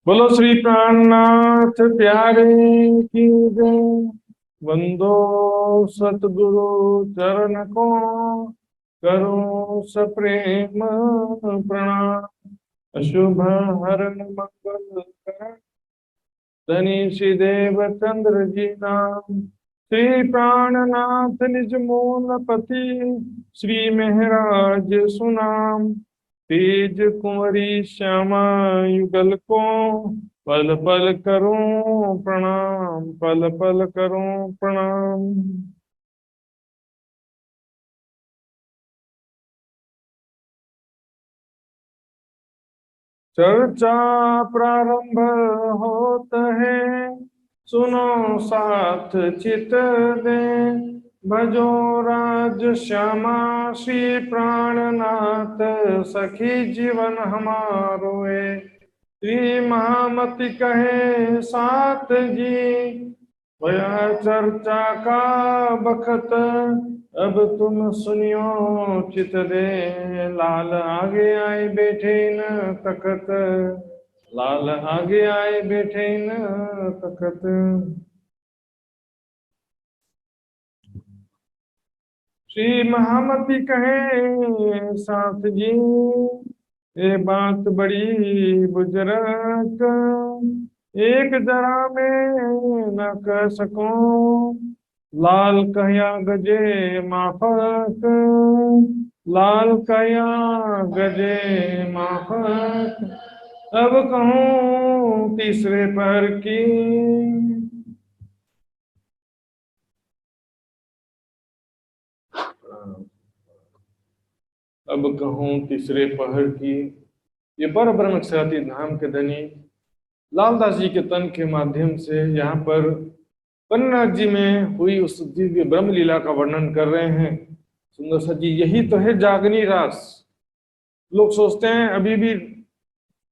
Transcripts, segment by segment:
बोलो श्री प्राणनाथ प्यारे की जय। वंदो सतगुरु चरण को, करो सप्रेम प्रणाम। अशुभ हरण मंगल करण, धनीषि देव चंद्र जी नाम। श्री प्राणनाथ निज मूल पति, श्री महराज सुनाम। तेज कुंवरी श्यामा युगल को, पल पल करूं प्रणाम, पल पल करूं प्रणाम। चर्चा प्रारंभ होत है, सुनो साथ चित दे। भजो राज श्यामा श्री प्राणनाथ, सखी जीवन हमारो है। श्री महामति कहे साथ जी, वह चर्चा का बखत। अब तुम सुनियो चित दे, लाल आगे आए बैठे न तखत। लाल आगे आए बैठे न तखत। श्री महामति कहे साथ जी, ये बात बड़ी बुजरक। एक जरा में न कह सकूं, लाल कया गजे माफक। लाल कया गजे माफक, अब कहूँ तीसरे पहर की। अब कहूँ तीसरे पहर की। ये पर ब्रह्म क्षराती धाम के धनी लालदास जी के तन के माध्यम से यहाँ पर पन्ना जी में हुई उस दिव्य ब्रह्म लीला का वर्णन कर रहे हैं। सुंदर सा जी, यही तो है जागनी रास। लोग सोचते हैं अभी भी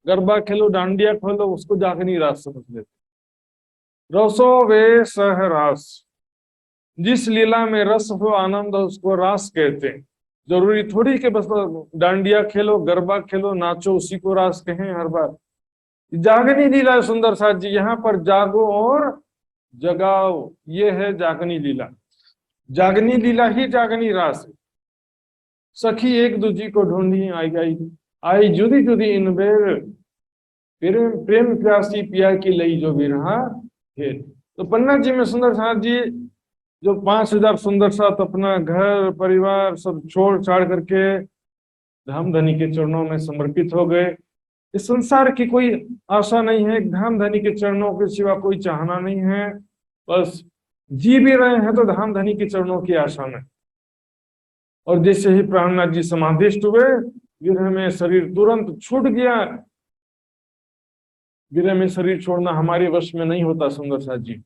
गरबा खेलो डांडिया खेलो उसको जागनी रास समझ लेते। रसो वे सह रास, जिस लीला में रस हो आनंद हो उसको रास कहते हैं। जरूरी थोड़ी कि बस डांडिया खेलो गरबा खेलो नाचो उसी को रास कहें हर बार। जागनी लीला सुंदर साथ जी, यहाँ पर जागो और जगाओ, ये है जागनी लीला। जागनी लीला ही जागनी रास है। सखी एक दूजी को ढूंढी आई गई, आई जुदी जुदी इन बेर। प्रेम प्रेम प्यासी पिया की लई जो बिरहा है। तो पन्ना जी में सुंदर साथ जी जो 5,000 सुंदर साथ अपना घर परिवार सब छोड़ छाड़ करके धाम धनी के चरणों में समर्पित हो गए। इस संसार की कोई आशा नहीं है, धाम धनी के चरणों के सिवा कोई चाहना नहीं है। बस जी भी रहे हैं तो धाम धनी के चरणों की आशा में। और जैसे ही प्राणनाथ जी समाधिष्ट हुए, विरह में शरीर तुरंत छूट गया। विरह में शरीर छोड़ना हमारे वश में नहीं होता सुंदर साथ जी।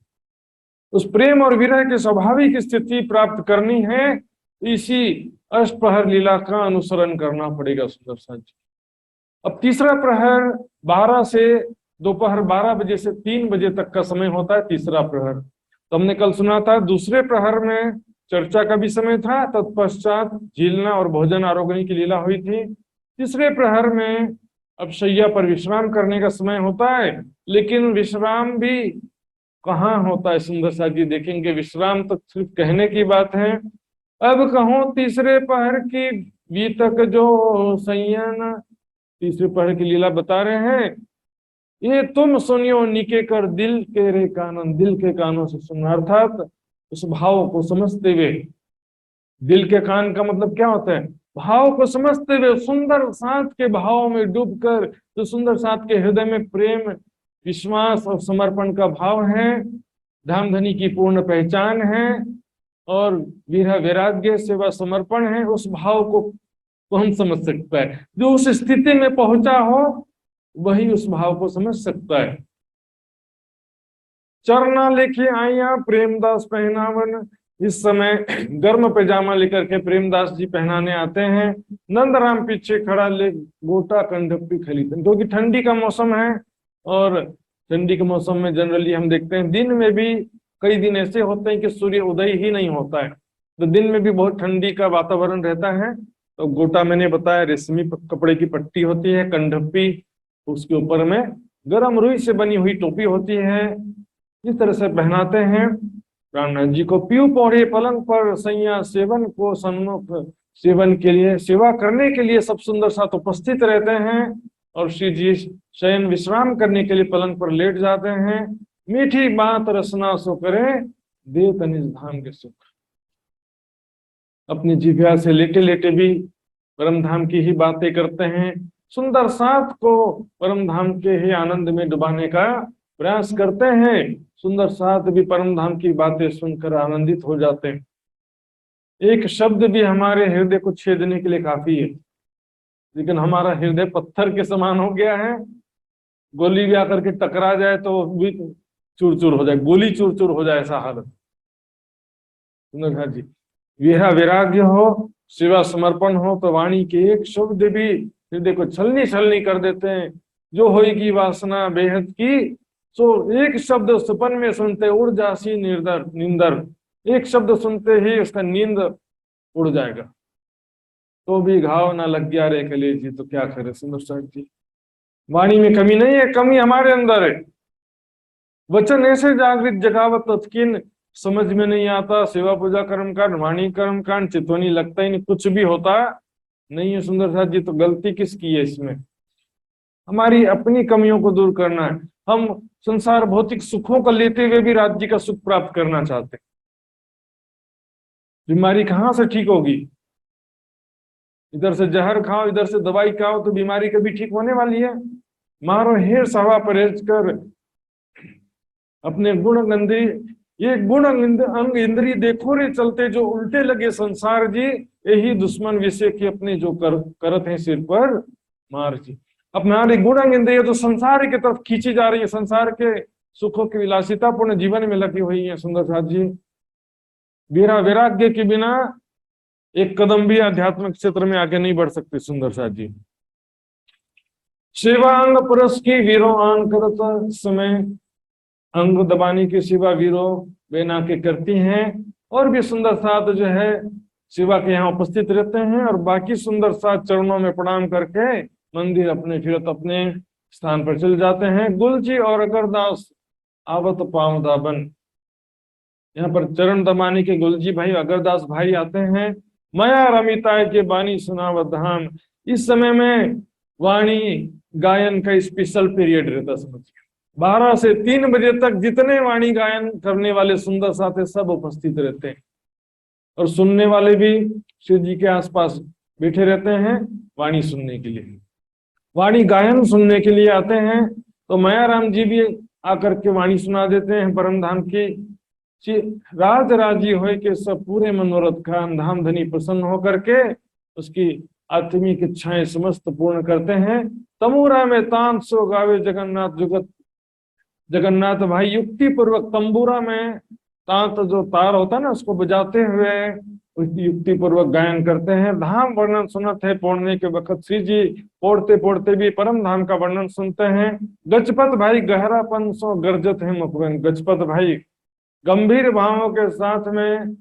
उस प्रेम और विरह की स्वाभाविक स्थिति प्राप्त करनी है, इसी अष्टप्रहर लीला का अनुसरण करना पड़ेगा सुंदर साथ जी। अब तीसरा प्रहर 12 से दोपहर 12 बजे से 3 बजे तक का समय होता है तीसरा प्रहर। तो हमने कल सुना था दूसरे प्रहर में चर्चा का भी समय था, तत्पश्चात झीलना और भोजन आरोगणी की लीला हुई थी। तीसरे प्रहर में अब शैया पर विश्राम करने का समय होता है, लेकिन विश्राम भी कहाँ होता है सुंदर साथ जी देखेंगे। विश्राम तो सिर्फ कहने की बात है। अब कहूँ तीसरे पहर की बीतक जो संयन, तीसरे पहर की लीला बता रहे हैं। ये तुम सुनियो निके कर दिल के रे कानन, दिल के कानों से सुनना, अर्थात उस भाव को समझते हुए। दिल के कान का मतलब क्या होता है? भाव को समझते हुए, सुंदर साथ के भाव में डूबकर, जो सुंदर साथ के हृदय में प्रेम विश्वास और समर्पण का भाव है, धामधनी की पूर्ण पहचान है और विरह वैराग्य सेवा समर्पण है, उस भाव को कौन समझ सकता है? जो उस स्थिति में पहुंचा हो वही उस भाव को समझ सकता है। चरना लेके आया प्रेमदास पहनावन। इस समय गर्म पैजामा लेकर के प्रेमदास जी पहनाने आते हैं। नंदराम पीछे खड़ा ले गोटा कंडप्पी खरीदते, क्योंकि ठंडी का मौसम है और ठंडी के मौसम में जनरली हम देखते हैं दिन में भी कई दिन ऐसे होते हैं कि सूर्य उदय ही नहीं होता है, तो दिन में भी बहुत ठंडी का वातावरण रहता है। तो गोटा मैंने बताया रेशमी कपड़े की पट्टी होती है, कंडप्पी, उसके ऊपर में गर्म रुई से बनी हुई टोपी होती है, इस तरह से पहनाते हैं प्राणनाथ जी को। पीऊ पौड़े पलंग पर सैया सेवन को सन्मुख, सेवन के लिए, सेवा करने के लिए सब सुंदर साथ उपस्थित रहते हैं, और श्री जी शयन विश्राम करने के लिए पलंग पर लेट जाते हैं। मीठी बात रसना सो करे, दे तनिज धाम के सुख। अपनी जिह्वा से लेटे लेटे भी परम धाम की ही बातें करते हैं, सुंदर साथ को परम धाम के ही आनंद में डुबाने का प्रयास करते हैं। सुंदर साथ भी परम धाम की बातें सुनकर आनंदित हो जाते हैं। एक शब्द भी हमारे हृदय को छेदने के लिए काफी है, लेकिन हमारा हृदय पत्थर के समान हो गया है। गोली भी आकर के टकरा जाए तो भी चूर चूर हो जाए, गोली चूर चूर हो जाए, ऐसा हालत। जी, यह वैराग्य हो, सेवा समर्पण हो, तो वाणी के एक शब्द भी हृदय को छलनी छलनी कर देते हैं। जो होएगी वासना बेहद की, सो एक शब्द सपन में सुनते उड़ जासी निर्दर निंदर, एक शब्द सुनते ही उसका नींद उड़ जाएगा। तो भी घाव ना लग गया रे कलेजी, जी तो क्या करे सुंदर जी। वाणी में कमी नहीं है, कमी हमारे अंदर है। वचन ऐसे जागृत जगावत तत्किन, समझ में नहीं आता। सेवा पूजा कर्म कांड, वाणी कर्म कांड, चितवनी लगता ही नहीं, कुछ भी होता नहीं है सुंदर साथ जी। तो गलती किसकी है इसमें? हमारी अपनी कमियों को दूर करना है। हम संसार भौतिक सुखों को लेते हुए भी राज्य का सुख प्राप्त करना चाहते हैं। बीमारी कहाँ से ठीक होगी? इधर से जहर खाओ, इधर से दवाई खाओ, तो बीमारी कभी ठीक होने वाली है? मारो हेर सवा परहेज कर, अपने गुण गंदी ये गुण अंग इंद्री देखो रे चलते, जो उल्टे लगे संसार जी, यही दुश्मन विषय की अपने जो करत है सिर पर मार जी। अपना गुण अंग इंद्रिय तो संसार की तरफ खींची जा रही है, संसार के सुखों की विलासिता पूर्ण जीवन में लगी हुई है सुंदर साथ जी। बिना वैराग्य के बिना एक कदम भी आध्यात्मिक क्षेत्र में आगे नहीं बढ़ सकते सुंदर साथ जी। सेवा अंग पुरुष की वीरो आन करत समय, अंग दबाने की सेवा वीरो बेना के करती हैं। और भी सुंदर साथ जो है सेवा के यहाँ उपस्थित रहते हैं, और बाकी सुंदर साथ चरणों में प्रणाम करके मंदिर अपने फिरत अपने स्थान पर चल जाते हैं। गुलजी और अगरदास आवत पावदाबन, यहाँ पर चरण दबाने के गुलजी भाई अगरदास भाई आते हैं। माया रमिता के बानी सुनावत धाम, इस समय में वाणी गायन का स्पेशल पीरियड रहता, समझिए 12 से 3 बजे तक जितने वाणी गायन करने वाले सुंदर साथ सब उपस्थित रहते हैं, और सुनने वाले भी शिव जी के आसपास बैठे रहते हैं वाणी सुनने के लिए। वाणी गायन सुनने के लिए आते हैं, तो माया राम जी भी आकर के वाणी सुना देते हैं परम धाम की। राज राजी हो के सब पूरे मनोरथ का धाम धनी प्रसन्न होकर के उसकी आत्मिक इच्छाएं समस्त पूर्ण करते हैं। तमूरा में तान सो गावे जगन्नाथ जुगत, जगन्नाथ भाई युक्ति पूर्वक तंबूरा में तांत जो तार होता है ना, उसको बजाते हुए उसकी युक्ति पूर्वक गायन करते हैं। धाम वर्णन सुनत है पौड़ने के वक्त, श्री जी पौड़ते पौड़ते भी परम धाम का वर्णन सुनते हैं। गजपत भाई गहरापन सो गर्जत है मुखबन, गजपत भाई गंभीर भावों के साथ में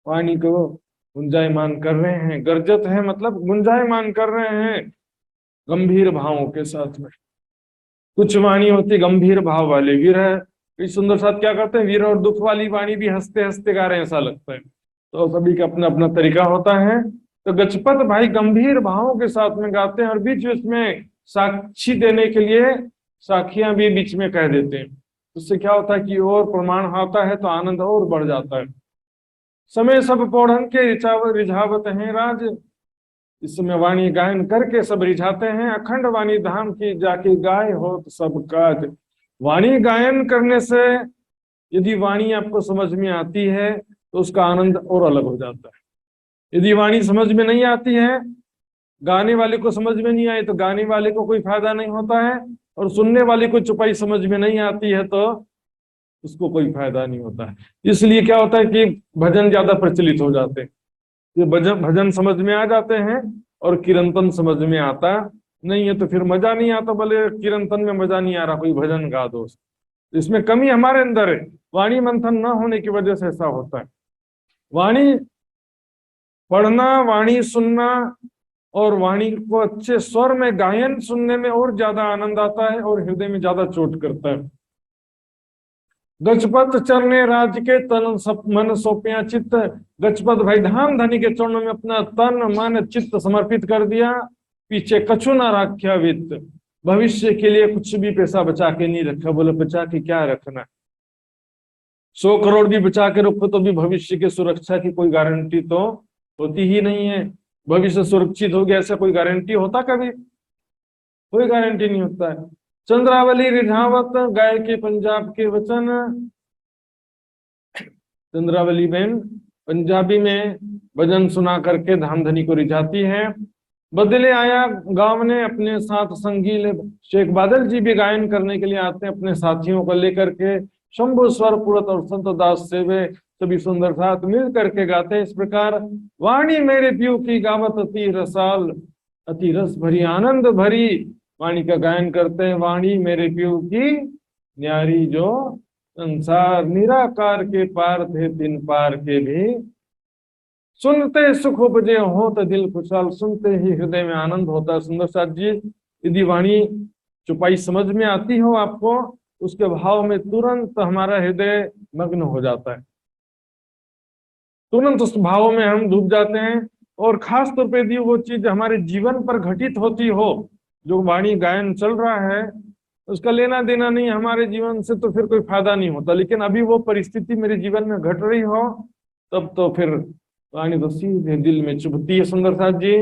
वाणी को गुंजायमान कर रहे हैं। गर्जत है मतलब गुंजायमान कर रहे हैं गंभीर भावों के साथ में। कुछ वाणी होती गंभीर भाव वाली, विरह इस सुंदर साथ क्या करते हैं, वीर और दुख वाली वाणी भी हंसते हंसते गा रहे हैं ऐसा लगता है। तो सभी का अपना अपना तरीका होता है। तो गजपत भाई गंभीर भावों के साथ में गाते हैं, और बीच बीच में साक्षी देने के लिए साखियां भी बीच में कह देते हैं। उससे क्या होता है कि और प्रमाण आता है तो आनंद और बढ़ जाता है। समय सब पौढ़न के रिझावत हैं राज, इस समय वाणी गायन करके सब रिझाते हैं। अखंड वाणी धाम की जाके गाय हो तो सब काज। वाणी गायन करने से यदि वाणी आपको समझ में आती है तो उसका आनंद और अलग हो जाता है। यदि वाणी समझ में नहीं आती है, गाने वाले को समझ में नहीं आई तो गाने वाले को कोई फायदा नहीं होता है, और सुनने वाले को चुपाई समझ में नहीं आती है तो उसको कोई फायदा नहीं होता है। इसलिए क्या होता है कि भजन ज्यादा प्रचलित हो जाते हैं। ये भजन समझ में आ जाते हैं और कीर्तन समझ में आता नहीं है, तो फिर मजा नहीं आता। भले कीर्तन में मजा नहीं आ रहा, कोई भजन गा दो। इसमें कमी हमारे अंदर है, वाणी मंथन न होने की वजह से ऐसा होता है। वाणी पढ़ना, वाणी सुनना और वाणी को अच्छे स्वर में गायन सुनने में और ज्यादा आनंद आता है और हृदय में ज्यादा चोट करता है। गजपत चरने राज के तन मन सौंपिया चित्त। गजपत भाई धाम धनी के चरणों में अपना तन मन चित्त समर्पित कर दिया, पीछे कछु ना राख्या वित्त। भविष्य के लिए कुछ भी पैसा बचा के नहीं रखा। बोले बचा के क्या रखना, 100 करोड़ भी बचा के रखो तो भी भविष्य की सुरक्षा की कोई गारंटी तो होती ही नहीं है। भविष्य सुरक्षित हो गया ऐसा कोई गारंटी होता कभी? कोई गारंटी नहीं होता है। चंद्रावली रिझावत गाय के पंजाब के वचन। चंद्रावली बहन पंजाबी में भजन सुना करके धामधनी को रिझाती है। बदले आया गांव ने अपने साथ संगी शेख बादल जी भी गायन करने के लिए आते हैं अपने साथियों को लेकर के। शंभु स्वर पुरत और संत दास सेवे सभी सुंदर साथ मिल करके गाते हैं इस प्रकार। वाणी मेरे पीयू की गावत अति रसाल, अति रस भरी आनंद भरी वाणी का गायन करते हैं। वाणी मेरे पीयू की न्यारी जो संसार निराकार के पार थे तिन पार के भी। सुनते सुख उपजे हो तो दिल खुशहाल, सुनते ही हृदय में आनंद होता है। सुंदर साथ जी यदि वाणी चुपाई समझ में आती हो आपको, उसके भाव में तुरंत हमारा हृदय मग्न हो जाता है, तुरंत उस भाव में हम डूब जाते हैं। और खास तौर पे यदि वो चीज हमारे जीवन पर घटित होती हो, जो वाणी गायन चल रहा है उसका लेना देना नहीं हमारे जीवन से, तो फिर कोई फायदा नहीं होता। लेकिन अभी वो परिस्थिति मेरे जीवन में घट रही हो तब तो फिर वाणी तो सीधे दिल में चुभती है। सुंदर साथ जी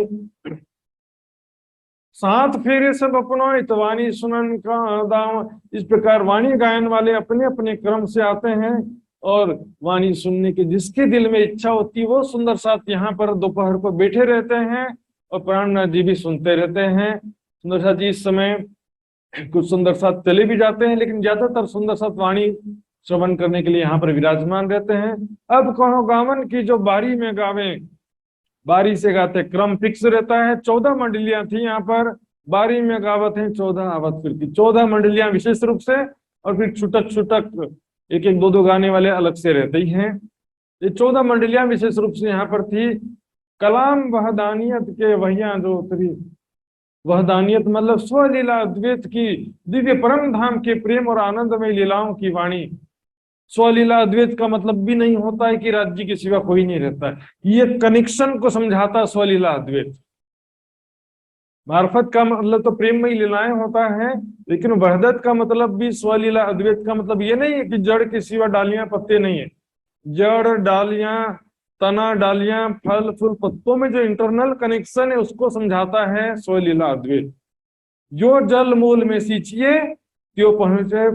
साथ फेरे सब अपनों तो वाणी सुनन का दाम। इस प्रकार वाणी गायन वाले अपने अपने क्रम से आते हैं और वाणी सुनने की जिसके दिल में इच्छा होती है वो सुंदर साथ यहाँ पर दोपहर को बैठे रहते हैं और प्राणनाथ जी भी सुनते रहते हैं। सुंदर साथ जी इस समय कुछ सुंदर साथ चले भी जाते हैं, लेकिन ज्यादातर सुंदर साथ वाणी श्रवण करने के लिए यहाँ पर विराजमान रहते हैं। अब कहो गावन की जो बारी में गावे, बारी से गाते, क्रम फिक्स रहता है। 14 मंडलियां थी यहाँ पर, बारी में गावत है 14 आवत फिर की 14 मंडलियां विशेष रूप से, और फिर छुटक छुटक एक एक दो दो गाने वाले अलग से रहते ही हैं। ये 14 मंडलियां विशेष रूप से यहाँ पर थी। कलाम वहदानियत के वहिया जो उतरी, वहदानियत मतलब स्वलीला अद्वैत की दिव्य परम धाम के प्रेम और आनंदमय लीलाओं की वाणी। स्वलीला अद्वैत का मतलब भी नहीं होता है कि राज्य के सिवा कोई नहीं रहता है, ये कनेक्शन को समझाता है स्वलीला अद्वैत। मार्फत का मतलब तो प्रेममय लीलाएं होता है, लेकिन वहदत का मतलब भी स्वलीला अद्वैत का मतलब ये नहीं है कि जड़ के सिवा डालियां पत्ते नहीं है। जड़ डालियां तना डालियां फल फूल पत्तों में जो इंटरनल कनेक्शन है उसको समझाता है स्वलीला अद्वैत। जो जल मूल में सींचिए त्यो पहुंचे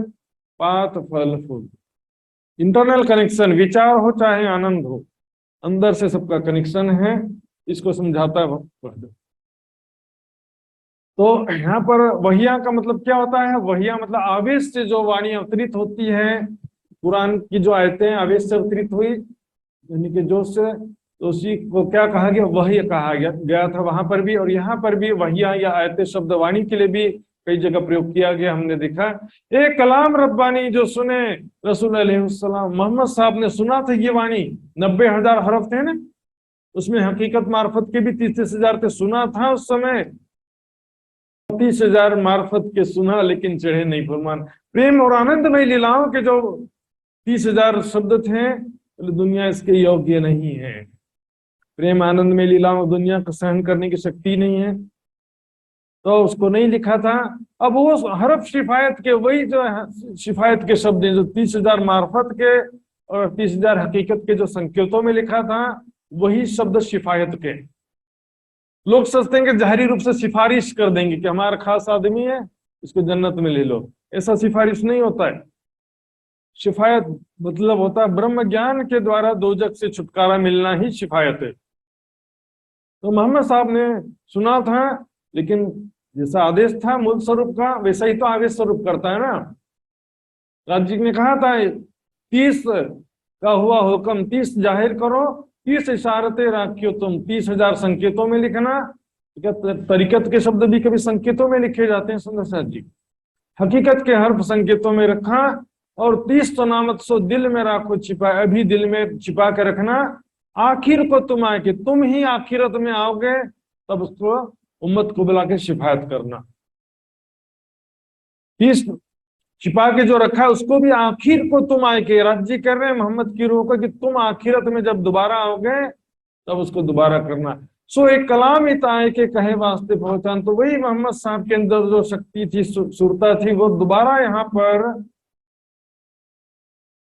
पात फल फूल। इंटरनल कनेक्शन, विचार हो चाहे आनंद हो, अंदर से सबका कनेक्शन है, इसको समझाता है वहदत। तो यहाँ पर वहिया का मतलब क्या होता है? वहिया मतलब आवेश से जो वाणी अवतरित होती है, कुरान की जो आयतें आवेश से अवतरित हुई यानी कि जोश से, तो उसी को क्या कहा गया? वही कहा गया था वहां पर भी, और यहाँ पर भी वहिया या आयतें शब्द वाणी के लिए भी कई जगह प्रयोग किया गया। हमने देखा एक कलाम रब्बानी जो सुने रसूल अलैहिस्सलाम, मोहम्मद साहब ने सुना था ये वाणी। 90,000 हरफ थे ना, उसमें हकीकत मार्फत के भी 30,000 थे। सुना था उस समय 30,000 मार्फत के सुना, लेकिन चढ़े नहीं फरमान। प्रेम और आनंदमय लीलाओं के जो 30,000 शब्द थे, दुनिया इसके योग्य नहीं है। प्रेम आनंदमय लीलाओं दुनिया को सहन करने की शक्ति नहीं है, तो उसको नहीं लिखा था। अब वो हरफ शिफायत के, वही जो शिफायत के शब्द हैं जो 30,000 मार्फत के और 30,000 हकीकत के जो संकेतों में लिखा था, वही शब्द शिफायत के। लोग सोचते हैं कि जाहिरी रूप से सिफारिश कर देंगे कि हमारा खास आदमी है, इसको जन्नत में ले लो। ऐसा सिफारिश नहीं होता है। शिफायत मतलब होता है ब्रह्म ज्ञान के द्वारा दोजख से छुटकारा मिलना ही शिफायत है। तो मोहम्मद साहब ने सुना था, लेकिन जैसा आदेश था मूल स्वरूप का, वैसा ही तो आवेश स्वरूप करता है ना। राज्य ने कहा था 30 का हुआ हुक्म 30 जाहिर करो, 30 इशारतें राखियो तुम। 30,000 संकेतों में लिखना। तरीकत के शब्द भी कभी संकेतों में लिखे जाते हैं सुंदर साथ जी, हकीकत के हर्फ संकेतों में रखा। और 30 तो नामत सो दिल में राखो छिपा, अभी दिल में छिपा के रखना। आखिर को तुम आके, तुम ही आखिरत में आओगे तब उसको उम्मत को बुला के शिफायत करना। फीस छिपा के जो रखा है उसको भी आखिर को तुम आए के, राज्य कर रहे हैं मोहम्मद की रूह को कि तुम आखिरत में जब दोबारा आओगे तब उसको दोबारा करना। सो एक कलाम इत आए के कहे वास्ते पहुंचान, तो वही मोहम्मद साहब के अंदर जो शक्ति थी, सुरता थी, वो दोबारा यहाँ पर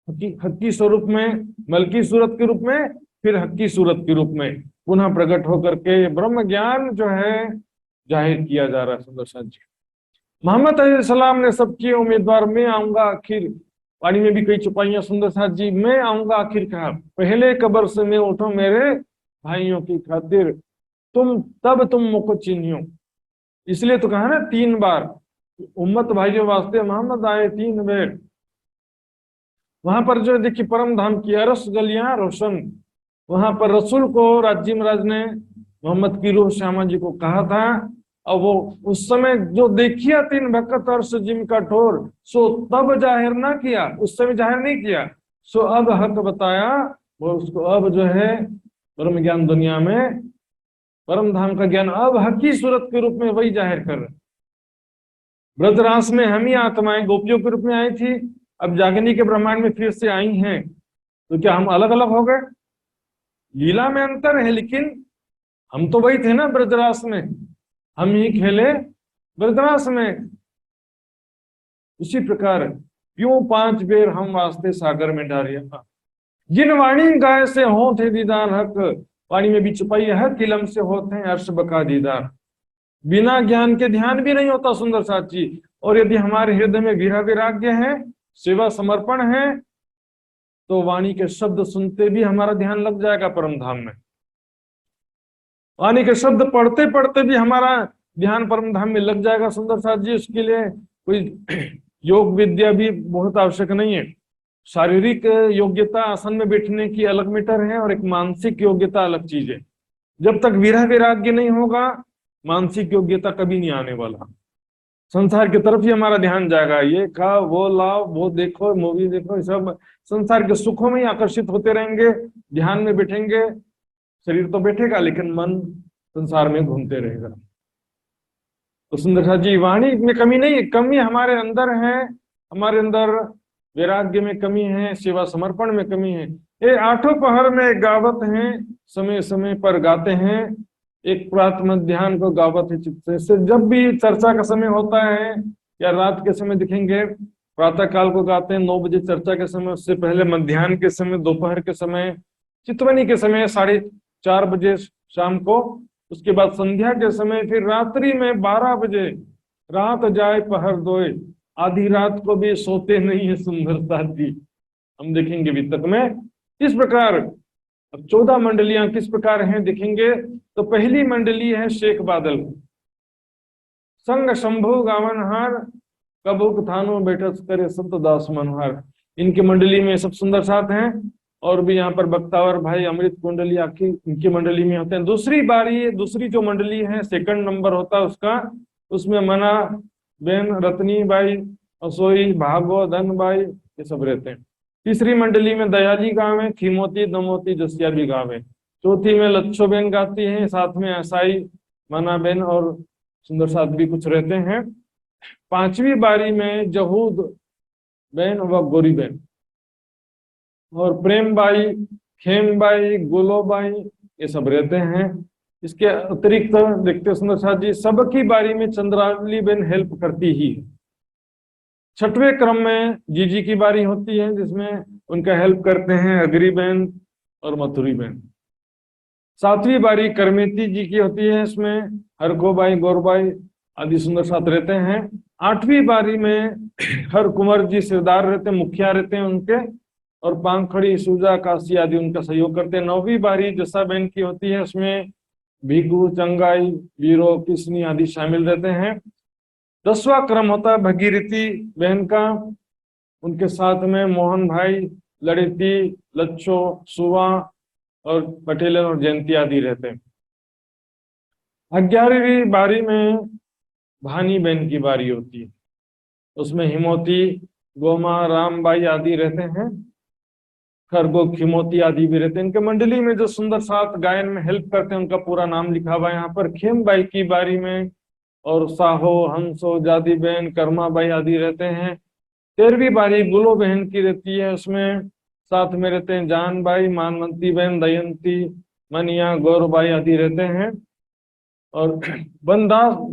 हक्की स्वरूप में, मलकी सूरत के रूप में, फिर हक्की सूरत के रूप में पुनः प्रकट होकर के ब्रह्म ज्ञान जो है जाहिर किया जा रहा है। सुंदर साथ जी, मोहम्मद अलैहिस्सलाम ने सबके उम्मीदवार, मैं आऊंगा आखिर, वाणी में भी कई चुपाइयां सुंदर साथ जी, मैं आऊंगा आखिर कहा, पहले कब्र से मैं उठो मेरे भाइयों की खातिर, तुम मुझको चिन्हियो। इसलिए तो कहा ना 3 बार, उम्मत भाइयों वास्ते मोहम्मद आए 3 बार। वहां पर जो देखिए परम धाम की अरस गलियां रोशन, वहां पर रसूल को राज्य महाराज ने मोहम्मद की रूह श्यामा जी को कहा था, और वो उस समय जो देखिया 3 भक्त अर्श जिम का ठोर, सो तब जाहिर ना किया, उस समय जाहिर नहीं किया, सो अब हक बताया, वो उसको अब जो है परम ज्ञान दुनिया में, परम धाम का ज्ञान अब हकी सूरत के रूप में वही जाहिर कर रहे। ब्रजरास में हम ही आत्माएं गोपियों के रूप में आई थी, अब जागनी के ब्रह्मांड में फिर से आई हैं, तो क्या हम अलग अलग हो गए? लीला में अंतर है, लेकिन हम तो वही थे ना ब्रजरास में, हम ही खेले ब्रजरास में। उसी प्रकार क्यों 5 बेर हम वास्ते सागर में डारिया, जिन वाणी गाय से हो थे दीदार हक, वाणी में भी छुपाई है किलम से होते हैं अर्श बका दीदार। बिना ज्ञान के ध्यान भी नहीं होता सुंदर साथ जी, और यदि हमारे हृदय में वीरा वैराग्य है, सेवा समर्पण है, तो वाणी के शब्द सुनते भी हमारा ध्यान लग जाएगा परम धाम में। वाणी के शब्द पढ़ते पढ़ते भी हमारा ध्यान परम धाम में लग जाएगा सुंदर साथ जी। उसके लिए कोई योग विद्या भी बहुत आवश्यक नहीं है। शारीरिक योग्यता आसन में बैठने की अलग मीटर है, और एक मानसिक योग्यता अलग चीज है। जब तक विरह वैराग्य नहीं होगा, मानसिक योग्यता कभी नहीं आने वाला। संसार की तरफ ही हमारा ध्यान जाएगा, ये खाओ वो लाओ वो देखो मूवी देखो, सब संसार के सुखों में ही आकर्षित होते रहेंगे। ध्यान में बैठेंगे, शरीर तो बैठेगा लेकिन मन संसार में घूमते रहेगा। तो सुंदर साथ जी, वाणी में कमी नहीं है, कमी हमारे अंदर है, हमारे अंदर वैराग्य में कमी है, सेवा समर्पण में कमी है। ये 8 पहर में गावत हैं, समय समय पर गाते हैं, एक प्रात मध्याह्न को गावत है चित्त से। जब भी चर्चा का समय होता है या रात के समय दिखेंगे, प्रातः काल को गाते हैं 9 बजे चर्चा के समय, उससे पहले मध्याह्न के समय, दोपहर के समय, चितवनी के समय 4:30 शाम को, उसके बाद संध्या के समय, फिर रात्रि में 12 बजे, रात जाए पहर दोए, आधी रात को भी सोते नहीं है सुंदर साथ जी। हम देखेंगे वितक में इस प्रकार। अब 14 मंडलियां किस प्रकार हैं देखेंगे। तो पहली मंडली है शेख बादल, संग शंभु गावनहार, कबूक थानो बैठक करे संत दास मनोहर। इनकी मंडली में सब सुंदर साथ हैं, और भी यहाँ पर बख्तावर भाई अमृत कुंडली आखिर इनकी मंडली में होते हैं। दूसरी जो मंडली है, 2nd नंबर होता है उसका, उसमें मना बेन, रतनी बाई, असोई, भागो, धन बाई, ये सब रहते हैं। तीसरी मंडली में दयाली गावे, खीमोती, दमोती, जसिया भी गावे। चौथी में लच्छो बेन गाती हैं, साथ में असाई, मना बेन और सुंदर साथ भी कुछ रहते हैं। 5वीं बारी में जहूद बेन व गोरी बेन, और प्रेम by, Khem by, Gulo by, ये सब रहते हैं। इसके अतिरिक्त देखते सुंदर साथ जी, सबकी बारी में चंद्रावली बेन हेल्प करती ही है। 6वें क्रम में जीजी की बारी होती है, जिसमें उनका हेल्प करते हैं अगरी बेन और मथुरी बेन। 7वीं बारी करमेती जी की होती है, इसमें हरखोबाई, गौरबाई आदि सुंदर साथ रहते हैं। 8वीं बारी में हर कुंवर जी सिरदार रहते हैं, मुखिया रहते हैं उनके, और पांखड़ी, सूजा, काशी आदि उनका सहयोग करते हैं। 9वीं बारी जसा बेन की होती है, उसमें भिगू, चंगाई, वीरो, किसनी आदि शामिल रहते हैं। 10वां क्रम होता है भगीरथी बहन का, उनके साथ में मोहन भाई, लड़िती, लच्छो, सुवा और पटेल और जयंती आदि रहते हैं। 11वीं बारी में भानी बहन की बारी होती है, उसमें हिमोती, गोमा, रामबाई आदि रहते हैं। खरगोश, खिमोती आदि भी रहते हैं। इनके मंडली में जो सुंदर साथ गायन में हेल्प करते हैं उनका पूरा नाम लिखा हुआ है यहाँ पर। खेमबाई की बारी में और साहो, हंसो, जादी बहन, कर्माबाई आदि रहते हैं। 13वीं बारी बुलो बहन की रहती है, उसमें साथ में रहते हैं जानबाई, मानवंती बहन, दयंती, मनिया, गौरबाई आदि रहते हैं। और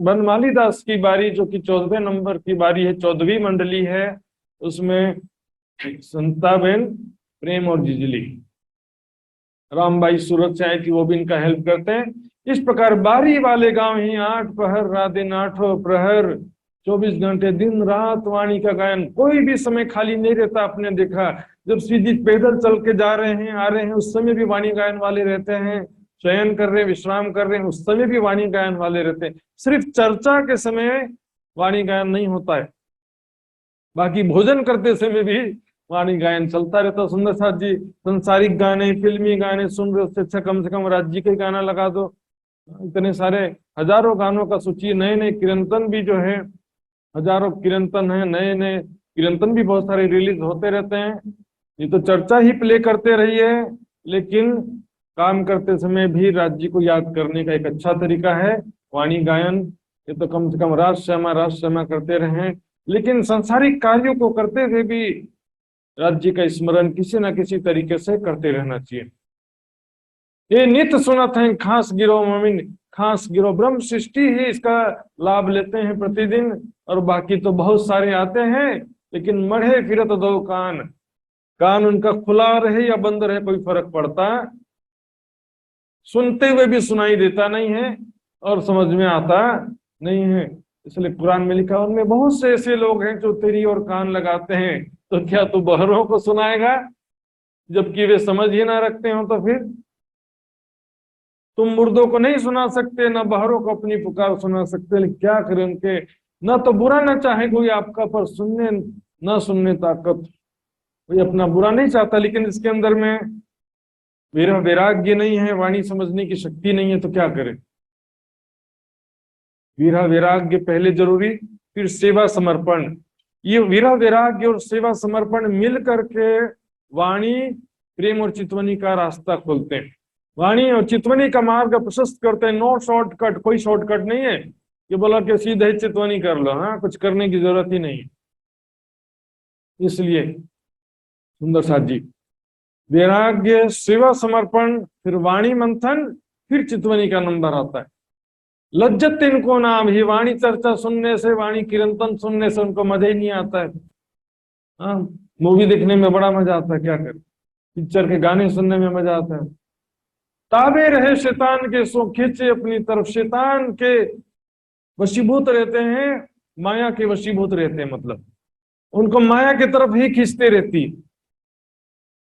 बनमाली दास की बारी जो कि 14वें नंबर की बारी है, 14वीं मंडली है, उसमें संताबेन, प्रेम और जिजली। रामबाई सूरत से आई थी, वो भी इनका हेल्प करते हैं। इस प्रकार बारी वाले गांव ही 8 पहर रात दिन 8 प्रहर 24 घंटे दिन रात वाणी का गायन, कोई भी समय खाली नहीं रहता। आपने देखा जब श्री जी पैदल चल के जा रहे हैं, आ रहे हैं, उस समय भी वाणी गायन वाले रहते हैं। शयन कर रहे हैं, विश्राम कर रहे हैं, उस समय भी वाणी गायन वाले रहते हैं। सिर्फ चर्चा के समय वाणी गायन नहीं होता है, बाकी भोजन करते समय भी वाणी गायन चलता रहता। सुंदर साथ जी संसारिक गाने, फिल्मी गाने सुन रहे, उससे अच्छा कम से कम राज्य के गाना लगा दो। इतने सारे हजारों गानों का सूची, नए नए कीर्तन भी जो है, हजारों कीर्तन है, नए नए कीर्तन भी बहुत सारे रिलीज होते रहते हैं। ये तो चर्चा ही प्ले करते रहिए, लेकिन काम करते समय भी राज्य को याद करने का एक अच्छा तरीका है वाणी गायन। ये तो कम से कम राज श्यामा करते रहें, लेकिन सांसारिक कार्यों को करते हुए भी राज्य का स्मरण किसी न किसी तरीके से करते रहना चाहिए। ये नित्य सुनत है खास गिरो मोमिन, खास गिरो ब्रह्म सृष्टि ही इसका लाभ लेते हैं प्रतिदिन, और बाकी तो बहुत सारे आते हैं, लेकिन मढ़े फिरत दो कान, कान उनका खुला रहे या बंद रहे कोई फर्क पड़ता, सुनते हुए भी सुनाई देता नहीं है और समझ में आता नहीं है। इसलिए कुरान में लिखा, उनमें बहुत से ऐसे लोग हैं जो तेरी और कान लगाते हैं, तो क्या तू बहरों को सुनाएगा जबकि वे समझ ही ना रखते हो? तो फिर तुम मुर्दों को नहीं सुना सकते, ना बहरों को अपनी पुकार सुना सकते, लेकिन क्या करें उनके, ना तो बुरा ना चाहे कोई आपका, पर सुनने ना सुनने ताकत, कोई अपना बुरा नहीं चाहता, लेकिन इसके अंदर में मेरा वैराग्य नहीं है, वाणी समझने की शक्ति नहीं है, तो क्या करें? वीरा वैराग्य पहले जरूरी, फिर सेवा समर्पण। ये वीरा वैराग्य और सेवा समर्पण मिल करके वाणी, प्रेम और चितवनी का रास्ता खोलते हैं, वाणी और चितवनी का मार्ग प्रशस्त करते हैं। नो शॉर्टकट, कोई शॉर्टकट नहीं है कि बोला कि सीधे चितवनी कर लो, हाँ कुछ करने की जरूरत ही नहीं। इसलिए सुंदर साथ जी, वैराग्य, सेवा समर्पण, फिर वाणी मंथन, फिर चितवनी का नंबर आता है। लज्जत इनको नाम ही, वाणी चर्चा सुनने से, वाणी कीर्तन सुनने से उनको मजा ही नहीं आता है। हाँ, मूवी देखने में बड़ा मजा आता है, क्या करें, पिक्चर के गाने सुनने में मजा आता है। ताबे रहे शैतान के सो खींचे अपनी तरफ, शैतान के वशीभूत रहते हैं, माया के वशीभूत रहते हैं, मतलब उनको माया की तरफ ही खींचते रहती,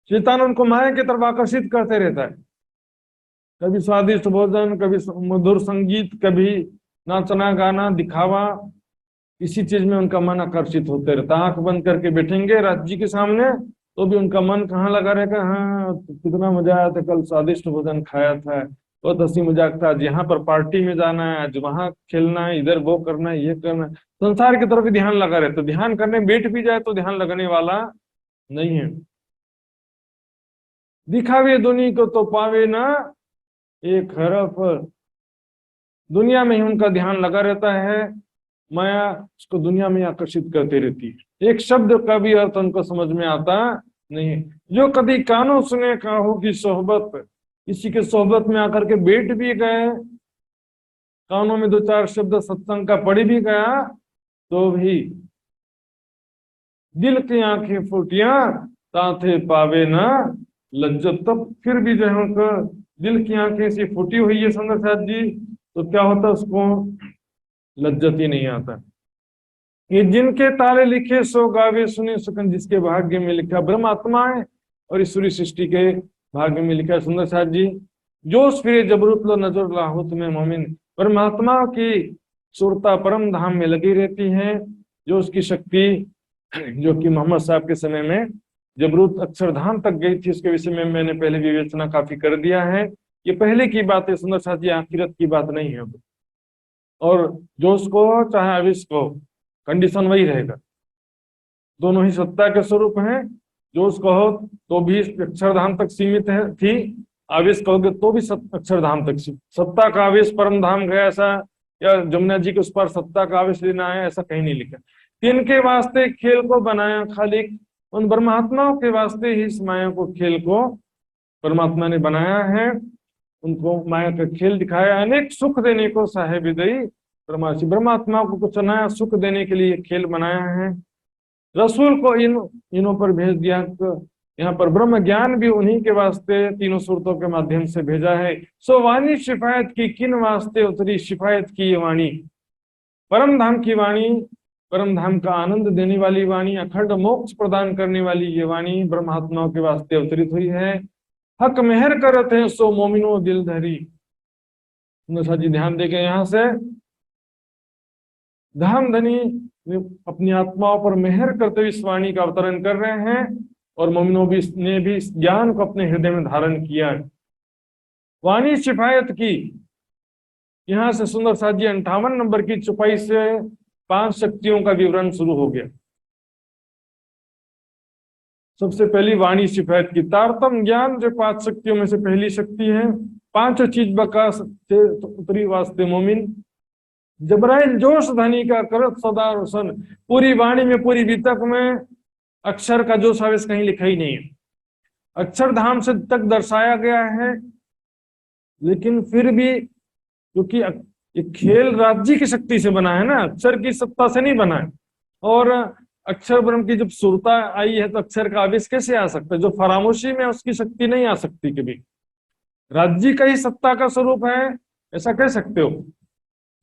शैतान उनको माया की तरफ आकर्षित करते रहता है। कभी स्वादिष्ट भोजन, कभी मधुर संगीत, कभी नाचना गाना दिखावा, इसी चीज में उनका मन आकर्षित होते रहता। आंख बंद करके बैठेंगे राज्य के सामने तो भी उनका मन कहाँ लगा रहेगा, हाँ तो कितना मजा आया था, कल स्वादिष्ट भोजन खाया था, बहुत हंसी मजाक था, आज यहाँ पर पार्टी में जाना है, आज वहां खेलना है, इधर वो करना है, ये करना है, संसार की तरफ ही ध्यान लगा रहता। ध्यान करने बैठ भी जाए तो ध्यान लगने वाला नहीं है। दिखावे दुनिया को तो पावे ना एक हरफ, दुनिया में ही उनका ध्यान लगा रहता है, माया उसको दुनिया में आकर्षित करती रहती है। एक शब्द का भी अर्थ उनको समझ में आता नहीं है। जो कभी कानों सुने काहों की सोहबत, किसी के सोहबत में आकर के बैठ भी गए, कानों में 2-4 शब्द सत्संग का पढ़ भी गया, तो भी दिल की आंखें फूटिया ताथे पावे ना लज्जत, तब फिर भी जो है उनका दिल की आंखें से फूटी हुई है संगर साथ जी, तो क्या होता, उसको लज्जत ही नहीं आता। ये जिनके ताले लिखे सो गावे सुने सुकन, जिसके भाग्य में लिखा ब्रह्मात्मा है और ईश्वरी सृष्टि के भाग्य में लिखा सुंदर साथ जी, जोश फिरे जबरूत लो नजर लाहुत में मोमिन, परमात्मा की सुरता परम धाम में लगी रहती है। जो उसकी शक्ति, जो कि मोहम्मद साहब के समय में जबरूत अक्षरधाम तक गई थी, उसके विषय में मैंने पहले विवेचना काफी कर दिया है। ये पहले की बात है सुंदर साथ जी, आखिरत की बात नहीं है। और जोश को चाहे अविश को, कंडीशन वही रहेगा, दोनों ही सत्ता के स्वरूप हैं, जोश कहो तो भी अक्षरधाम तक सीमित है थी, आवेश कहोगे तो भी अक्षरधाम तक सीमित। सत्ता का आवेश परम धाम गया ऐसा, या जमुना जी के उस पर सत्ता का आवेश लेना है ऐसा कहीं नहीं लिखा। किनके वास्ते खेल को बनाया खालिक, उन ब्रह्मात्माओं के वास्ते ही इस माया को खेल को परमात्मा ने बनाया है, उनको माया का खेल दिखाया। अनेक सुख देने को साहेब विदई परमार्शी, ब्रह्मात्मा को कुछ नया सुख देने के लिए खेल बनाया है। रसूल को इनों पर भेज दिया, तो यहाँ पर ब्रह्म ज्ञान भी उन्हीं के वास्ते तीनों सूरतों के माध्यम से भेजा है। सो वाणी शिफायत की किन वास्ते उतरी, शिफायत की ये वाणी परम धाम की वाणी, परम धाम का आनंद देने वाली वाणी, अखंड मोक्ष प्रदान करने वाली ये वाणी ब्रह्मात्माओं के वास्ते अवतरित हुई है। हक मेहर करत है सो मोमिनो दिल धरी। जी ध्यान देके यहाँ से धाम धनी अपनी आत्माओं पर मेहर करते हुए इस वाणी का अवतरण कर रहे हैं, और मोमिनों ने भी इस ज्ञान को अपने हृदय में धारण किया। वाणी शिफायत की, यहाँ से सुंदर साथ जी 58 नंबर की चुपाई से 5 शक्तियों का विवरण शुरू हो गया। सबसे पहली वाणी शिफायत की, तारतम ज्ञान जो 5 शक्तियों में से पहली शक्ति है। 5 चीज बका से उतरी वास्ते मोमिन, जबराइल जोश धनी का करत सदा रोशन। पूरी वाणी में, पूरी वितक में अक्षर का जोश आवेश कहीं लिखा ही नहीं है। अक्षरधाम से तक दर्शाया गया है, लेकिन फिर भी क्योंकि ये खेल राज्य की शक्ति से बना है ना, अक्षर की सत्ता से नहीं बना है। और अक्षर ब्रह्म की जब सुरता आई है तो अक्षर का आवेश कैसे आ सकता है? जो फरामोशी में उसकी शक्ति नहीं आ सकती कभी। राज्य का ही सत्ता का स्वरूप है, ऐसा कह सकते हो,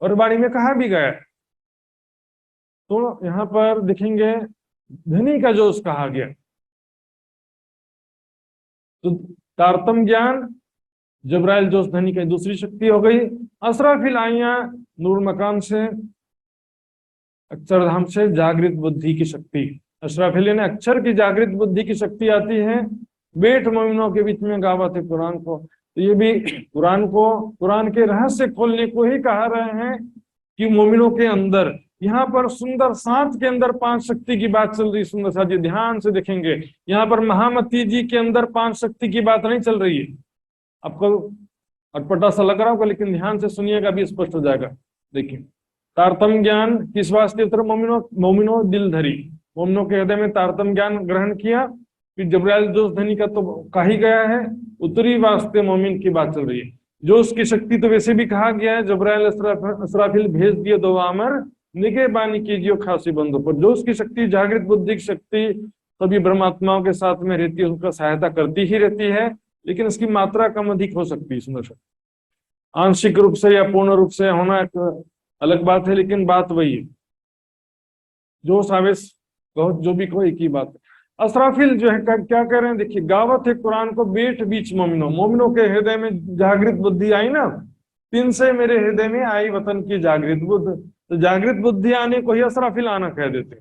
और वाणी में कहा भी गया। तो यहाँ पर देखेंगे धनी का जोश कहा गया, तो तारतम ज्ञान जबराइल जोश धनी की दूसरी शक्ति हो गई। असराफिल आइया नूर मकान से, अक्षरधाम से जागृत बुद्धि की शक्ति। अशराफिल ने अक्षर की जागृत बुद्धि की शक्ति आती है। बेट मोमिनों के बीच में गावत है कुरान को, तो ये भी कुरान को, कुरान के रहस्य खोलने को ही कहा रहे हैं कि मोमिनों के अंदर, यहाँ पर सुंदर 7 के अंदर 5 शक्ति की बात चल रही। सुंदर सा जी ध्यान से देखेंगे, यहाँ पर महामती जी के अंदर 5 शक्ति की बात नहीं चल रही है। आपको अटपटा सा लग रहा होगा, लेकिन ध्यान से सुनिएगा भी स्पष्ट हो जाएगा। देखिए, तारतम ज्ञान किस वास्ते उतर, मोमिनो दिल धरी, मोमिनों के हृदय में तारतम ज्ञान ग्रहण किया। फिर जबराइल जोश धनी का तो कहा ही गया है, उत्तरी वास्ते मोमिन की बात चल रही है। जोश की शक्ति तो वैसे भी कहा गया है, जबराइल असराफिल भेज दिए दो आमर, निगे बानी कीजिए खासी बंदों पर। जोश की शक्ति, जागृत बुद्धि की शक्ति सभी ब्रह्मात्माओं के साथ में रहती है, उनका सहायता करती ही रहती है, लेकिन इसकी मात्रा कम अधिक हो सकती है। सुंदर, आंशिक रूप से या पूर्ण रूप से होना एक अलग बात है, लेकिन बात वही है। जोश आवेश जो भी कोई एक ही बात है। असराफिल जो है क्या कह रहे हैं, देखिए, गावत है कुरान को बेट बीच मोमिनो, मोमिनों के हृदय में जागृत बुद्धि आई ना, 3 से मेरे हृदय में आई वतन की जागृत बुद्ध। तो जागृत बुद्धि आने को ही असराफिल आना कह देते।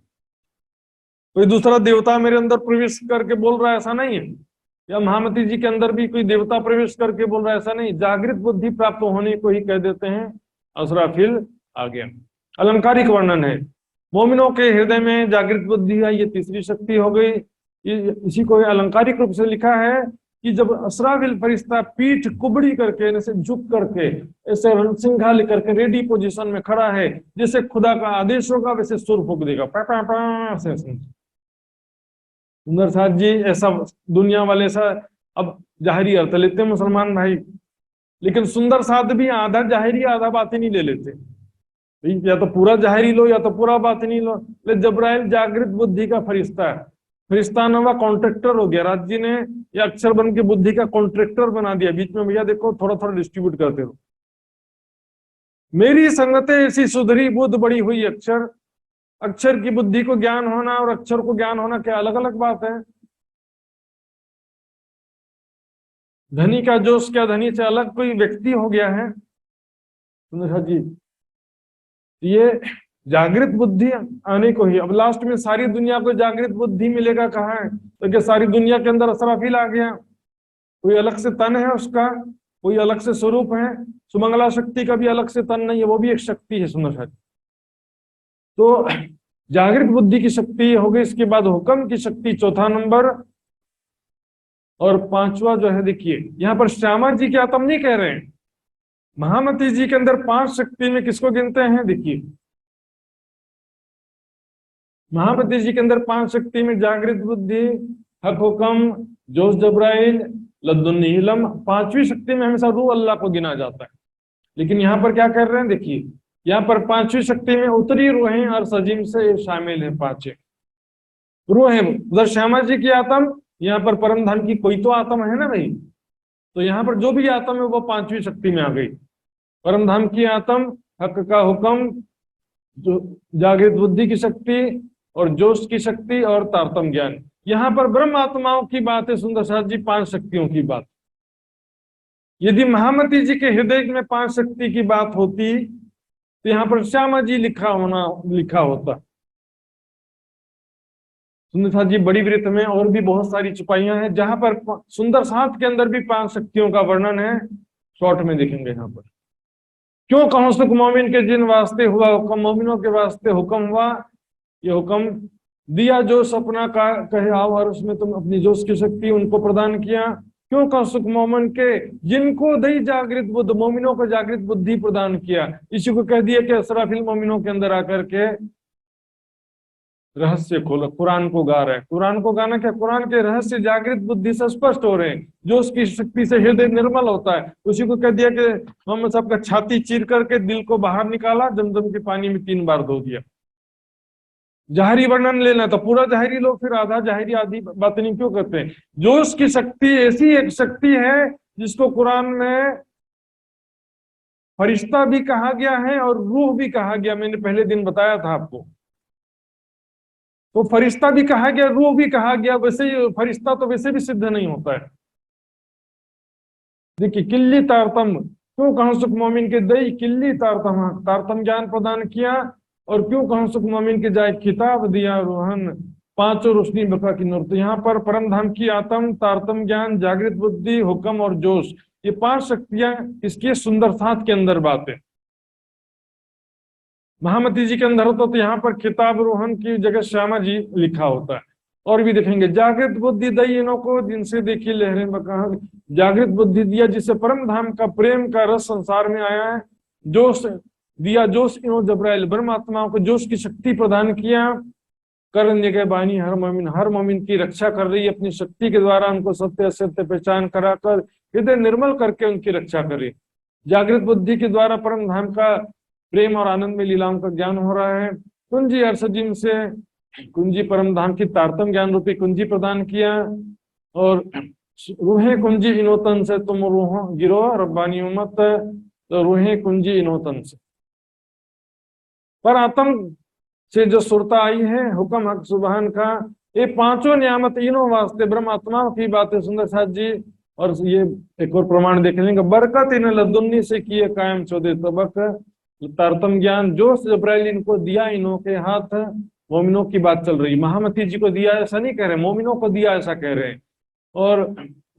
कोई दूसरा देवता मेरे अंदर प्रवेश करके बोल रहा है ऐसा नहीं है, या महामती जी के अंदर भी कोई देवता प्रवेश करके बोल रहा है ऐसा नहीं, जागृत बुद्धि प्राप्त होने को ही कह देते हैं असराफिल आ गया। अलंकारिक वर्णन है, मोमिनों के हृदय में जागृत बुद्धि है, ये तीसरी शक्ति हो गई। इसी को अलंकारिक रूप से लिखा है कि जब असराफिल फरिश्ता पीठ कुबड़ी करके, जैसे झुक करके, ऐसे रणसिंघा लेकर के रेडी पोजीशन में खड़ा है, जैसे खुदा का आदेश होगा वैसे सुर फूक देगा, सुंदर साथ जी। ऐसा दुनिया वाले ऐसा अब जाहिरी अर्थ लेते हैं मुसलमान भाई, लेकिन सुंदर साथ भी आधा जाहिरी आधा बातें नहीं ले लेते, या तो पूरा जाहिरी लो या तो पूरा बातिनी लो। जबराइल जागृत बुद्धि का फरिश्ता है, फरिश्ता नवा कॉन्ट्रैक्टर हो गया। राज्य ने या अक्षर बन के बुद्धि का कॉन्ट्रैक्टर बना दिया, बीच में भैया देखो थोड़ा थोड़ा डिस्ट्रीब्यूट करते रहो। मेरी संगतें ऐसी सुधरी बुद्ध बड़ी हुई अक्षर, अक्षर की बुद्धि को ज्ञान होना और अक्षर को ज्ञान होना क्या अलग अलग बात है। धनी का जोश क्या धनी से अलग कोई व्यक्ति हो गया है? जी, ये जागृत बुद्धि आने को ही, अब लास्ट में सारी दुनिया को जागृत बुद्धि मिलेगा कहाँ है? तो क्या सारी दुनिया के अंदर असराफिल आ गया? कोई अलग से तन है उसका, कोई अलग से स्वरूप है। सुमंगला शक्ति का भी अलग से तन नहीं है, वो भी एक शक्ति है। सुंदर, तो जागृत बुद्धि की शक्ति हो गई। इसके बाद हुक्म की शक्ति, चौथा नंबर और पांचवा जो है, देखिए यहाँ पर श्यामा जी की आत्म नहीं कह रहे हैं, महामती जी के अंदर 5 शक्ति में किसको गिनते हैं? देखिए महामती जी के अंदर 5 शक्ति में जागृत बुद्धि, हक हुक्म, जोश जबराइल, लद्दुन्नीलम, 5वीं शक्ति में हमेशा रूह अल्लाह को गिना जाता है। लेकिन यहाँ पर क्या कर रहे हैं? देखिए यहाँ पर 5वीं शक्ति में उत्तरी रूहें और सजीम से शामिल है, 5 रूहें। उधर श्यामा जी की आत्म, यहाँ पर परम धाम की कोई तो आत्म है ना भाई, तो यहाँ पर जो भी आत्म है वो 5वीं शक्ति में आ गई। परम धाम की आत्म, हक का हुक्म, जो जागृत बुद्धि की शक्ति और जोश की शक्ति और तारतम ज्ञान। यहाँ पर ब्रह्म आत्माओं की बात है सुंदर साथ जी, 5 शक्तियों की बात। यदि महामती जी के हृदय में 5 शक्ति की बात होती तो यहाँ पर श्यामा जी लिखा होता। सुंदर साथ जी बड़ी वृत्त में और भी बहुत सारी चुपाइयां हैं जहां पर सुंदर साथ के अंदर भी 5 शक्तियों का वर्णन है, शॉर्ट में देखेंगे यहाँ पर। क्यों कहो सुख मोमिन के जिन वास्ते हुआ हुक्म, मोमिनों के वास्ते हुक्म हुआ, ये हुक्म दिया जो सपना का कहे आओ, और उसमें तुम अपनी जोश की शक्ति उनको प्रदान किया। क्यों कहो सुख मोमिन के जिनको दई जागृत बुद्ध, मोमिनों को जागृत बुद्धि प्रदान किया। इसी को कह दिया कि असराफिल मोमिनों के अंदर आकर के रहस्य खोला, कुरान को गा रहे हैं। कुरान को गाना क्या? कुरान के रहस्य जागृत बुद्धि से स्पष्ट हो रहे हैं, जो उसकी शक्ति से हृदय निर्मल होता है। उसी को कह दिया कि मोहम्मद साहब का छाती चीर करके दिल को बाहर निकाला, जमजम के पानी में 3 बार धो दिया। जाहिरी वर्णन लेना तो पूरा जाहिरी लो, फिर आधा जाहिरी आधी बातनी क्यों करते हैं? जो उसकी शक्ति ऐसी एक शक्ति है जिसको कुरान में फरिश्ता भी कहा गया है और रूह भी कहा गया। मैंने पहले दिन बताया था आपको, तो फरिश्ता भी कहा गया, रूह भी कहा गया। वैसे ही फरिश्ता तो वैसे भी सिद्ध नहीं होता है। देखिए किल्ली तारतम, क्यों कहो सुख मोमिन के दई किल्ली तारतम, तारतम ज्ञान प्रदान किया। और क्यों कहो सुख मोमिन के जाए खिताब दिया रोहन, 5 रोशनी बका की नूर। तो यहाँ पर परम धाम की आत्म, तारतम ज्ञान, जागृत बुद्धि, हुक्म और जोश, ये 5 शक्तियां इसके सुंदर साथ के अंदर बात है। महामती जी के अंदर होता तो यहाँ पर खिताब रोहन की जगह श्यामा जी लिखा होता है। और भी देखेंगे जागृत बुद्धि दई इनों को जिनसे देखी लहरें बका, जागृत बुद्धि दिया जिससे परम धाम का प्रेम का रस संसार में आया है। जोश दिया, जोश इनो जबराइल, ब्रह्मात्माओं को जोश की शक्ति प्रदान किया। करण जगह बानी हर मोमिन की रक्षा कर रही है अपनी शक्ति के द्वारा, उनको सत्य असत्य पहचान कराकर हृदय निर्मल करके उनकी रक्षा करे। जागृत बुद्धि के द्वारा परम धाम का प्रेम और आनंद में लीलाओं का ज्ञान हो रहा है। कुंजी अरसजिम से कुंजी परम धाम की तारतम ज्ञान रूपी कुंजी प्रदान किया। और रूहें कुंजी इनोतन से तुम रूह गिरो रब्बानी उम्मत, तो रूहें कुंजी इनोतन से पर आत्म से जो सुरता आई है, हुक्म हक सुबहान का, ये 5 नियामत इनों वास्ते ब्रह्म आत्माओं की बात है सुंदर साथ जी। और ये एक और प्रमाण देख लेंगे, बरकत इन लद्दुन्नी से किए कायम चौदे तबक, तारतम ज्ञान जोश जबराइल इनको दिया इन्हों के हाथ। मोमिनों की बात चल रही, महामती जी को दिया ऐसा नहीं कह रहे, मोमिनों को दिया ऐसा कह रहे हैं। और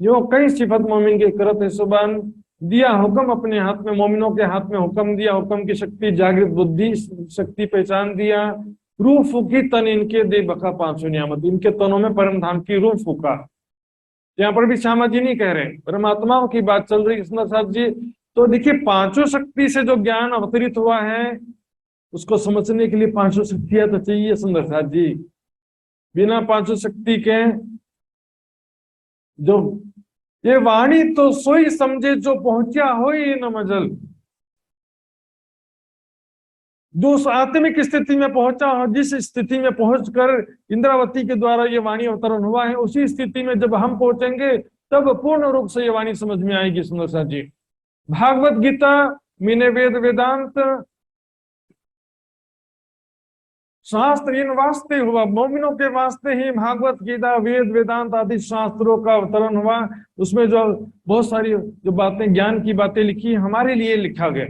जो कई सिफत मोमिन के करत है सुबान, दिया हुक्म अपने हाथ में, मोमिनों के हाथ में हुक्म दिया, हुक्म की शक्ति जागृत बुद्धि शक्ति पहचान दिया। रूह फूकी तन इनके दे बका 5 नियामत, इनके तनों में परम धाम की रूह फूका। यहाँ पर भी श्यामा जी नहीं कह रहे, परमात्माओं की बात चल रही कृष्ण साहब जी। तो देखिए 5 शक्ति से जो ज्ञान अवतरित हुआ है उसको समझने के लिए 5 शक्तियां तो चाहिए सुंदर साथ जी। बिना 5 शक्ति के जो ये वाणी तो सोई समझे जो पहुंचा हो ही न मजल, जो उस आत्मिक स्थिति में पहुंचा हो, जिस स्थिति में पहुंचकर इंद्रावती के द्वारा ये वाणी अवतरण हुआ है, उसी स्थिति में जब हम पहुंचेंगे तब पूर्ण रूप से ये वाणी समझ में आएगी सुंदर साथ जी। भागवत गीता मीने वेद वेदांत शास्त्र इन वास्ते हुआ, मोमिनों के वास्ते ही भागवत गीता वेद वेदांत आदि शास्त्रों का अवतरण हुआ। उसमें जो बहुत सारी जो बातें ज्ञान की बातें लिखी हमारे लिए लिखा गया।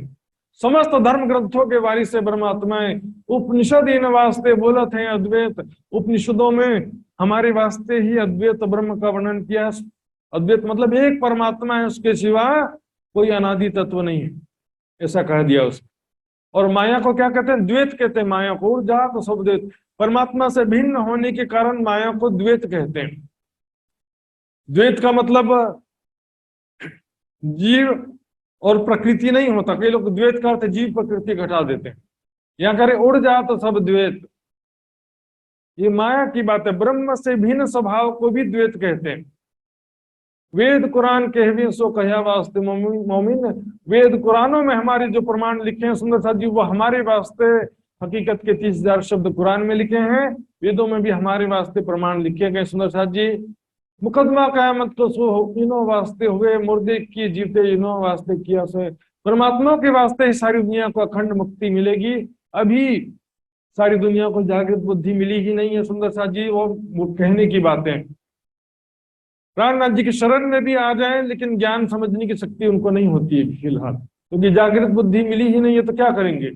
समस्त धर्म ग्रंथों के वारिस से परमात्माएं उपनिषद इन वास्ते बोलत हैं अद्वैत, उपनिषदों में हमारे वास्ते ही अद्वैत ब्रह्म का वर्णन किया। अद्वैत मतलब एक परमात्मा है, उसके सिवा कोई अनादि तत्व नहीं है, ऐसा कह दिया उसने। और माया को क्या कहते हैं? द्वैत कहते हैं माया को। जात सब द्वैत, परमात्मा से भिन्न होने के कारण माया को द्वैत कहते हैं। द्वैत का मतलब जीव और प्रकृति नहीं होता। कई लोग द्वैत का अर्थ जीव प्रकृति घटा देते हैं। यहाँ करे उड़ जा तो सब द्वैत, ये माया की बात है। ब्रह्म से भिन्न स्वभाव को भी द्वैत कहते हैं। वेद कुरान कहवे सो कह्या वास्ते मोमिन, वेद कुरानों में हमारे जो प्रमाण लिखे हैं सुंदर साथ जी, वो हमारे वास्ते हकीकत के 30,000 शब्द कुरान में लिखे हैं। वेदों में भी हमारे वास्ते प्रमाण लिखे गए सुंदर साथ जी। मुकदमा कयामत तो सो इनो वास्ते हुए, मुर्दे की जीते इनो वास्ते किया से। परमात्मा के वास्ते ही सारी दुनिया को अखंड मुक्ति मिलेगी। अभी सारी दुनिया को जागृत बुद्धि मिली ही नहीं है सुंदर साथ जी, वो कहने की बातें। प्राणनाथ जी की शरण में भी आ जाएं, लेकिन ज्ञान समझने की शक्ति उनको नहीं होती है फिलहाल, क्योंकि जागृत बुद्धि मिली ही नहीं है, तो क्या करेंगे।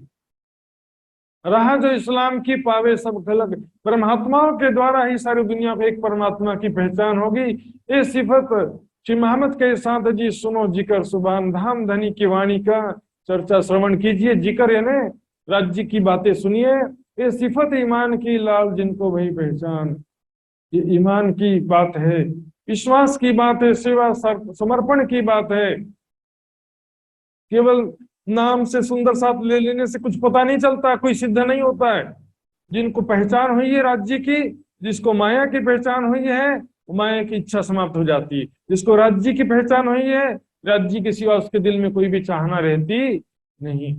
रहा जो इस्लाम की पावे सब खलक, परमात्माओं के द्वारा ही सारी दुनिया को एक परमात्मा की पहचान होगी। ये सिफत श्री मोहम्मद के साथ जी सुनो जिक्र सुबान, धाम धनी की वाणी का चर्चा श्रवण कीजिए। जिक्र यानी राज्य की बातें सुनिए। ये सिफत ईमान की लाल जिनको वही पहचान, ये ईमान की बात है, विश्वास की बात है, सेवा समर्पण की बात है। केवल नाम से सुंदर साथ ले लेने से कुछ पता नहीं चलता, कोई सिद्ध नहीं होता है। जिनको पहचान हुई है राज्य की, जिसको माया की पहचान हुई है, माया की इच्छा समाप्त हो जाती है। जिसको राज्य की पहचान हुई है, राज्य के सिवा उसके दिल में कोई भी चाहना रहती नहीं।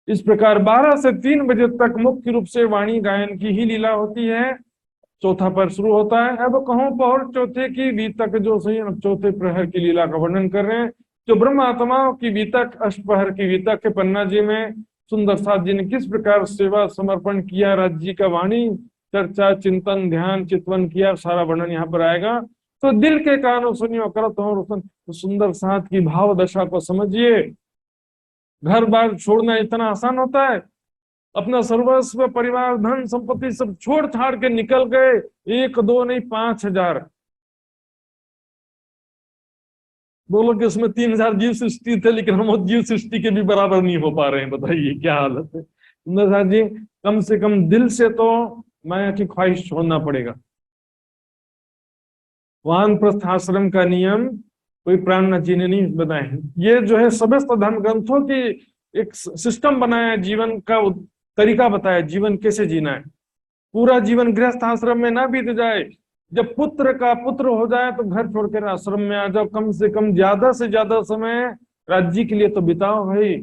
इस प्रकार 12 से 3 बजे तक मुख्य रूप से वाणी गायन की ही लीला होती है। चौथा पर शुरू होता है। अब कहूं पौर चौथे की बीतक जो सही, चौथे प्रहर की लीला का वर्णन कर रहे हैं। जो ब्रह्म आत्माओं की बीतक, अष्टपहर की बीतक के पन्ना जी में सुंदर साथ जी ने किस प्रकार सेवा समर्पण किया, राज्य का वाणी चर्चा चिंतन ध्यान चितवन किया, सारा वर्णन यहाँ पर आएगा। तो दिल के कानों सुनियो करत हो रोशन, तो सुंदर साथ की भाव दशा को समझिए। घर बार छोड़ना इतना आसान होता है। अपना सर्वस्व परिवार धन संपत्ति सब छोड़ छाड़ के निकल गए, 1 2 नहीं 5,000। बोलो कि उसमें 3,000 जीव सृष्टि थे, लेकिन हम उस जीव सृष्टि के भी बराबर नहीं हो पा रहे हैं। बताइए क्या हालत है सुंदर साथ जी। कम से कम दिल से तो माया की ख्वाहिश छोड़ना पड़ेगा। वानप्रस्थ आश्रम का नियम कोई प्राणनाथ जी ने नहीं बनाए हैं। ये जो है समस्त धर्म ग्रंथों की एक सिस्टम बनाया, जीवन का तरीका बताया, जीवन कैसे जीना है। पूरा जीवन गृहस्थ आश्रम में ना बीत जाए। जब पुत्र का पुत्र हो जाए तो घर छोड़कर आश्रम में आ जाओ। कम से कम ज्यादा से ज्यादा समय राज्य के लिए तो बिताओ भाई।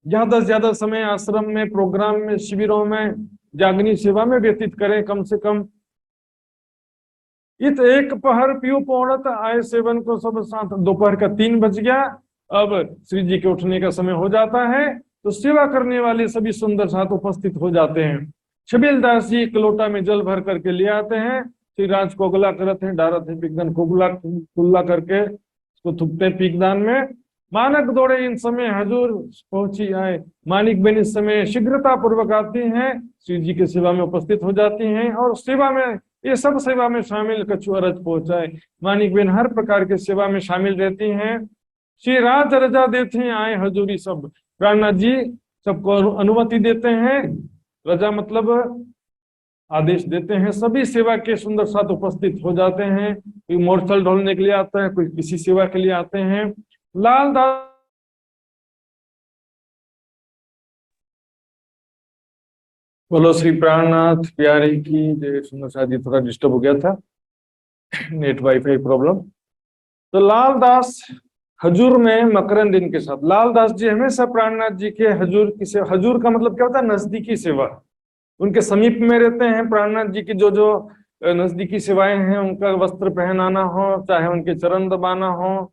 ज्यादा से ज्यादा समय आश्रम में, प्रोग्राम में, शिविरों में, जागनी सेवा में व्यतीत करें कम से कम। इत एक पहर पियो पौड़त आए सेवन को सब साथ। दोपहर का 3 बज गया, अब श्री जी के उठने का समय हो जाता है। तो सेवा करने वाले सभी सुंदर साथ उपस्थित हो जाते हैं। छबील दास जी एक लोटा में जल भर करके ले आते हैं। श्री राज कोगला करते हैं, डारत है पीकदान कोगला कुल्ला करके उसको थुकते हैं पीकदान में। मानक दौड़े इन समय हजूर पहुंची आए, मानिक बेन इस समय शीघ्रता पूर्वक आती हैं, श्री जी की सेवा में उपस्थित हो जाती हैं। और सेवा में, ये सब सेवा में शामिल कछु अरज पहुंचाए। मानिक बेन हर प्रकार की सेवा में शामिल रहती हैं। श्री राज रजा देते हैं आए हजूरी सब। प्राणनाथ जी सबको अनुमति देते हैं। रजा मतलब आदेश देते हैं। सभी सेवा के सुंदर साथ उपस्थित हो जाते हैं। कोई मोरचल ढोलने के लिए आता है, कोई किसी सेवा के लिए आते हैं। लाल दास बोलो श्री प्राणनाथ प्यारे की जय। सुंदर साथ जी थोड़ा डिस्टर्ब हो गया था, नेट वाईफाई प्रॉब्लम। तो लाल दास हजूर में मकरंद इनके साथ। लाल दास जी हमेशा प्राणनाथ जी के हजूर की सेवा, हजूर का मतलब क्या होता है, नजदीकी सेवा। उनके समीप में रहते हैं। प्राणनाथ जी की जो जो नजदीकी सेवाएं हैं, उनका वस्त्र पहनाना हो, चाहे उनके चरण दबाना हो,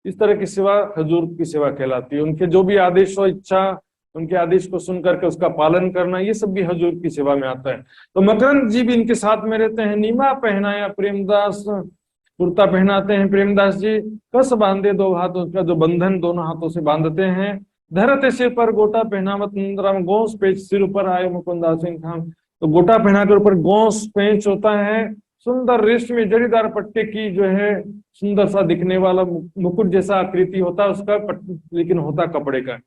इस तरह की सेवा हजूर की सेवा कहलाती है। उनके जो भी आदेश हो, इच्छा, उनके आदेश को सुन करके उसका पालन करना, ये सब भी हजूर की सेवा में आता है। तो मकरंद जी भी इनके साथ में रहते हैं। नीमा पहनाया प्रेमदास, कुर्ता पहनाते हैं प्रेमदास जी। कस बांधे 2 हाथों का, जो बंधन दोनों हाथों से बांधते हैं। धरत सिर पर गोटा पहनावत नंदराम, गोस पेच सिर ऊपर आए मुकुंदा सिंह खान। तो गोटा पहना के ऊपर गोस पेच होता है। सुंदर रेशमी जड़ीदार पट्टे की जो है सुंदर सा दिखने वाला मुकुट जैसा आकृति होता है उसका, लेकिन होता कपड़े का।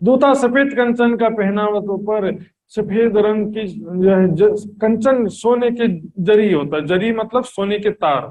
दूता सफेद कंचन का पहनावत ऊपर, सफेद रंग की जो है कंचन सोने के जरी होता है। जरी मतलब सोने के तार।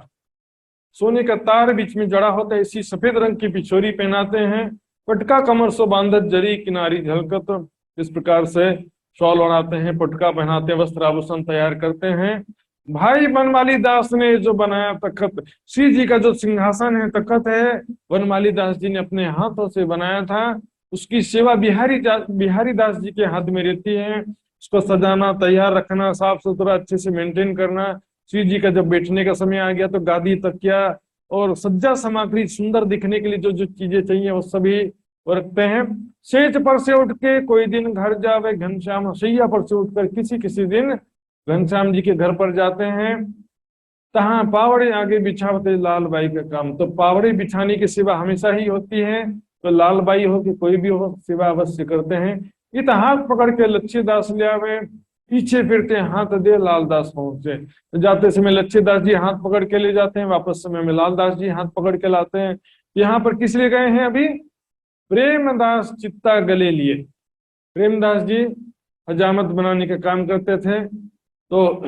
सोने का तार बीच में जड़ा होता है, इसी सफेद रंग की पिछोरी पहनाते हैं। पटका कमर सो बांधत जरी किनारी झलकत, इस प्रकार से शॉल ओढ़ाते हैं, पटका पहनाते हैं, वस्त्र आभूषण तैयार करते हैं। भाई बनमाली दास ने जो बनाया तखत, श्री जी का जो सिंहासन है, तखत है, बनमाली दास जी ने अपने हाथों से बनाया था। उसकी सेवा बिहारी दास जी के हाथ में रहती है। उसको सजाना, तैयार रखना, साफ सुथरा अच्छे से मेंटेन करना। श्री जी का जब बैठने का समय आ गया तो गादी, तकिया और सज्जा सामग्री सुंदर दिखने के लिए जो जो चीजें चाहिए वो सभी वो रखते हैं। सेज पर से उठ के कोई दिन घर जावे घनश्याम, शैया पर से उठकर किसी किसी दिन घनश्याम जी के घर पर जाते हैं। तहाँ पावड़े आगे बिछावते लाल बाई का काम, तो पावड़े बिछाने की सेवा हमेशा ही होती है, तो लाल बाई हो कि कोई भी हो सेवा अवश्य करते हैं। इत हाथ पकड़ के लच्छीदास ले आवे, पीछे फिरते हाथ दे लालदास पहुंचे। तो जाते समय लच्छीदास जी हाथ पकड़ के ले जाते हैं, वापस समय में लालदास जी हाथ पकड़ के लाते हैं। यहाँ पर किस लिए गए हैं अभी? प्रेमदास चित्ता गले लिए। प्रेमदास जी हजामत बनाने का काम करते थे, तो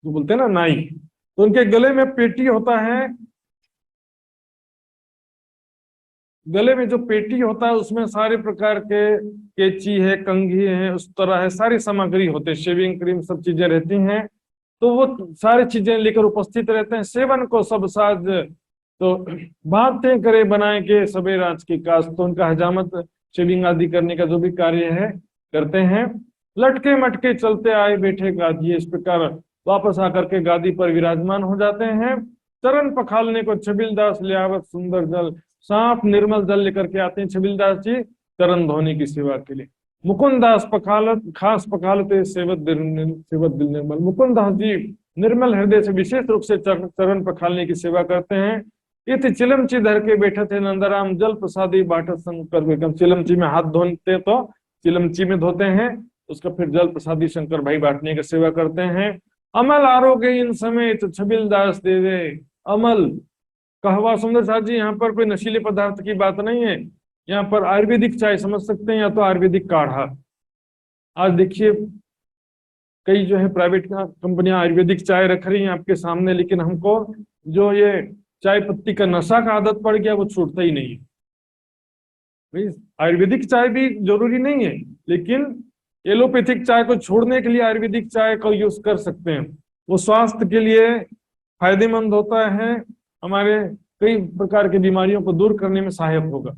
जो बोलते हैं ना नाई, तो उनके गले में पेटी होता है। गले में जो पेटी होता है उसमें सारे प्रकार के कैंची है, कंघी है, उस तरह है, सारी सामग्री होते हैं, शेविंग क्रीम सब चीजें रहती हैं। तो वो सारी चीजें लेकर उपस्थित रहते हैं। सेवन को सब साज तो बातें करे बनाए के सबे राज की काज, तो उनका हजामत शेविंग आदि करने का जो भी कार्य है करते हैं। लटके मटके चलते आए बैठे गादी, इस प्रकार वापस आकर के गादी पर विराजमान हो जाते हैं। चरण पखालने को छबिलदास ले आवत सुंदर जल, साफ निर्मल जल लेकर के आते हैं छबिलदास जी चरण धोने की सेवा के लिए। मुकुंदास पखालत खास पखालते सेवत दिल निर्मल, मुकुंदास जी निर्मल हृदय से विशेष रूप से चरण पखालने की सेवा करते हैं। इत चिलमची धर के बैठे थे नंदराम, जल प्रसादी बाटत शंकर बेगम। चिलमची में हाथ धोते तो चिलमची में धोते हैं, उसका फिर जल प्रसादी शंकर भाई बांटने की सेवा करते हैं। अमल आरोग्य इन समेत छबिलदास देवे, अमल कहवा सुंदर साथ जी, यहाँ पर कोई नशीले पदार्थ की बात नहीं है, यहाँ पर आयुर्वेदिक चाय समझ सकते हैं या तो आयुर्वेदिक काढ़ा। आज देखिए कई जो है प्राइवेट कंपनियां आयुर्वेदिक चाय रख रही हैं आपके सामने, लेकिन हमको जो ये चाय पत्ती का नशा का आदत पड़ गया वो छूटता ही नहीं है। भाई आयुर्वेदिक चाय भी जरूरी नहीं है, लेकिन एलोपैथिक चाय को छोड़ने के लिए आयुर्वेदिक चाय का यूज कर सकते हैं। वो स्वास्थ्य के लिए फायदेमंद होता है, हमारे कई प्रकार की बीमारियों को दूर करने में सहायक होगा,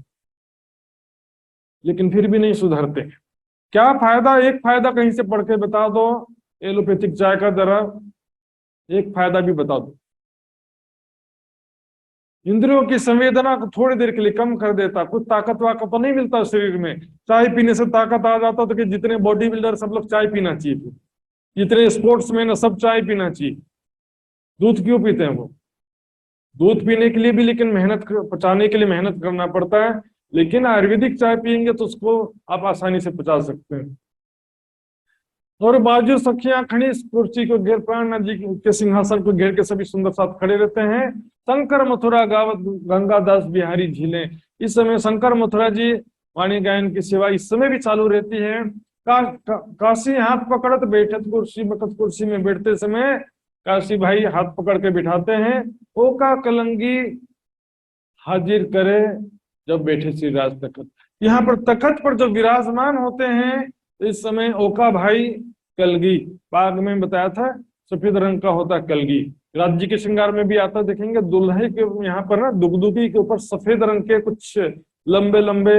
लेकिन फिर भी नहीं सुधरते। क्या फायदा? एक फायदा कहीं से पढ़ के बता दो एलोपैथिक चाय का, जरा एक फायदा भी बता दो। इंद्रियों की संवेदना को थोड़ी देर के लिए कम कर देता, कुछ ताकत वाकत तो नहीं मिलता शरीर में। चाय पीने से ताकत आ जाता तो कि जितने बॉडी बिल्डर सब लोग चाय पीना चाहिए, जितने स्पोर्ट्समैन है सब चाय पीना चाहिए। दूध क्यों पीते हैं वो? दूध पीने के लिए भी लेकिन पचाने के लिए मेहनत करना पड़ता है, लेकिन आयुर्वेदिक चाय पियेंगे तो उसको आप आसानी से पचा सकते हैं। और बाजू सखियां खड़ी कुर्सी को घेर, प्राण जी के सिंहासन को घेर के सभी सुंदर साथ खड़े रहते हैं। शंकर मथुरा गावत गंगादास बिहारी झीलें, इस समय शंकर मथुरा जी वाणी गायन की सेवा इस समय भी चालू रहती है। काशी हाथ पकड़त बैठत कुर्सी, बकत कुर्सी में बैठते समय काशी भाई हाथ पकड़ के बिठाते हैं। ओका कलंगी हाजिर करे जब बैठे श्री राज तखत, यहाँ पर तखत पर जो विराजमान होते हैं तो इस समय ओका भाई कलगी, बाग में बताया था सफेद रंग का होता कलगी, राज्य के श्रृंगार में भी आता देखेंगे। दुल्हे के यहाँ पर ना दुगदुगी के ऊपर सफेद रंग के कुछ लंबे लंबे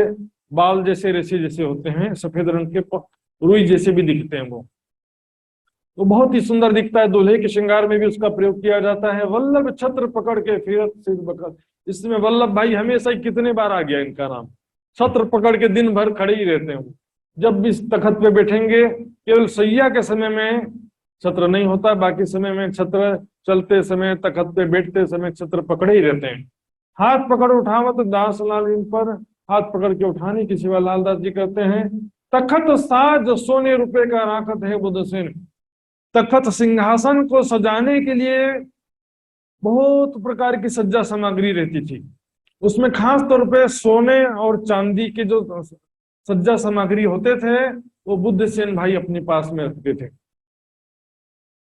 बाल जैसे रेशे जैसे होते हैं, सफेद रंग के रुई जैसे भी दिखते हैं वो, तो बहुत ही सुंदर दिखता है। दूल्हे के श्रृंगार में भी उसका प्रयोग किया जाता है। वल्लभ छत्र पकड़ के फिरत सिर बकत, इसमें वल्लभ भाई हमेशा ही कितने बार आ गया इनका नाम। छत्र पकड़ के दिन भर खड़े ही रहते हैं, जब भी तखत पे बैठेंगे केवल सैया के समय में छत्र नहीं होता, बाकी समय में छत्र, चलते समय तखत पे बैठते समय छत्र पकड़े ही रहते हैं। हाथ पकड़ उठावत दास लाल, इन पर हाथ पकड़ के उठाने की सेवा लालदास जी करते हैं। तखत साज सोने रुपए का राखत है बुध सेन, तखत सिंहासन को सजाने के लिए बहुत प्रकार की सज्जा सामग्री रहती थी, उसमें खास तौर पे सोने और चांदी के जो सज्जा सामग्री होते थे वो बुद्ध सेन भाई अपने पास में रखते थे,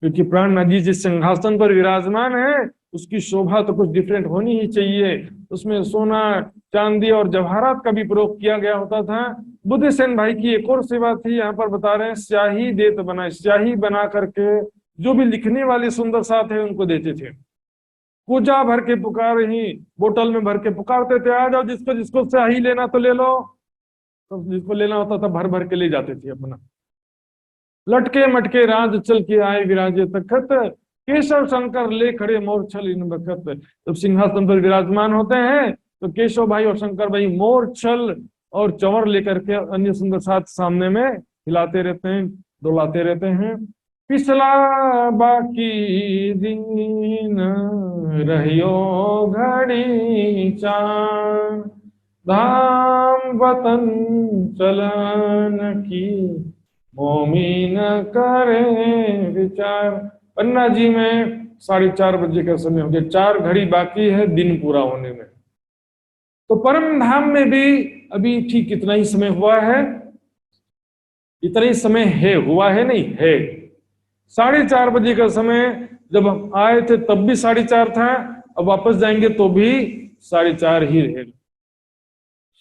क्योंकि प्राणनाथ जी जिस सिंहासन पर विराजमान है उसकी शोभा तो कुछ डिफरेंट होनी ही चाहिए। उसमें सोना चांदी और जवाहरात का भी प्रयोग किया गया होता था। बुद्धसेन भाई की एक और सेवा थी, यहाँ पर बता रहे हैं, स्याही देत बनाए, स्याही बना करके जो भी लिखने वाले सुंदर साथ है उनको देते थे। पूजा भर के पुकार ही, बोतल में भर के पुकारते थे, आ जाओ जिसको जिसको स्याही लेना तो ले लो। तो जिसको लेना होता था भर भर के ले जाते थे अपना। लटके मटके राज चल के आए विराजे तखत, केशव शंकर ले खड़े मोरछल इन बखत। जब सिंहासन पर विराजमान होते हैं तो केशव भाई और शंकर भाई मोरछल और चंवर लेकर के अन्य सुंदर साथ सामने में हिलाते रहते हैं, डोलाते रहते हैं। पिछला बाकी दिन रहियो घड़ी चार, धाम वतन चलन की मोमिन करे विचार। पन्ना जी में 4:30 बजे का समय हो गया, 4 घड़ी बाकी है दिन पूरा होने में। तो परम धाम में भी अभी ठीक कितना ही समय हुआ है, इतना ही समय है, हुआ है नहीं है। 4:30 बजे का समय, जब हम आए थे तब भी 4:30 था, अब वापस जाएंगे तो भी 4:30 ही रहेगा।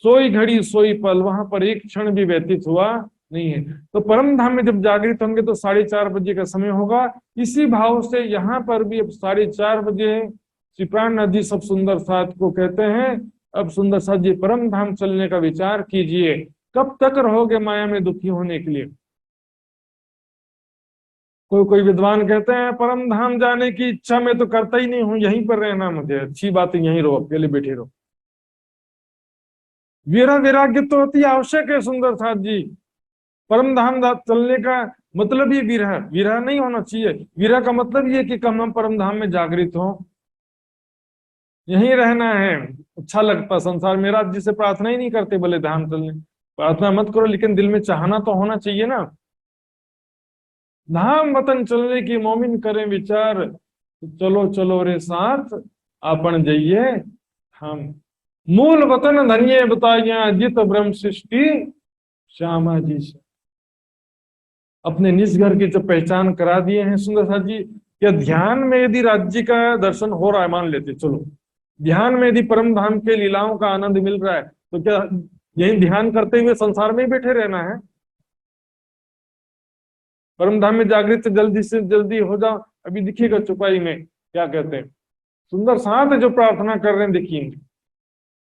सोई घड़ी सोई पल, वहां पर एक क्षण भी व्यतीत हुआ नहीं है। तो परम धाम में जब जागृत होंगे तो 4:30 बजे का समय होगा। इसी भाव से यहाँ पर भी अब 4:30 बजे श्री प्राण नदी सब सुंदर साथ को कहते हैं, अब सुंदर साथ जी परम धाम चलने का विचार कीजिए। कब तक रहोगे माया में दुखी होने के लिए? कोई कोई विद्वान कहते हैं परम धाम जाने की इच्छा मैं तो करता ही नहीं हूं, यहीं पर रहना मुझे, अच्छी बात है, यहीं रहो, अकेले बैठे रहो। वीरा वैराग्य तो अति आवश्यक है सुंदर साथ जी। परम धाम चलने का मतलब ही विरह, विरह नहीं होना चाहिए। विरह का मतलब ये कि कम हम परम धाम में जागृत हो, यहीं रहना है, अच्छा लगता संसार। मेरा जी से प्रार्थना ही नहीं करते बोले धाम चलने, प्रार्थना मत करो, लेकिन दिल में चाहना तो होना चाहिए ना। धाम वतन चलने की मोमिन करें विचार, चलो चलो रे साथ आपन जाइए हम। मूल वतन धन्य बताइया, जित ब्रह्म सृष्टि श्यामा जी से। अपने निज घर की जो पहचान करा दिए हैं सुंदर साथ जी। क्या ध्यान में यदि राज्य का दर्शन हो रहा है, मान लेते चलो ध्यान में यदि परम धाम के लीलाओं का आनंद मिल रहा है, तो क्या यही ध्यान करते हुए संसार में ही बैठे रहना है? परम धाम में जागृत जल्दी से जल्दी हो जाओ। अभी दिखिएगा चौपाई में क्या कहते हैं, सुंदर साथ जो प्रार्थना कर रहे हैं देखिए।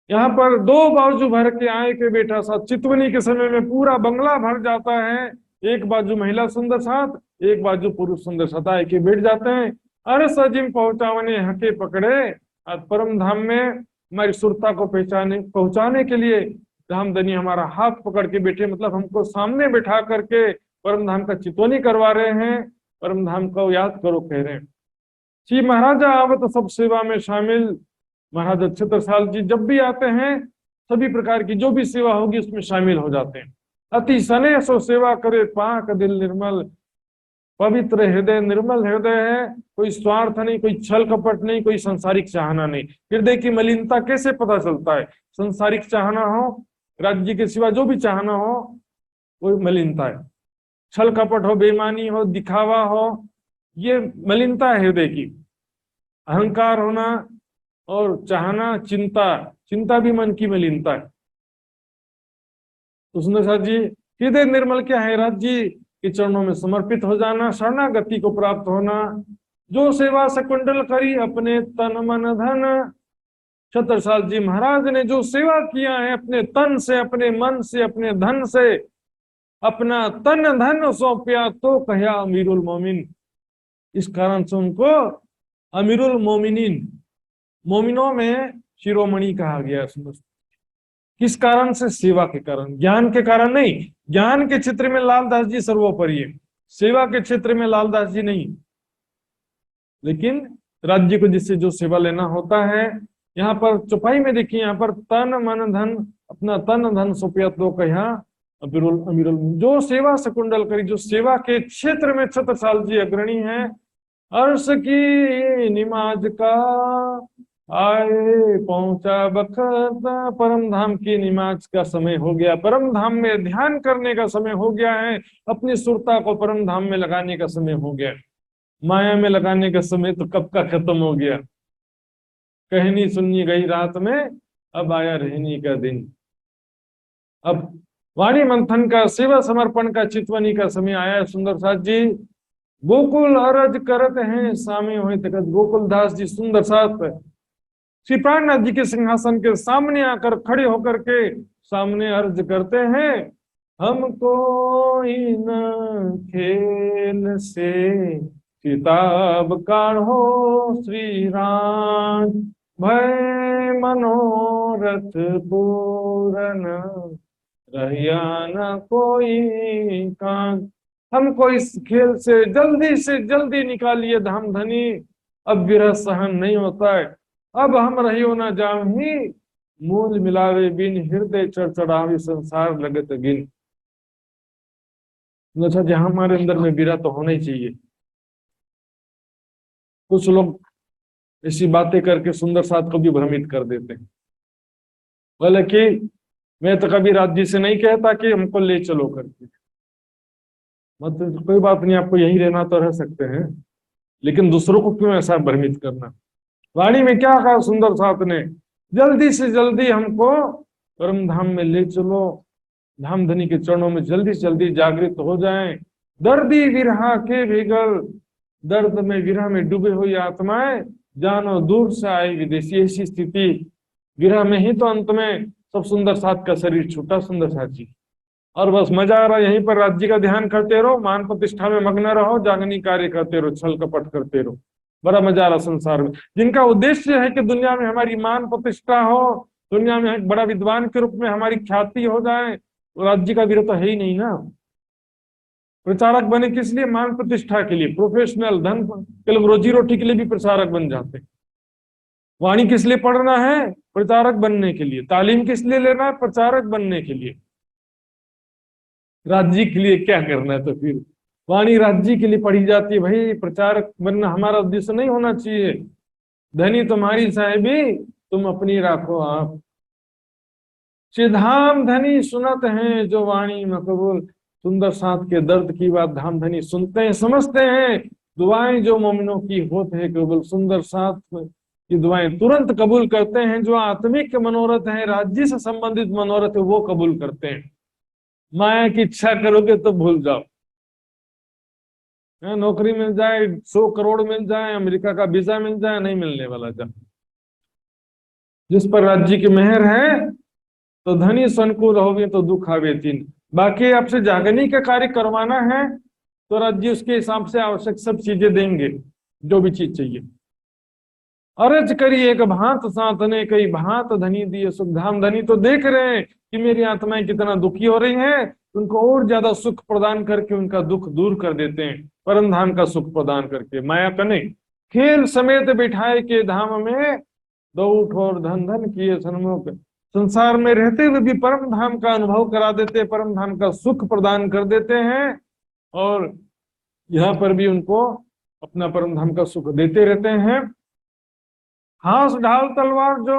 यहाँ पर 2 बाजू भर के आए के बेटा साथ, चितवनी के समय में पूरा बंगला भर जाता है। एक बाजू महिला सुंदर साथ, एक बाजू पुरुष सुंदर साथ आए के बैठ जाते हैं। अरे सजिम पहुंचावने हके पकड़े, आज परम धाम में हमारी सुरता को पहुंचाने के लिए धामधनी हमारा हाथ पकड़ के बैठे, मतलब हमको सामने बैठा करके परम धाम का चितवनी करवा रहे हैं, परम धाम को याद करो कह रहे हैं। श्री महाराजा आवत सब सेवा में शामिल। महाराजा छत्रसाल जी जब भी आते हैं सभी प्रकार की जो भी सेवा होगी उसमें शामिल हो जाते हैं। अति स्नेह सो सेवा करे पाक दिल निर्मल, पवित्र हृदय, निर्मल हृदय है, कोई स्वार्थ नहीं, कोई छल कपट नहीं, कोई संसारिक चाहना नहीं। हृदय की मलिनता कैसे पता चलता है? संसारिक चाहना हो, राज्य के सिवा जो भी चाहना हो, वो मलिनता है। छल कपट हो, बेईमानी हो, दिखावा हो, ये मलिनता है हृदय की। अहंकार होना और चाहना, चिंता, चिंता भी मन की मलिनता है। तो सुंदर साथ जी हृदय निर्मल क्या है? राज्य के चरणों में समर्पित हो जाना, शरणागति को प्राप्त होना। जो सेवा सकुंडल करी अपने तन मन धन। छत्रसाल जी महाराज ने जो सेवा किया है अपने तन से, अपने मन से, अपने धन से, अपना तन धन सौंपया तो कहा अमीरुल मोमिन। इस कारण से उनको अमीरुल मोमिनीन, मोमिनों में शिरोमणि कहा गया। किस कारण से? सेवा के कारण, ज्ञान के कारण नहीं। ज्ञान के क्षेत्र में लालदास जी सर्वोपरि है, सेवा के क्षेत्र में लालदास जी नहीं। लेकिन राज्य को जिससे जो सेवा लेना होता है, यहाँ पर चौपाई में देखिए, यहाँ पर तन मन धन, अपना तन धन सौंपया तो कहा अमीरुल अमीरुल। जो सेवा सकुंडल करी, जो सेवा के क्षेत्र में छत्रसाल जी अग्रणी है। अर्श की निमाज का आए पहुंचा बखत, परम धाम की निमाज का समय हो गया, परम धाम में ध्यान करने का समय हो गया है, अपनी सुरता को परम धाम में लगाने का समय हो गया। माया में लगाने का समय तो कब का खत्म हो गया। कहनी सुनी गई रात में, अब आया रहनी का दिन। अब वाणी मंथन का, सेवा समर्पण का, चितवनी का समय आया है। सुंदर साथ जी गोकुल अरज करत हैं, सामी हुए तकत। गोकुल दास जी सुंदर साथ श्री प्राणनाथ जी के सिंहासन के सामने आकर खड़े होकर के सामने अर्ज करते हैं, हमको इन खेल से किताब काढ़ो श्री राम, भय मनोरथ पूरन, रहिया न कोई कान। हमको इस खेल से जल्दी निकालिए धाम धनी, अब विरह सहन नहीं होता है। अब हम रहियो न जाहि, मूल मिलावे बिन, हृदय चढ़चढ़ावे संसार लगत गिन। अच्छा जी, हमारे अंदर में विरह तो होना ही चाहिए। कुछ लोग ऐसी बातें करके सुंदर साथ को भी भ्रमित कर देते हैं। बोले कि मैं तो कभी राज जी से नहीं कहता कि हमको ले चलो करके, मतलब कोई बात नहीं, आपको यही रहना तो रह सकते हैं, लेकिन दूसरों को क्यों ऐसा भ्रमित करना। वाणी में क्या कहा सुंदर साथ ने, जल्दी से जल्दी हमको परम धाम में ले चलो, धाम धनी के चरणों में जल्दी से जल्दी जागृत हो जाएं। दर्दी विरहा के विगल, दर्द में विरह में डूबे हुई आत्माएं, जानो दूर से आई विदेशी। ऐसी स्थिति विरह में ही तो अंत में सब सुंदर साथ का शरीर छूटा। सुंदर साथ जी और बस मजा आ रहा, यहीं पर राज्य का ध्यान करते रहो, मान प्रतिष्ठा में मग्न रहो, जागनी कार्य करते रहो, छल कपट करते रहो, बड़ा मजा आ रहा संसार में। जिनका उद्देश्य है कि दुनिया में हमारी मान प्रतिष्ठा हो, दुनिया में एक बड़ा विद्वान के रूप में हमारी ख्याति हो जाए, तो राज्य का विरह तो है ही नहीं ना। प्रचारक बने किस लिए? मान प्रतिष्ठा के लिए, प्रोफेशनल धन केवल रोजी रोटी के लिए भी प्रचारक बन जाते हैं। वाणी किस लिए पढ़ना है? प्रचारक बनने के लिए। तालीम किस लिए लेना है? प्रचारक बनने के लिए। राज्य के लिए क्या करना है? तो फिर वाणी राज्य के लिए पढ़ी जाती है। भाई प्रचारक बनना हमारा उद्देश्य नहीं होना चाहिए। धनी तुम्हारी साहेबी, तुम अपनी राखो आप। धाम धनी सुनत हैं जो वाणी मकबूल। सुंदर साथ के दर्द की बात धाम धनी सुनते हैं, समझते हैं। दुआएं जो मोमिनों की होत है केवल, सुंदर साथ की दुआएं तुरंत कबूल करते हैं। जो आत्मिक मनोरथ है, राज्य से संबंधित मनोरथ है, वो कबूल करते हैं। माया की इच्छा करोगे तो भूल जाओ। नौकरी मिल जाए, 100 करोड़ मिल जाए, अमेरिका का वीजा मिल जाए, नहीं मिलने वाला। जब जिस पर राज्य की मेहर है तो धनी संकुल रहोगे तो दुख आवे तीन। बाकी आपसे जागनी का कार्य करवाना है तो राज्य उसके हिसाब से आवश्यक सब चीजें देंगे, जो भी चीज चाहिए। अर्ज करी एक भांत साथ ने, कई भांत धनी दिए सुख। धाम धनी तो देख रहे हैं कि मेरी आत्माएं कितना दुखी हो रही हैं, उनको और ज्यादा सुख प्रदान करके उनका दुख दूर कर देते हैं, परम धाम का सुख प्रदान करके। माया कने खेल समेत बिठाए के धाम में, दो ठोर धन धन किए सन्मुख। संसार में रहते हुए भी परम धाम का अनुभव करा देते, परम धाम का सुख प्रदान कर देते हैं, और यहाँ पर भी उनको अपना परम धाम का सुख देते रहते हैं। हाथ ढाल तलवार जो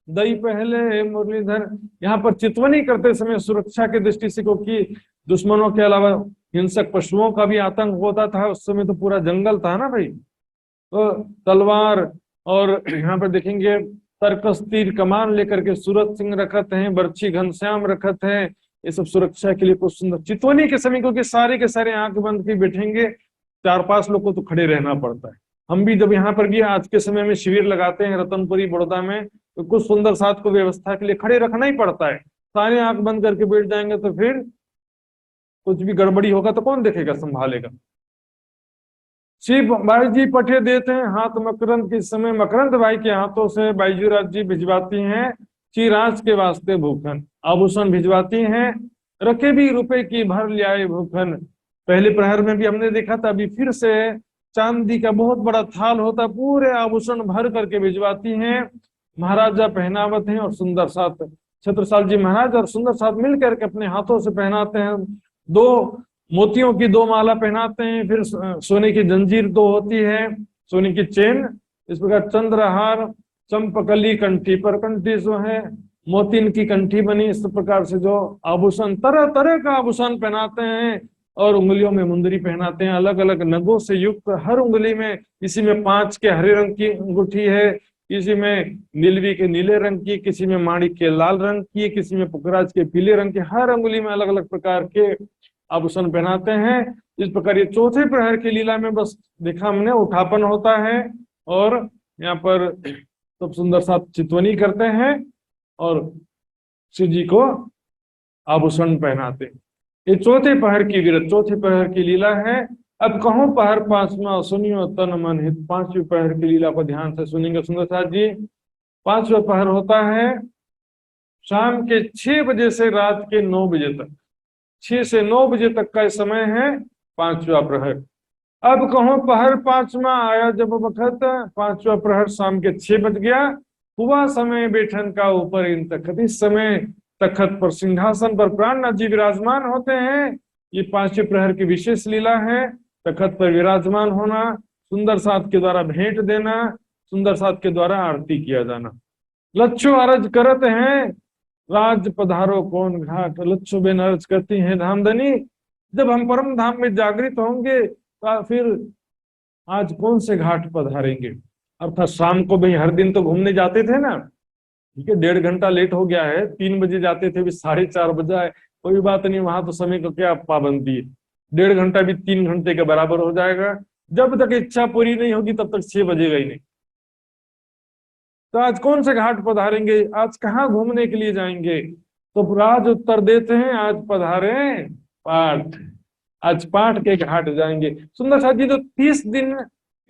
दई पहले मुरलीधर। यहाँ पर चितवनी करते समय सुरक्षा की दृष्टि से, क्योंकि दुश्मनों के अलावा हिंसक पशुओं का भी आतंक होता था उस समय, तो पूरा जंगल था ना भाई। तो तलवार, और यहाँ पर देखेंगे तरकस तीर कमान लेकर के सूरत सिंह रखत हैं, बर्छी घनश्याम रखत हैं। ये सब सुरक्षा के लिए कुछ सुंदर। चितवनी के समय क्योंकि सारे के सारे आंख बंद के बैठेंगे, 4-5 लोग को तो खड़े रहना पड़ता है। हम भी जब यहाँ पर भी आज के समय में शिविर लगाते हैं रतनपुरी बड़ौदा में, तो कुछ सुंदर साथ को व्यवस्था के लिए खड़े रखना ही पड़ता है। सारे आंख बंद करके बैठ जाएंगे तो फिर कुछ भी गड़बड़ी होगा तो कौन देखेगा, संभालेगा। शिव भाई जी पठे देते हैं हाथ मकरंद के समय, मकरंद भाई के हाथों से बाईजूराज जी भिजवाती हैं चिराज के वास्ते भूखन। आभूषण भिजवाती हैं, रखे भी रुपए की भर लियाए भूखन। पहले प्रहर में भी हमने देखा था, अभी फिर से चांदी का बहुत बड़ा थाल होता, पूरे आभूषण भर करके भिजवाती हैं। महाराजा पहनावत हैं और सुंदर साथ छत्रसाल जी महाराज और सुंदर साथ मिलकर के अपने हाथों से पहनाते हैं। 2 मोतियों की 2 माला पहनाते हैं, फिर सोने की जंजीर 2 होती है, सोने की चेन, इस प्रकार चंद्रहार, चंपकली कंठी पर कंठी जो है मोतिन की कंठी बनी, इस प्रकार से जो आभूषण तरह तरह का आभूषण पहनाते हैं, और उंगलियों में मुंदरी पहनाते हैं अलग अलग नगों से युक्त। हर उंगली में, किसी में 5 के हरे रंग की अंगूठी है, किसी में नीलवी के नीले रंग की, किसी में माणिक के लाल रंग की, किसी में पुखराज के पीले रंग के, हर अंगुली में अलग अलग प्रकार के आभूषण पहनाते हैं। इस प्रकार ये चौथे प्रहर की लीला में बस देखा हमने उठापन होता है और यहाँ पर सब सुंदर सा चितवनी करते हैं और शिव जी को आभूषण पहनाते हैं। ये चौथे पहर की विरत, चौथे पहर की लीला है। अब कहो पहर पांचवा सुनियो तन मन हित, पांचवी पहर की लीला को ध्यान से सुनेंगे सुंदर साथ जी। पांचवा पहर होता है शाम के 6 बजे से रात के 9 बजे तक, 6 से 9 बजे तक का समय है पांचवा प्रहर। अब कहो पहर पांचवा आया जब वक्त, पांचवा प्रहर शाम के 6 बज गया, हुआ समय बैठन का ऊपर इन तखत। इस समय तखत पर सिंहासन पर प्राणनाथ जी विराजमान होते हैं। ये पांचवें प्रहर की विशेष लीला है। तखत पर विराजमान होना, सुंदर साथ के द्वारा भेंट देना, सुंदर साथ के द्वारा आरती किया जाना। लच्छो अरज करत हैं राज पधारो कौन घाट, लच्छो बेन अर्ज करती हैं धामधनी। जब हम परम धाम में जागृत होंगे तो फिर आज कौन से घाट पधारेंगे। अर्थात शाम को भाई हर दिन तो घूमने जाते थे ना, ठीक है, 1.5 घंटा लेट हो गया है, 3 बजे जाते थे, भी 4:30 बजा है, कोई बात नहीं, वहां तो समय को क्या पाबंदी है, 1.5 घंटा भी 3 घंटे के बराबर हो जाएगा। जब तक इच्छा पूरी नहीं होगी तब तक 6 बजेगा ही नहीं। तो आज कौन से घाट पधारेंगे, आज कहाँ घूमने के लिए जाएंगे। तो राज उत्तर देते हैं आज पधारे पाठ, आज पाठ के घाट जाएंगे। सुंदर साथ जी, तो 30 दिन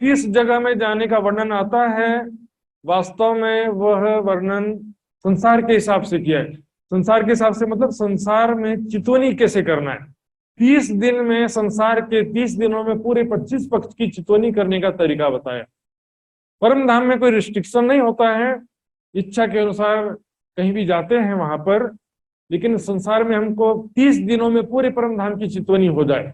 30 जगह में जाने का वर्णन आता है, वास्तव में वह वर्णन संसार के हिसाब से किया है। संसार के हिसाब से मतलब संसार में चितवनी कैसे करना है। 30 दिन में, संसार के 30 दिनों में पूरे 25 पक्ष की चितवनी करने का तरीका बताया। परम धाम में कोई रिस्ट्रिक्शन नहीं होता है, इच्छा के अनुसार कहीं भी जाते हैं वहां पर, लेकिन संसार में हमको 30 दिनों में पूरे परम धाम की चितवनी हो जाए।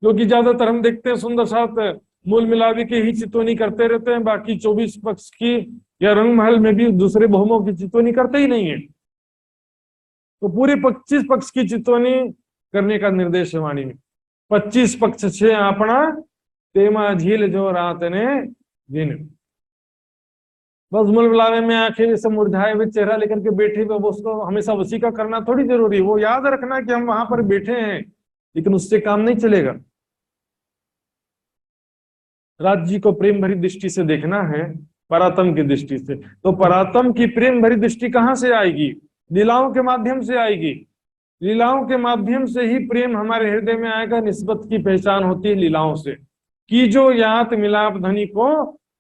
क्योंकि ज्यादातर हम देखते हैं सुंदर साथ मूल मिलावे के ही चितवनी करते रहते हैं, बाकी 24 पक्ष की या रंग महल में भी दूसरे भौमों की चितवनी करते ही नहीं है। तो पूरे 25 पक्ष की चितवनी करने का निर्देश है वाणी में। 25 पक्ष छे आपना तेमा झील जो रात ने दिन। बस मूल मिलावे में आंखें जैसे मुरझाए हुए चेहरा लेकर के बैठे हुए, वो उसको हमेशा उसी का करना थोड़ी जरूरी, वो याद रखना कि हम वहां पर बैठे हैं, लेकिन उससे काम नहीं चलेगा। राज जी को प्रेम भरी दृष्टि से देखना है, परातम की दृष्टि से। तो परातम की प्रेम भरी दृष्टि कहाँ से आएगी, लीलाओं के माध्यम से आएगी। लीलाओं के माध्यम से ही प्रेम हमारे हृदय में आएगा। निस्बत की पहचान होती है लीलाओं से, कि जो यात मिलाप धनी को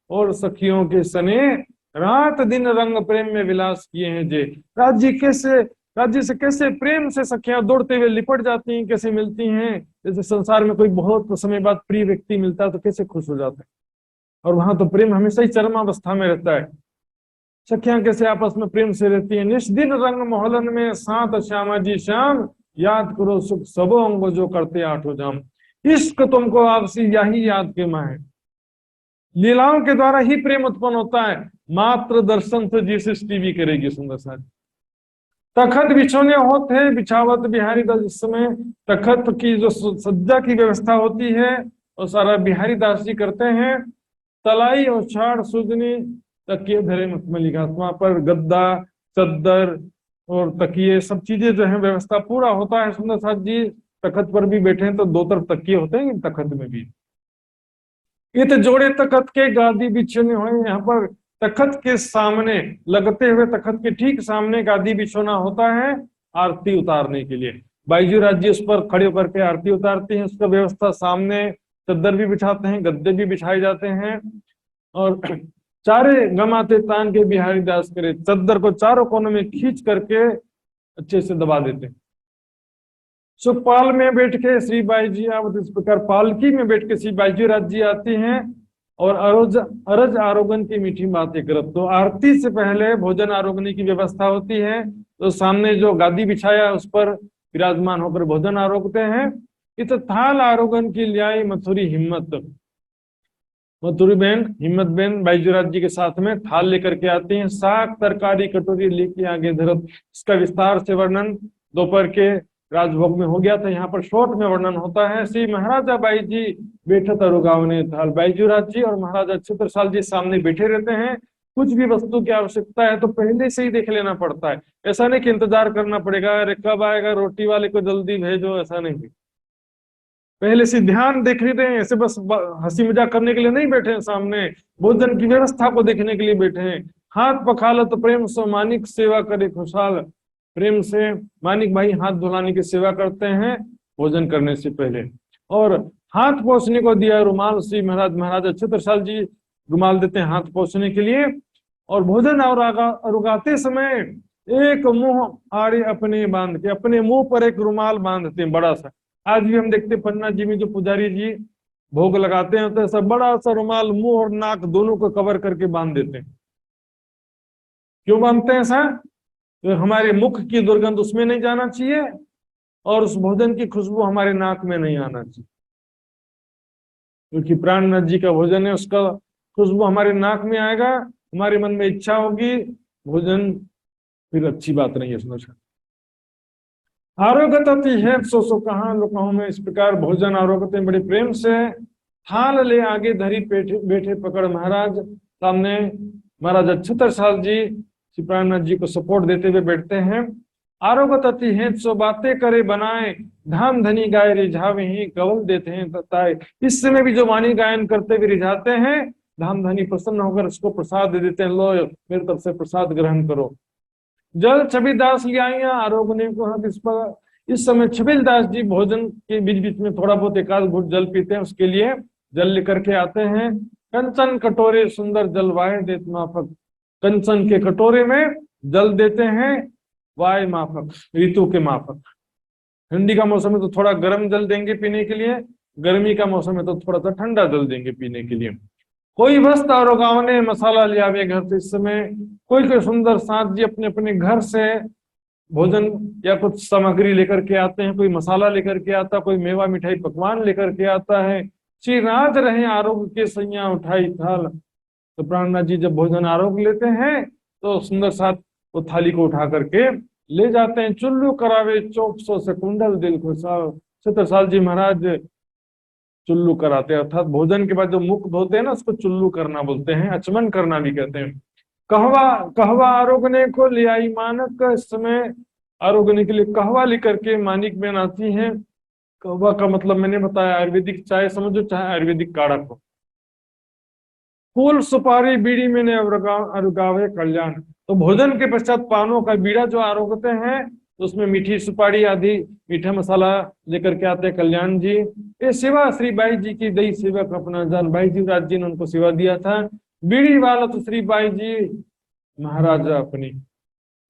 और सखियों के सने, रात दिन रंग प्रेम में विलास किए हैं जे। राज्य से कैसे प्रेम से सखियां दौड़ते हुए लिपट जाती हैं, कैसे मिलती हैं। जैसे संसार में कोई बहुत समय बाद प्रिय व्यक्ति मिलता है तो कैसे खुश हो जाते हैं, और वहां तो प्रेम हमेशा ही चरमावस्था में रहता है। सखियां कैसे आपस में प्रेम से रहती हैं। निष्दिन रंग मोहलन में सात श्यामा जी श्याम, याद करो सुख सबो अंग जो करते आठों जाम। इश्क तुमको आपसी यही याद के माँ है। लीलाओं के द्वारा ही प्रेम उत्पन्न होता है, मात्र दर्शन से जी सृष्टि भी करेगी। सुंदर सा तखत बिछोने होते बिछावत बिहारी दास। इस समय तखत की जो सज्जा की व्यवस्था होती है वो सारा बिहारी दास जी करते हैं। तलाई और छाड़ सुजनी तकिए धरे मलिकात्मा पर, गद्दा चद्दर और तकिए सब चीजें जो है व्यवस्था पूरा होता है। सुंदर साथ जी तखत पर भी बैठे हैं तो 2 तरफ तकिए होते हैं तखत में भी। ये तो जोड़े तखत के गादी बिछोने हुए, यहाँ पर तखत के सामने लगते हुए तखत के ठीक सामने गादी बिछोना होता है आरती उतारने के लिए। बाईजू राज्य उस पर खड़े होकर के आरती उतारते हैं। उसका व्यवस्था सामने चद्दर भी बिछाते हैं, गद्दे भी बिछाए जाते हैं, और चारे गमाते तान के बिहारी दास करे, चद्दर को चारों कोनों में खींच करके अच्छे से दबा देते हैं। सुखपाल में बैठ के श्री बाई जी आवत, इस प्रकार पालकी में बैठ के श्री बाईजी राज जी आती हैं और अरज आरोगन की मीठी बातें करत। तो आरती से पहले भोजन आरोगने की व्यवस्था होती है, तो सामने जो गादी बिछाया उस पर विराजमान होकर भोजन आरोगते हैं। इत थाल आरोगन की लियाई मथुरी हिम्मत। मथुरी बहन हिम्मत बहन बाईजूराज जी के साथ में थाल लेकर के आती हैं, साग तरकारी कटोरी लेके आगे धरत। इसका विस्तार से वर्णन दोपहर के राजभोग में हो गया था, यहाँ पर शॉर्ट में वर्णन होता है। श्री महाराजा बाई जी बैठे तरुगावने थाल। बाईजूराज जी और महाराजा छत्रसाल जी सामने बैठे रहते हैं, कुछ भी वस्तु की आवश्यकता है तो पहले से ही देख लेना पड़ता है। ऐसा नहीं कि इंतजार करना पड़ेगा, अरे कब आएगा रोटी वाले को जल्दी भेजो, ऐसा नहीं। पहले से ध्यान देख ही रहे हैं, ऐसे बस हंसी मजाक करने के लिए नहीं बैठे हैं सामने, भोजन की व्यवस्था को देखने के लिए बैठे हैं। हाथ पखालत प्रेम सो मानिक सेवा करे खुशहाल। प्रेम से मानिक भाई हाथ धुलाने की सेवा करते हैं भोजन करने से पहले। और हाथ पोंछने को दिया रुमाल श्री महाराज छत्रसाल जी रुमाल देते हैं हाथ पोंछने के लिए। और भोजन और उगाते समय एक मुंह आड़े अपने बांध के, अपने मुंह पर एक रुमाल बांधते हैं बड़ा सा। आज भी हम देखते हैं पन्ना जी में जो पुजारी जी भोग लगाते हैं तो ऐसा बड़ा सा रुमाल मुंह और नाक दोनों को कवर करके बांध देते हैं। क्यों बांधते हैं ऐसा? तो हमारे मुख की दुर्गंध उसमें नहीं जाना चाहिए और उस भोजन की खुशबू हमारे नाक में नहीं आना चाहिए, क्योंकि प्राणनाथ जी का भोजन है, उसका खुशबू हमारे नाक में आएगा, हमारे मन में इच्छा होगी, भोजन फिर अच्छी बात नहीं है। समझ आरोग्यति है सो कहाँ लुकाऊं में। इस प्रकार भोजन आरोग्यते बड़े प्रेम से थाल ले आगे धरी बैठे बैठे पकड़ महाराज सामने। महाराज छत्रसाल जी श्री प्राणनाथ जी को सपोर्ट देते हुए बैठते हैं। आरोग्यति है सो बातें करे बनाए, धाम धनी गाय रिझावे ही कवल देते हैं तताए। इस समय भी जो वाणी गायन करते हुए रिझाते हैं, धाम धनी प्रसन्न होकर उसको प्रसाद दे देते हैं, लो मेरी तरफ से प्रसाद ग्रहण करो। जल छबिल दास ले आई आरोग्य को हाथ इस पर। इस समय छबिल दास जी भोजन के बीच बीच में थोड़ा बहुत एकाध घूट जल पीते हैं, उसके लिए जल लेकर के आते हैं। कंचन कटोरे सुंदर जल वाय देत माफक। कंचन के कटोरे में जल देते हैं, वाय माफक ऋतु के माफक। ठंडी का मौसम है तो थोड़ा गर्म जल देंगे पीने के लिए, गर्मी का मौसम है तो थोड़ा सा ठंडा जल देंगे पीने के लिए। कोई वस्त और गाँव ने मसाला ले आवे घर से। इस समय कोई कोई सुंदर साथ जी अपने अपने घर से भोजन या कुछ सामग्री लेकर के आते हैं। कोई मसाला लेकर के आता, कोई मेवा मिठाई पकवान लेकर के आता है। श्री राज रहे आरोग्य के सैया उठाई थाल। तो प्राणनाथ जी जब भोजन आरोग्य लेते हैं तो सुंदर साथ वो थाली को उठा करके ले जाते हैं। चुल्लू करावे चौक सो से कुंडल दिल खुशाल। छत्रसाल जी महाराज चुल्लू कराते हैं, अर्थात भोजन के बाद जो मुख धोते हैं ना उसको चुल्लू करना बोलते हैं, अचमन करना भी कहते हैं। कहवा कहवा आरोग्य को ले आई मानक। इस समय आरोग्य के लिए कहवा लेकर के मानिक बहन आती है। कहवा का मतलब मैंने बताया आयुर्वेदिक चाय समझो, चाहे आयुर्वेदिक काढ़ा को। फूल सुपारी बीड़ी में अरुगावे कल्याण। तो भोजन के पश्चात पानों का बीड़ा जो आरोगते हैं तो उसमें मीठी सुपारी आदि मीठा मसाला लेकर के आते हैं कल्याण जी। ये सेवा श्री बाई जी की दई सेवक अपना जान। बाई जी राज जी ने उनको सेवा दिया था। बीड़ी वाला तो श्री बाई जी महाराजा अपनी।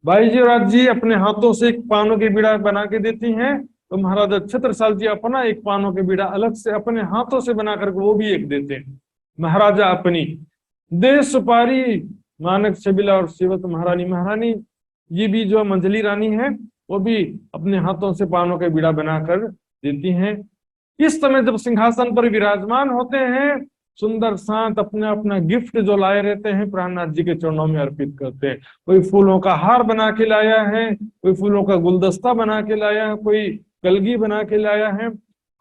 बाई जी राज जी अपने हाथों से एक पानों की बीड़ा बना के देती हैं, तो महाराजा छत्रसाल जी अपना एक पानों की बीड़ा अलग से अपने हाथों से बना करके वो भी एक देते हैं। महाराजा अपनी दे सुपारी मानक छबिला और सेवक महारानी। महारानी ये भी जो मंजली रानी है वो भी अपने हाथों से पानों के बीड़ा बनाकर देती हैं। इस समय जब सिंहासन पर विराजमान होते हैं, सुंदर शांत अपने अपना गिफ्ट जो लाए रहते हैं प्राणनाथ जी के चरणों में अर्पित करते हैं। कोई फूलों का हार बना के लाया है, कोई फूलों का गुलदस्ता बना के लाया है, कोई कलगी बना के लाया है।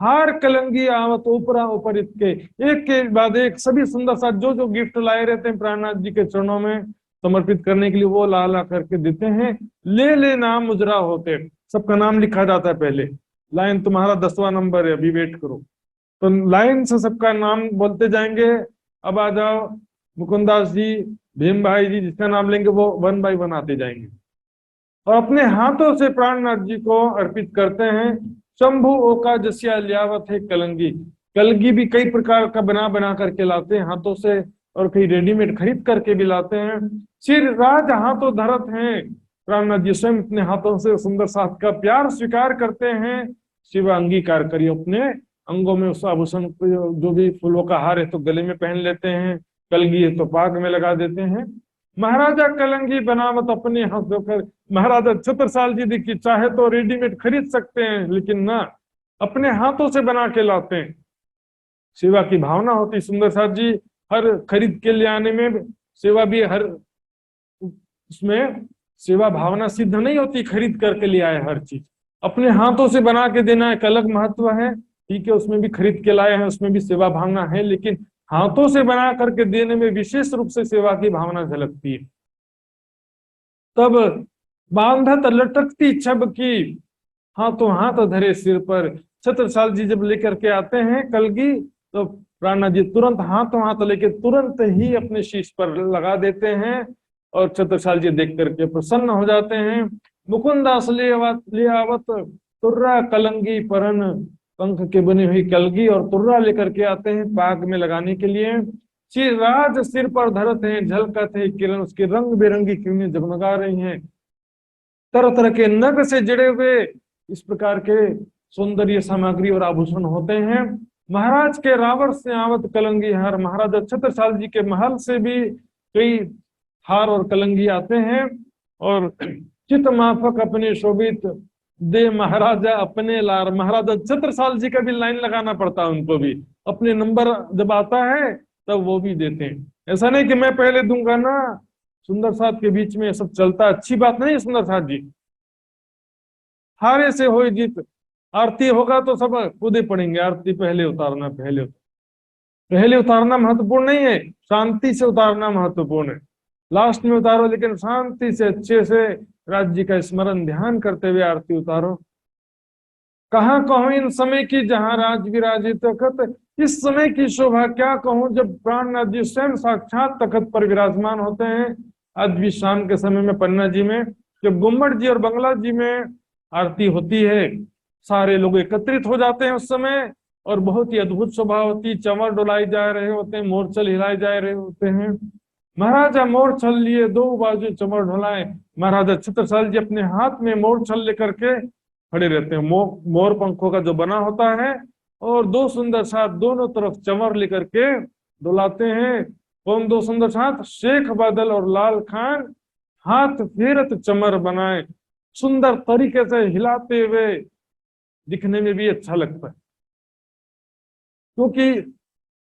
हार कलंगी आवत ऊपरा ऊपर इसके, एक के बाद एक सभी सुंदर सा जो जो गिफ्ट लाए रहते हैं प्राणनाथ जी के चरणों में समर्पित करने के लिए वो ला ला करके देते हैं। ले ले नाम मुजरा होते, सबका नाम लिखा जाता है पहले। लाइन तुम्हारा 10वां नंबर है, अभी वेट करो। तो लाइन से सबका नाम बोलते जाएंगे। अब आ जाओ मुकुंदास जी, भीम भाई जी, जिसका नाम लेंगे वो 1 बाय 1 आते जाएंगे और अपने हाथों से प्राणनाथ जी को अर्पित करते हैं। शंभु ओका जसिया लियावत है कलंगी। कलगी भी कई प्रकार का बना बना करके लाते हैं हाथों से, और कई रेडीमेड खरीद करके भी लाते हैं। सिर राज हाथों धरत हैं। प्राणनाथ जी स्वयं अपने हाथों से सुंदर साथ का प्यार स्वीकार करते हैं। शिव अंगीकार करिए, अपने अंगों में उस आभूषण जो भी फूलों का हार है तो गले में पहन लेते हैं, कलगी है तो पाग में लगा देते हैं। महाराजा कलंगी बनावत अपने हाथ धोकर। महाराजा छत्रसाल जी देखिए चाहे तो रेडीमेड खरीद सकते हैं, लेकिन ना, अपने हाथों से बना के लाते हैं। सेवा की भावना होती। सुंदर साथ जी हर खरीद के ले आने में सेवा भी हर उसमें सेवा भावना सिद्ध नहीं होती, खरीद करके ले आए हर चीज। अपने हाथों से बना के देना एक अलग महत्व है। ठीक है, उसमें भी खरीद के लाए हैं, उसमें भी सेवा भावना है, लेकिन हाथों से बना करके देने में विशेष रूप से सेवा की भावना झलकती है। तब बांधत लटकती छब की, हाथों हाथ धरे सिर पर। छत्रसाल जी जब लेकर के आते हैं कलगी, तो प्राणनाथ जी तुरंत हाथों हाथ लेके तुरंत ही अपने शीश पर लगा देते हैं, और छत्रसाल जी देख करके प्रसन्न हो जाते हैं। मुकुंदास ले आवत तुर्रा कलंगी परन, पंख के बनी हुई कलगी और तुर्रा लेकर के आते हैं पाग में लगाने के लिए। श्री राज सिर पर धरत हैं, झलकत है किरण, उसके रंग बिरंगी किरणें जगमगा रही हैं। तरह तरह के नग से जड़े हुए इस प्रकार के सौंदर्य सामग्री और आभूषण होते हैं। महाराज के रावण से आवत कलंगी हार, महाराजा छत्रसाल जी के महल से भी कई हार और कलंगी आते हैं। और चित माफक अपने शोभित दे महाराजा अपने लार, महाराजा छत्रसाल जी का भी लाइन लगाना पड़ता है उनको भी, अपने नंबर जब आता है तब वो भी देते हैं। ऐसा नहीं कि मैं पहले दूंगा ना, सुंदर साथ के बीच में सब चलता, अच्छी बात नहीं है सुंदर साथ जी। हारे से हो जीत, आरती होगा तो सब कूदे पड़ेंगे, आरती पहले उतारना, पहले उतारना महत्वपूर्ण नहीं है, शांति से उतारना महत्वपूर्ण है। लास्ट में उतारो लेकिन शांति से अच्छे से राज्य का स्मरण ध्यान करते हुए आरती उतारो। कहाँ कहूं इन समय की जहां राज विराजित तखत, इस समय की शोभा क्या कहूं जब प्राणनाथ जी स्वयं साक्षात तखत पर विराजमान होते हैं। आज भी शाम के समय में पन्ना जी में जब गुम्बद जी और बंगला जी में आरती होती है, सारे लोग एकत्रित हो जाते हैं उस समय, और बहुत ही अद्भुत शोभा होती, चंवर डुलाए जा रहे होते हैं, मोरचल हिलाए जा रहे होते हैं। महाराजा मोरचल लिए दो बाजू चंवर ढुलाए, महाराजा छत्रसाल जी अपने हाथ में मोरचल लेकर के खड़े रहते हैं, मोर पंखों का जो बना होता है, और दो सुंदर साथ दोनों तरफ चंवर लेकर के डुलाते हैं। कौन दो सुंदर साथ? शेख बादल और लाल खान, हाथ फेरत चमर बनाए, सुंदर तरीके से हिलाते हुए दिखने में भी अच्छा लगता है। क्योंकि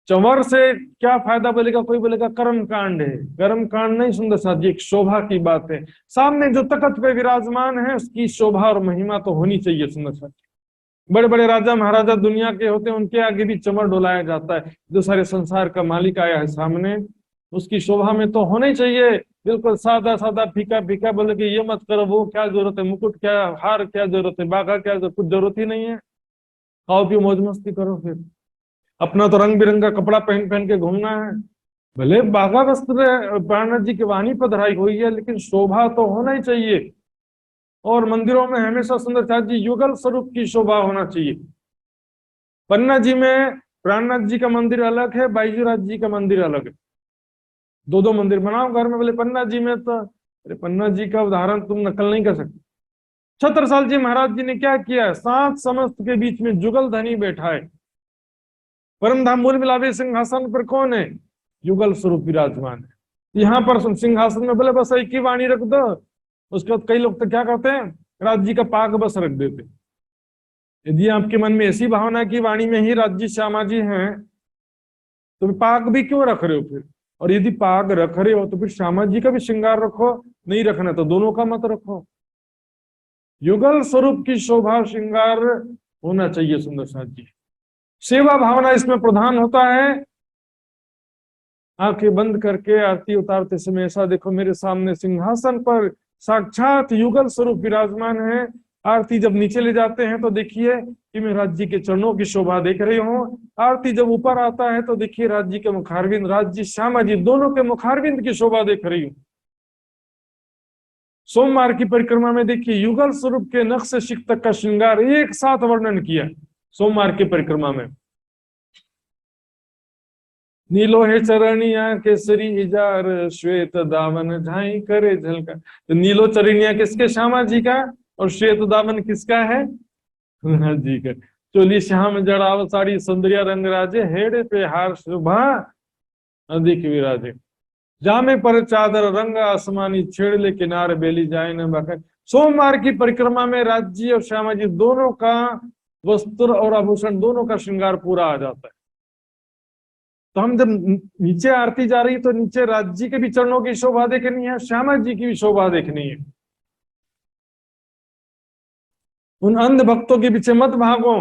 चंवर से क्या फायदा बोलेगा, कोई बोलेगा कर्म कांड है, कर्म कांड नहीं सुंदर साथ जी, एक शोभा की बात है। सामने जो तख्त पे विराजमान है उसकी शोभा और महिमा तो होनी चाहिए सुंदर साथ। बड़े बड़े राजा महाराजा दुनिया के होते हैं, उनके आगे भी चमर डोलाया जाता है। जो सारे संसार का मालिक आया है सामने, उसकी शोभा में तो होना ही चाहिए। बिल्कुल सादा सादा फीका फीका बोले कि ये मत करो, वो क्या जरूरत है, मुकुट क्या, हार क्या जरूरत है, बागा क्या जरूरत, कुछ जरूरत ही नहीं है। खाओ पियो मौज मस्ती करो, फिर अपना तो रंग बिरंगा कपड़ा पहन पहन के घूमना है। भले बागा वस्त्र प्राणनाथ जी की वाणी पधराई हुई है, लेकिन शोभा तो होना ही चाहिए। और मंदिरों में हमेशा सुंदर साथ जी युगल स्वरूप की शोभा होना चाहिए। पन्ना जी में प्राणनाथ जी का मंदिर अलग है, बाईजूराज जी का मंदिर अलग है। दो दो मंदिर बनाओ घर में। बोले पन्ना जी में तो, अरे पन्ना जी का उदाहरण तुम नकल नहीं कर सकते। छत्रसाल जी महाराज जी ने क्या किया, सात समस्त के बीच में जुगल धनी बैठा है। परम धाम मूल मिलावे सिंहासन पर कौन है? युगल स्वरूप विराजमान है। यहाँ पर सिंहासन में बोले बस एक ही वाणी रख दो। उसके बाद कई लोग तो क्या करते हैं, राज जी का पाग बस रख देते। यदि आपके मन में ऐसी भावना की वाणी में ही राज जी श्यामा जी हैं, तो पाग भी क्यों रख रहे हो फिर? और यदि पाग रख रहे हो तो फिर श्यामा जी का भी श्रृंगार रखो, नहीं रखना तो दोनों का मत रखो। युगल स्वरूप की शोभा श्रृंगार होना चाहिए सुंदर साथ जी। सेवा भावना इसमें प्रधान होता है। आंखें बंद करके आरती उतारते समय ऐसा देखो मेरे सामने सिंहासन पर साक्षात युगल स्वरूप विराजमान है। आरती जब नीचे ले जाते हैं तो देखिए कि मैं राज जी के चरणों की शोभा देख रही हूँ। आरती जब ऊपर आता है तो देखिए राज जी के मुखारविंद, राज जी श्यामा जी दोनों के मुखारविंद की शोभा देख रही हूँ। सोमवार की परिक्रमा में देखिए युगल स्वरूप के नक्श शिख तक का श्रृंगार एक साथ वर्णन किया सोमवार की परिक्रमा में। नीलो है चरणिया केसरी इजार, श्वेत दामन झाई करे झलका। तो नीलो चरणिया किसके? श्यामा जी का। और श्वेत दामन किसका है? राज जी का। चोली श्याम जड़ाव साड़ी सुंदरिया रंग राजे, हेड़े पे हार शोभा अधिक विराजे। जामे पर चादर रंग आसमानी, छेड़ ले किनार बेली जाए न बकर। सोमवार की परिक्रमा में राज जी और श्यामा जी दोनों का वस्त्र और आभूषण दोनों का श्रृंगार पूरा आ जाता है। तो हम जब नीचे आरती जा रही है तो नीचे राज जी के भी चरणों की शोभा देखनी है, श्यामा जी की भी शोभा देखनी है। उन अंध भक्तों के पीछे मत भागो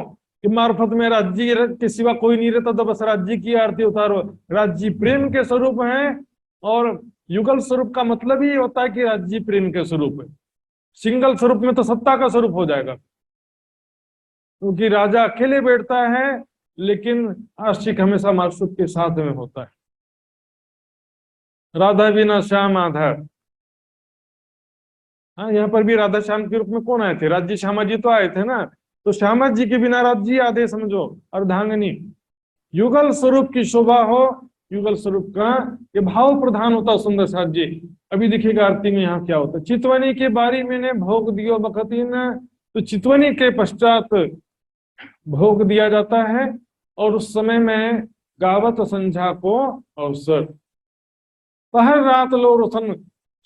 कि मार्फत में राज्य के सिवा कोई नहीं रहता, तो बस राज्य की आरती उतारो। राज्य प्रेम के स्वरूप हैं, और युगल स्वरूप का मतलब ही होता है कि राज्य प्रेम के स्वरूप है। सिंगल स्वरूप में तो सत्ता का स्वरूप हो जाएगा, क्योंकि राजा अकेले बैठता है, लेकिन आशिक हमेशा माशूक के साथ में होता है। राधा बिना श्याम आधा। हाँ, यहाँ पर भी राधा श्याम के रूप में कौन आए थे? राज्य श्यामा जी तो आए थे ना, तो श्यामा जी के बिना राज्य आधे समझो, अर्धांगिनी। युगल स्वरूप की शोभा हो, युगल स्वरूप का ये भाव प्रधान होता सुंदर साथ जी। अभी देखिएगा आरती में यहाँ क्या होता है। चितवनी के बारी मैंने भोग दियो बखतीन, तो चितवनी के पश्चात भोग दिया जाता है, और उस समय में गावत संध्या को अवसर। पहर रात लो रोशन,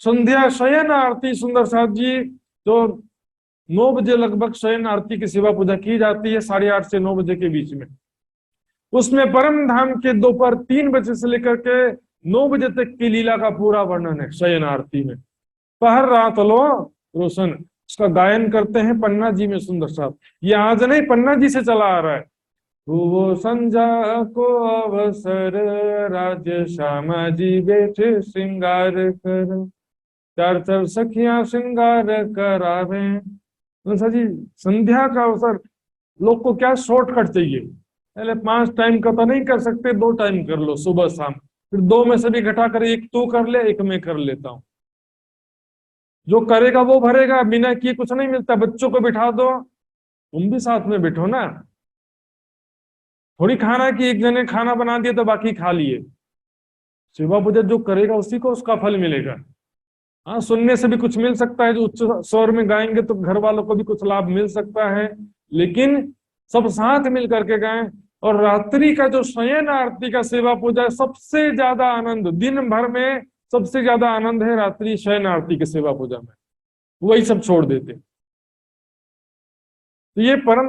संध्या शयन आरती सुंदर साथ जी, जो 9 बजे लगभग शयन आरती की सेवा पूजा की जाती है, 8:30 से 9 बजे के बीच में। उसमें परम धाम के दोपहर 3 बजे से लेकर के 9 बजे तक की लीला का पूरा वर्णन है शयन आरती में। पहर रात लो रोशन, इसका गायन करते हैं पन्ना जी में सुंदर साहब। ये आज नहीं, पन्ना जी से चला आ रहा है। वो संजा को अवसर, राज्य श्यामा जी बैठे श्रृंगार कर, चार चार सखियां श्रृंगार करावे। जी संध्या का अवसर, लोग को क्या शॉर्टकट चाहिए, पहले 5 टाइम का तो नहीं कर सकते, 2 टाइम कर लो सुबह शाम, फिर 2 में से भी घटा कर 1 तू कर ले, 1 मैं कर लेता हूँ। जो करेगा वो भरेगा, बिना किए कुछ नहीं मिलता। बच्चों को बिठा दो, तुम भी साथ में बैठो ना। थोड़ी खाना कि एक जने खाना बना दिया तो बाकी खा लिए। सेवा पूजा जो करेगा उसी को उसका फल मिलेगा। हाँ, सुनने से भी कुछ मिल सकता है, जो उच्च स्वर में गाएंगे तो घर वालों को भी कुछ लाभ मिल सकता है, लेकिन सब साथ मिल करके गाएं। और रात्रि का जो शयन आरती का सेवा पूजा है, सबसे ज्यादा आनंद दिन भर में, सबसे ज्यादा आनंद है रात्रि शयन आरती की सेवा पूजा में, वही सब छोड़ देते। तो ये परम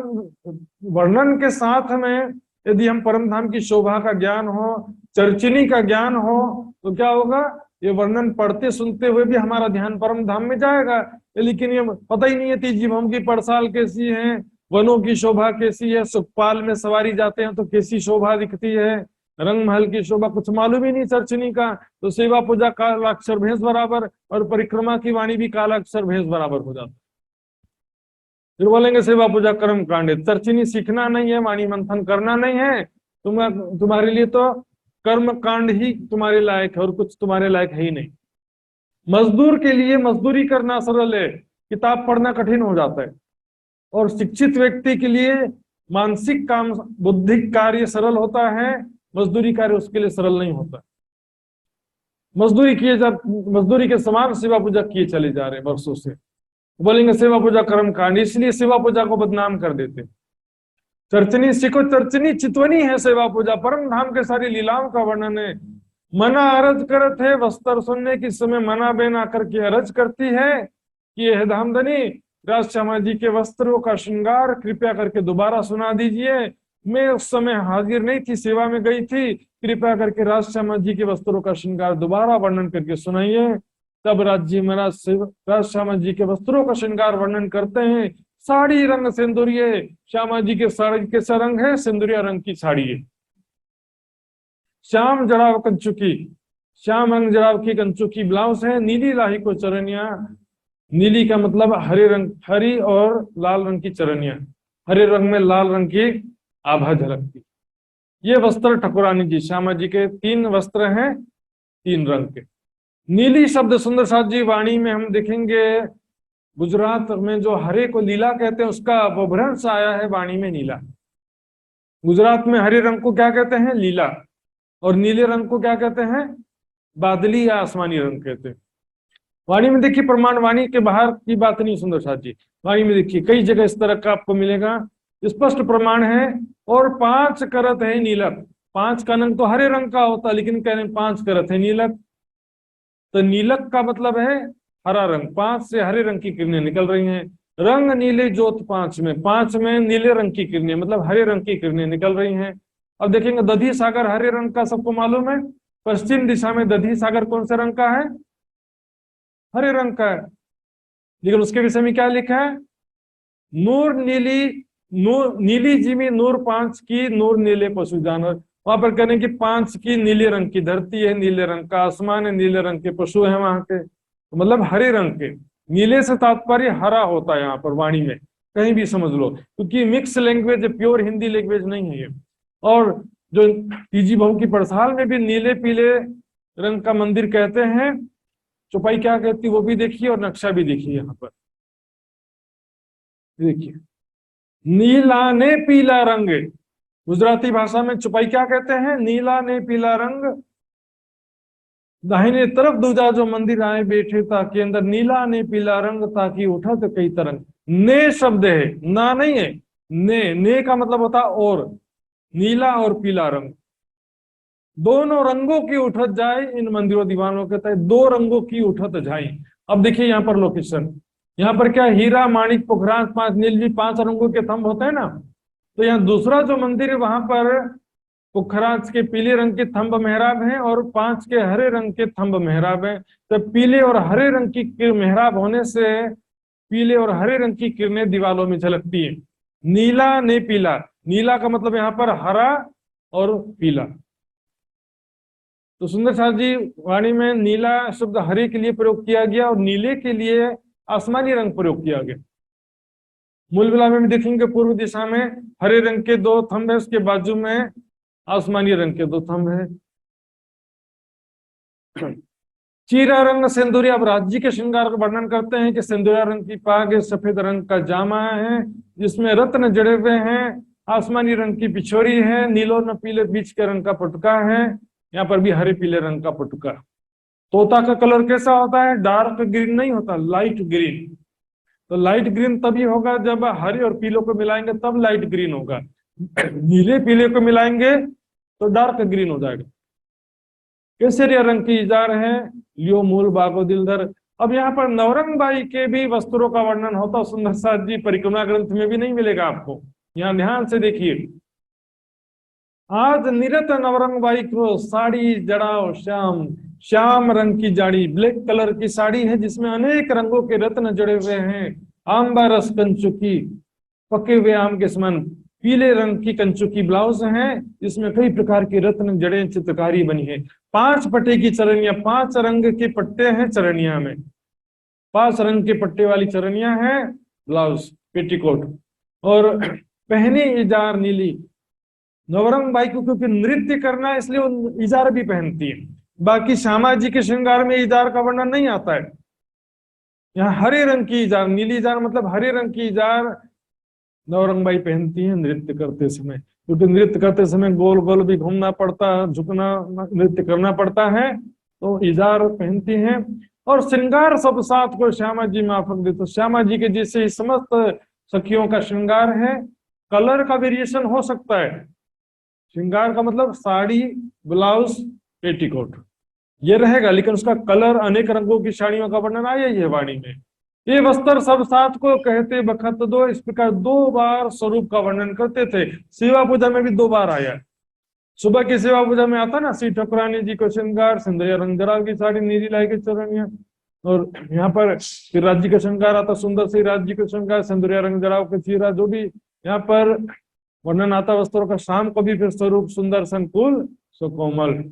वर्णन के साथ में यदि हम परम धाम की शोभा का ज्ञान हो, चर्चिनी का ज्ञान हो, तो क्या होगा? ये वर्णन पढ़ते सुनते हुए भी हमारा ध्यान परम धाम में जाएगा। लेकिन ये पता ही नहीं है तीजी भूम की पड़साल कैसी है, वनों की शोभा कैसी है, सुखपाल में सवारी जाते हैं तो कैसी शोभा दिखती है, रंग महल की शोभा कुछ मालूम ही नहीं चर्चिनी का। तो सेवा पूजा कालाक्षर भैंस बराबर, और परिक्रमा की वाणी भी कालाक्षर भैंस बराबर हो जाता। फिर बोलेंगे सेवा पूजा कर्म कांड, चर्चिनी सीखना नहीं है, वाणी मंथन करना नहीं है, तुम्हारे लिए तो कर्म कांड ही तुम्हारे लायक है, और कुछ तुम्हारे लायक है ही नहीं। मजदूर के लिए मजदूरी करना सरल है, किताब पढ़ना कठिन हो जाता है। और शिक्षित व्यक्ति के लिए मानसिक काम, बुद्धिक कार्य सरल होता है, मजदूरी कार्य उसके लिए सरल नहीं होता। मजदूरी के समान सेवा पूजा किए चले जा रहे हैं वर्षों से। बोलेंगे सेवा पूजा कर्म कांड, इसलिए सेवा पूजा को बदनाम कर देते। चर्चनी सीखो, चर्चनी चितवनी है सेवा पूजा, परम धाम के सारी लीलाओं का वर्णन है। मना अरज करत है वस्त्र सुनने की समय, मना बेन आकर के अरज करती है कि यह धामधनी राज श्यामा जी के वस्त्रों का श्रृंगार कृपया करके दोबारा सुना दीजिए। मैं उस समय हाजिर नहीं थी, सेवा में गई थी, कृपया करके राज श्यामा जी के वस्त्रों का श्रृंगार दोबारा वर्णन करके सुनाइए। तब राज्य महाराज राज श्यामा जी के वस्त्रों का श्रृंगार वर्णन करते हैं। साड़ी रंग सिंदूरिये, श्यामा जी के साड़ी कैसा रंग है? सिंदूरिया रंग की साड़ी है। श्याम जड़ाव कंचुकी, श्याम रंग जड़ाव की कंचुकी ब्लाउज है। नीली लाही को चरनिया, नीली का मतलब हरे रंग, हरी और लाल रंग की चरनिया, हरे रंग में लाल रंग की आभा झलकती। ये वस्त्र ठकुरानी जी, श्यामा जी के 3 वस्त्र हैं, 3 रंग के। नीली शब्द सुंदर साथ जी वाणी में हम देखेंगे, गुजरात में जो हरे को लीला कहते हैं उसका अपभ्रंश आया है वाणी में नीला। गुजरात में हरे रंग को क्या कहते हैं? लीला। और नीले रंग को क्या कहते हैं? बादली या आसमानी रंग कहते हैं। वाणी में देखिए, प्रमाण वाणी के बाहर की बात नहीं सुंदर साथ जी, वाणी में देखिए कई जगह इस तरह का आपको मिलेगा, स्पष्ट प्रमाण है। और 5 करत है नीलक, 5 का रंग तो हरे रंग का होता, लेकिन कह रहे 5 करत है नीलक। तो नीलक का मतलब है हरा रंग, 5 से हरे रंग की किरणें निकल रही हैं। रंग नीले ज्योत 5 में, 5 में नीले रंग की किरणें मतलब हरे रंग की किरणें निकल रही हैं। अब देखेंगे दधी सागर हरे रंग का सबको मालूम है। पश्चिम दिशा में दधी सागर कौन से रंग का है? हरे रंग का है। लेकिन उसके विषय में क्या लिखा है? नूर नीली नूर नीली जिमी नूर पांच की, नूर नीले पशु जानवर। वहां पर कहने की पांच की नीले रंग की धरती है, नीले रंग का आसमान है, नीले रंग के पशु है वहां के, तो मतलब हरे रंग के। नीले से तात्पर्य हरा होता है यहाँ पर वाणी में, कहीं भी समझ लो, क्योंकि mix language, pure Hindi language नहीं है ये। और जो टीजी बहू की पड़साल में भी नीले पीले रंग का मंदिर कहते हैं, चौपाई क्या कहती है वो भी देखिए, और नक्शा भी देखिए यहाँ पर देखिए, नीला ने पीला रंग। गुजराती भाषा में चौपाई क्या कहते हैं, नीला ने पीला रंग, दाहिने तरफ दूजा जो मंदिर आए बैठे ताकि अंदर, नीला ने पीला रंग ताकि उठा तो कई तरंग। ने शब्द है, ना नहीं है। ने का मतलब होता और, नीला और पीला रंग दोनों रंगों की उठत जाए इन मंदिरों दीवानों के तय, दो रंगों की उठत जाई। अब देखिए यहाँ पर लोकेशन, यहाँ पर क्या, हीरा माणिक पुखराज पांच नीलजी, पांच रंगों के थंब होते हैं ना, तो यहाँ दूसरा जो मंदिर है वहां पर पुखराज के पीले रंग के थंब मेहराब हैं और पांच के हरे रंग के थंब मेहराब हैं। तो पीले और हरे रंग की मेहराब होने से पीले और हरे रंग की किरणें दीवालों में झलकती है। नीला ने पीला, नीला का मतलब यहाँ पर हरा और पीला। तो सुंदर साथ जी वाणी में नीला शब्द हरे के लिए प्रयोग किया गया और नीले के लिए आसमानी रंग प्रयोग किया गया। मूल विला में भी देखेंगे पूर्व दिशा में हरे रंग के दो थंब है, उसके बाजू में आसमानी रंग के दो थंब है। चीरा रंग सिंदूरिया, अब राज्य के श्रृंगार का वर्णन करते हैं कि सिंदूरिया रंग की पाग, सफेद रंग का जामा है जिसमें रत्न जड़े हुए हैं, आसमानी रंग की पिछोरी है, नीलो न पीले बीच के रंग का पटुका है, यहाँ पर भी हरे पीले रंग का पटुका। तोता का कलर कैसा होता है, डार्क ग्रीन नहीं होता, लाइट ग्रीन। तो लाइट ग्रीन तभी होगा जब हरे और पीले को मिलाएंगे तब लाइट ग्रीन होगा, नीले पीले को मिलाएंगे तो डार्क ग्रीन हो जाएगा। केसरिया रंग की इजार है, लियो मूल बागो दिलधर। अब यहाँ पर नवरंग बाई के भी वस्त्रों का वर्णन होता सुंदर साथ जी, परिक्रमा ग्रंथ में भी नहीं मिलेगा आपको, यहाँ ध्यान से देखिए। आज निरत नवरंग बाई को साड़ी जड़ाओ श्याम, श्याम रंग की जाड़ी, ब्लैक कलर की साड़ी है जिसमें अनेक रंगों के रत्न जड़े हुए हैं। आंबा रस कंचुकी, पके हुए आम के समान पीले रंग की कंचुकी ब्लाउज है जिसमें कई प्रकार के रत्न जड़े चित्रकारी बनी है। 5 पट्टे की चरनिया, 5 रंग के पट्टे हैं चरनिया में, 5 रंग के पट्टे वाली चरनिया है ब्लाउज पेटीकोट। और पहनी इजार नीली, नवरंग बाई को क्योंकि नृत्य करना है इसलिए वो इजार भी पहनती है। बाकी श्यामा जी के श्रृंगार में इजार का वर्णन नहीं आता है। यहाँ हरे रंग की इजार, नीली इजार मतलब हरे रंग की इजार नवरंग बाई पहनती है नृत्य करते समय, क्योंकि नृत्य करते समय गोल गोल भी घूमना पड़ता है, झुकना, नृत्य करना पड़ता है, तो इजार पहनती हैं। और श्रृंगार सब साथ को श्यामा जी माफक दे, तो श्यामा जी के जैसे समस्त सखियों का श्रृंगार है। कलर का वेरिएशन हो सकता है, श्रृंगार का मतलब साड़ी ब्लाउज पेटीकोट ये रहेगा, लेकिन उसका कलर अनेक रंगों की साड़ियों का वर्णन आया ही है वाणी में। ये वस्त्र सब साथ को कहते बखत दो, इस प्रकार 2 बार स्वरूप का वर्णन करते थे। सेवा पूजा में भी 2 बार आया, सुबह की सेवा पूजा में आता ना, श्री ठकुरानी जी को श्रृंगार, सिंदरिया रंगराव की साड़ी, नीली लाई की चरनिया, और यहाँ पर फिर राज्य का श्रृंगार आता, सुंदर से राज्य का श्रृंगार, सिंदरिया रंग जराव का चीरा, जो भी यहाँ पर वर्णन आता वस्त्रों का। शाम को भी फिर स्वरूप सुंदर संकुल सुकोमल।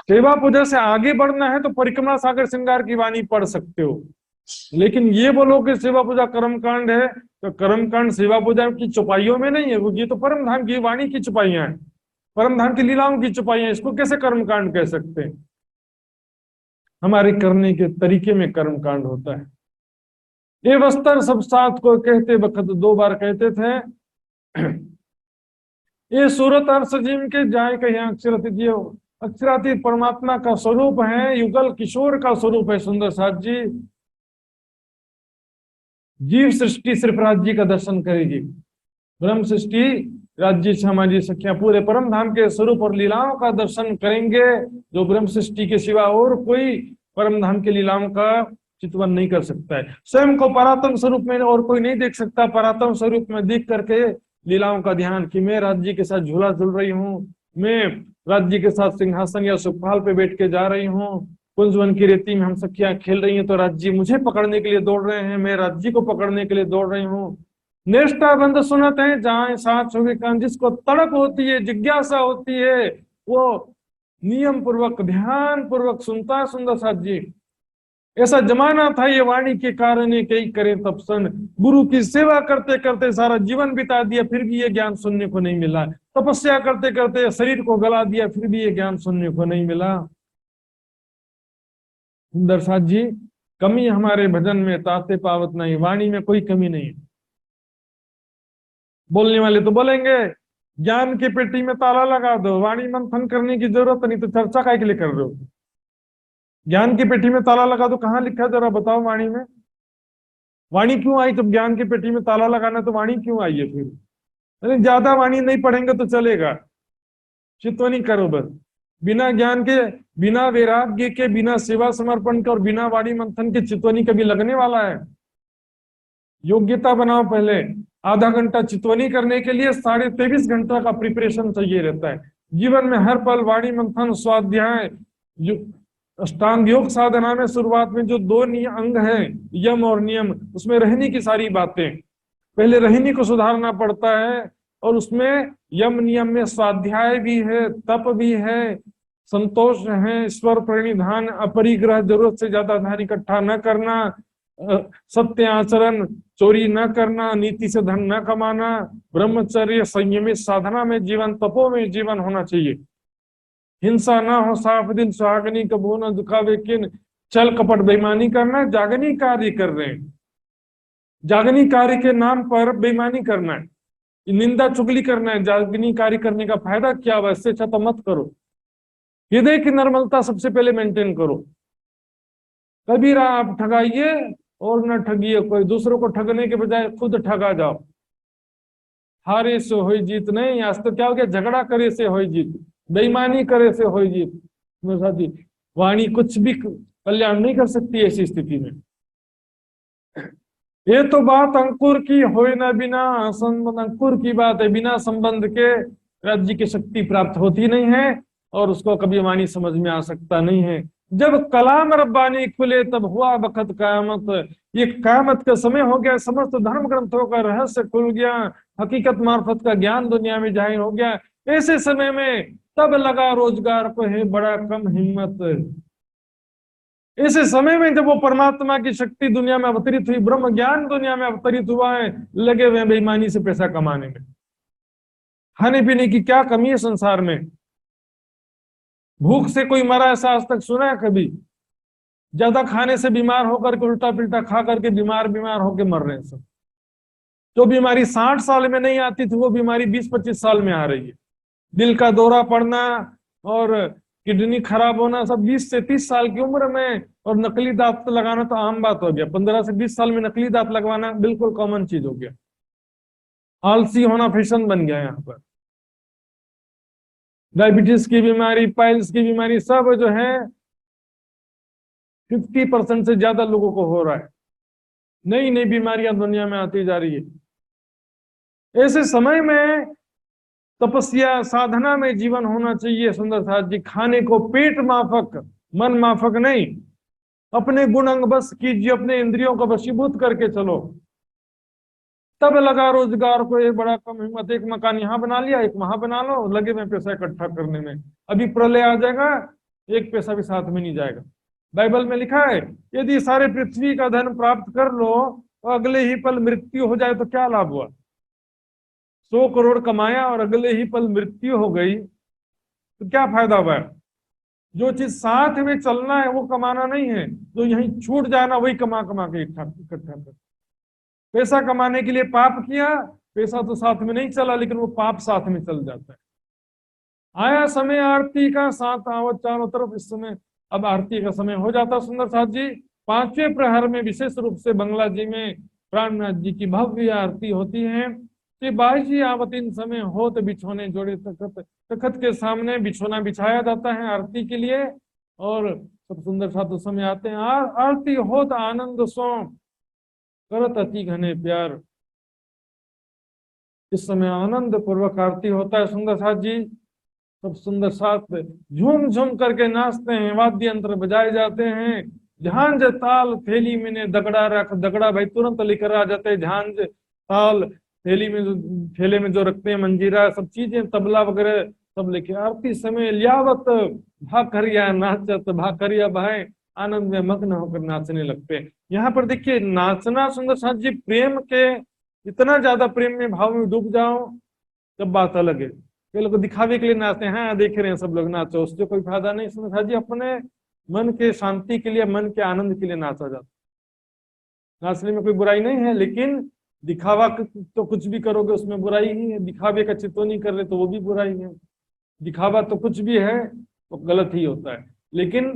सेवा पूजा से आगे बढ़ना है तो परिक्रमा सागर श्रृंगार की वाणी पढ़ सकते हो, लेकिन ये बोलो कि सेवा पूजा कर्मकांड है तो कर्मकांड सेवा पूजा की चौपाइयों में नहीं है, वो ये तो परम धाम की वाणी की चौपाइयां हैं, परम धाम की लीलाओं की चौपाइयां, इसको कैसे कर्मकांड कह सकते हैं। हमारे करने के तरीके में कर्मकांड होता है। ये वस्त्र सब साथ को कहते वक्त 2 बार कहते थे। ये सूरत अर्श जिम के जाए कहीं अक्षरातीत, अक्षरातीत परमात्मा का स्वरूप है, युगल किशोर का स्वरूप है सुंदर साथ जी। जीव सृष्टि सिर्फ राज्य का दर्शन करेगी, ब्रह्म सृष्टि राज्य समाजी सखियां पूरे परम धाम के स्वरूप और लीलाओं का दर्शन करेंगे, जो ब्रह्म सृष्टि के सिवा और कोई परम धाम के लीलाओं का चितवन नहीं कर सकता है। स्वयं को परात्म स्वरूप में और कोई नहीं देख सकता, परात्म स्वरूप में देख करके लीलाओं का ध्यान कि मैं राज्य के साथ झूला झूल रही हूँ, मैं राज्य के साथ सिंहासन या सुखपाल पे बैठ के जा रही हूँ, कुंजवन की रेती में हम सखियां खेल रही हैं तो राज्य मुझे पकड़ने के लिए दौड़ रहे हैं, मैं राज्य को पकड़ने के लिए दौड़ रही हूँ। नेष्टा बंद सुनत है जहां साथ छुवे कान, जिसको तड़प होती है, जिज्ञासा होती है, वो नियम पूर्वक ध्यान पूर्वक सुनता है। सुंदर साथ जी, ऐसा जमाना था ये वाणी के कारण कई करे तपसन, गुरु की सेवा करते करते सारा जीवन बिता दिया फिर भी ये ज्ञान सुनने को नहीं मिला, तपस्या करते करते शरीर को गला दिया फिर भी ये ज्ञान सुनने को नहीं मिला। सुंदर साथ जी, कमी हमारे भजन में ताते पावत नहीं, वाणी में कोई कमी नहीं। बोलने वाले तो बोलेंगे ज्ञान की पेटी में ताला लगा दो, वाणी मंथन करने की जरूरत नहीं, तो चर्चा काय के लिए कर रहे हो? ज्ञान की पेटी में ताला लगा दो, कहाँ लिखा है जरा बताओ वाणी में? वाणी क्यों आई? जब ज्ञान की पेटी में ताला लगाना तो वाणी क्यों आई है फिर? अरे ज्यादा वाणी नहीं पढ़ेंगे तो चलेगा, चित्तवनी करो बस। बिना ज्ञान के, बिना वैराग्य के, बिना सेवा समर्पण के और बिना वाणी मंथन के चित्तवनी कभी लगने वाला है? योग्यता बनाओ पहले। आधा घंटा चित्तवनी करने के लिए 23.5 घंटा का प्रिपरेशन चाहिए रहता है। जीवन में हर पल वाणी मंथन, स्वाध्याय, अष्टांग योग साधना में शुरुआत में जो 2 अंग है, यम और नियम, उसमें रहने की सारी बातें, पहले रहनी को सुधारना पड़ता है। और उसमें यम नियम में स्वाध्याय भी है, तप भी है, संतोष है, ईश्वर प्रणिधान, अपरिग्रह, जरूरत से ज्यादा धन इकट्ठा न करना, सत्य आचरण, चोरी न करना, नीति से धन न कमाना, ब्रह्मचर्य, संयमित साधना में जीवन, तपो में जीवन होना चाहिए। हिंसा ना हो, साफ दिन सुहागनी, कबू न दुखावे किन, छल कपट बेईमानी करना, जागनी कार्य कर रहे हैं, जागनी कार्य के नाम पर बेईमानी करना है, निंदा चुगली करना है। जागनी कार्य करने का फायदा क्या हुआ? इससे अच्छा तो मत करो। हृदय की निर्मलता सबसे पहले मेंटेन करो। कबीरा आप ठगाइए और न ठगिए कोई, दूसरों को ठगने के बजाय खुद ठगा जाओ। हारे से हो जीत नहीं, आज तो क्या हो गया, झगड़ा करे से हो जीत, बेईमानी करे से हो जीत। साथी, वाणी कुछ भी कल्याण नहीं कर सकती ऐसी स्थिति में। ये तो बात अंकुर की हो न बिना संबंध, अंकुर की बात है, बिना संबंध के राज्य की शक्ति प्राप्त होती नहीं है और उसको कभी वाणी समझ में आ सकता नहीं है। जब कलाम रब्बानी खुले तब हुआ बखत कयामत, ये कयामत का समय हो गया, समस्त धर्म ग्रंथों का रहस्य खुल गया, हकीकत मार्फत का ज्ञान दुनिया में जाहिर हो गया। ऐसे समय में तब लगा रोजगार को है बड़ा कम हिम्मत। ऐसे समय में जब वो परमात्मा की शक्ति दुनिया में अवतरित हुई, ब्रह्म ज्ञान दुनिया में अवतरित हुआ है, लगे हुए बेईमानी से पैसा कमाने में। खाने पीने की क्या कमी है संसार में? भूख से कोई मरा ऐसा आज तक सुना है कभी? ज्यादा खाने से बीमार होकर के, उल्टा पिल्टा खा करके बीमार बीमार होकर मर रहे हैं सब। जो बीमारी 60 साल में नहीं आती थी वो बीमारी 20-25 साल में आ रही है। दिल का दौरा पड़ना और किडनी खराब होना सब 20 से 30 साल की उम्र में, और नकली दांत लगाना तो आम बात हो गया। 15 से 20 साल में नकली दांत लगवाना बिल्कुल कॉमन चीज हो गया। आलसी होना फैशन बन गया यहाँ पर। डायबिटीज की बीमारी, पाइल्स की बीमारी, सब जो है 50% से ज्यादा लोगों को हो रहा है। नई नई बीमारियां दुनिया में आती जा रही है। ऐसे समय में तपस्या साधना में जीवन होना चाहिए। सुंदर साथ जी, खाने को पेट माफक, मन माफक नहीं, अपने गुण अंग बस कीजिए, अपने इंद्रियों को वशीभूत करके चलो। तब लगा रोजगार को ये बड़ा कम हिम्मत, एक मकान यहाँ बना लिया, एक वहां बना लो, लगे में पैसा इकट्ठा करने में। अभी प्रलय आ जाएगा, एक पैसा भी साथ में नहीं जाएगा। बाइबल में लिखा है, यदि सारे पृथ्वी का धन प्राप्त कर लो तो अगले ही पल मृत्यु हो जाए तो क्या लाभ हुआ? 100 करोड़ कमाया और अगले ही पल मृत्यु हो गई तो क्या फायदा हुआ? जो चीज साथ में चलना है वो कमाना नहीं है, जो यहीं छूट जाना वही कमा कमा के इकट्ठा कर। पैसा कमाने के लिए पाप किया, पैसा तो साथ में नहीं चला, लेकिन वो पाप साथ में चल जाता है। आया समय आरती का, साथ आवत चारों तरफ। इस समय अब आरती का समय हो जाता। सुंदर साथ जी, 5वें प्रहर में विशेष रूप से बंगला जी में प्राणनाथ जी की भव्य आरती होती है। बाजी आवत इन समय हो तो बिछोने जोड़े तखत, तखत के सामने बिछोना बिछाया जाता है आरती के लिए, और सब सुंदर साथ उस समय आते हैं। आरती हो तो आनंद सो करत अति घने प्यार। इस समय आनंद पूर्वक आरती होता है। सुंदर साथ जी, सब सुंदर साथ झूम झूम करके नाचते हैं, वाद्य यंत्र बजाए जाते हैं। झांझ ताल थैली में ने दगड़ा रख, दगड़ा भाई तुरंत लेकर आ जाते हैं। झांझ ताल थैली में जो, थैले में जो रखते हैं, मंजीरा सब चीजें, तबला वगैरह सब लेके आरती समय लियावत भाकरिया नाचत, भाकरिया भाई आनंद में मग्न होकर नाचने लगते हैं। यहाँ पर देखिए नाचना, सुंदर साथ जी प्रेम के, इतना ज्यादा प्रेम में भाव में डूब जाओ जब बात अलग है। कई लोग दिखावे के लिए नाचते हैं, हाँ देख रहे हैं सब लोग नाचो, उससे कोई फायदा नहीं। सुंदर साथ जी अपने मन के शांति के लिए, मन के आनंद के लिए नाचा जाता है। नाचने में कोई बुराई नहीं है, लेकिन दिखावा तो कुछ भी करोगे उसमें बुराई ही है। दिखावे का चित्त नहीं कर रहे तो वो भी बुराई है। दिखावा तो कुछ भी है तो गलत ही होता है। लेकिन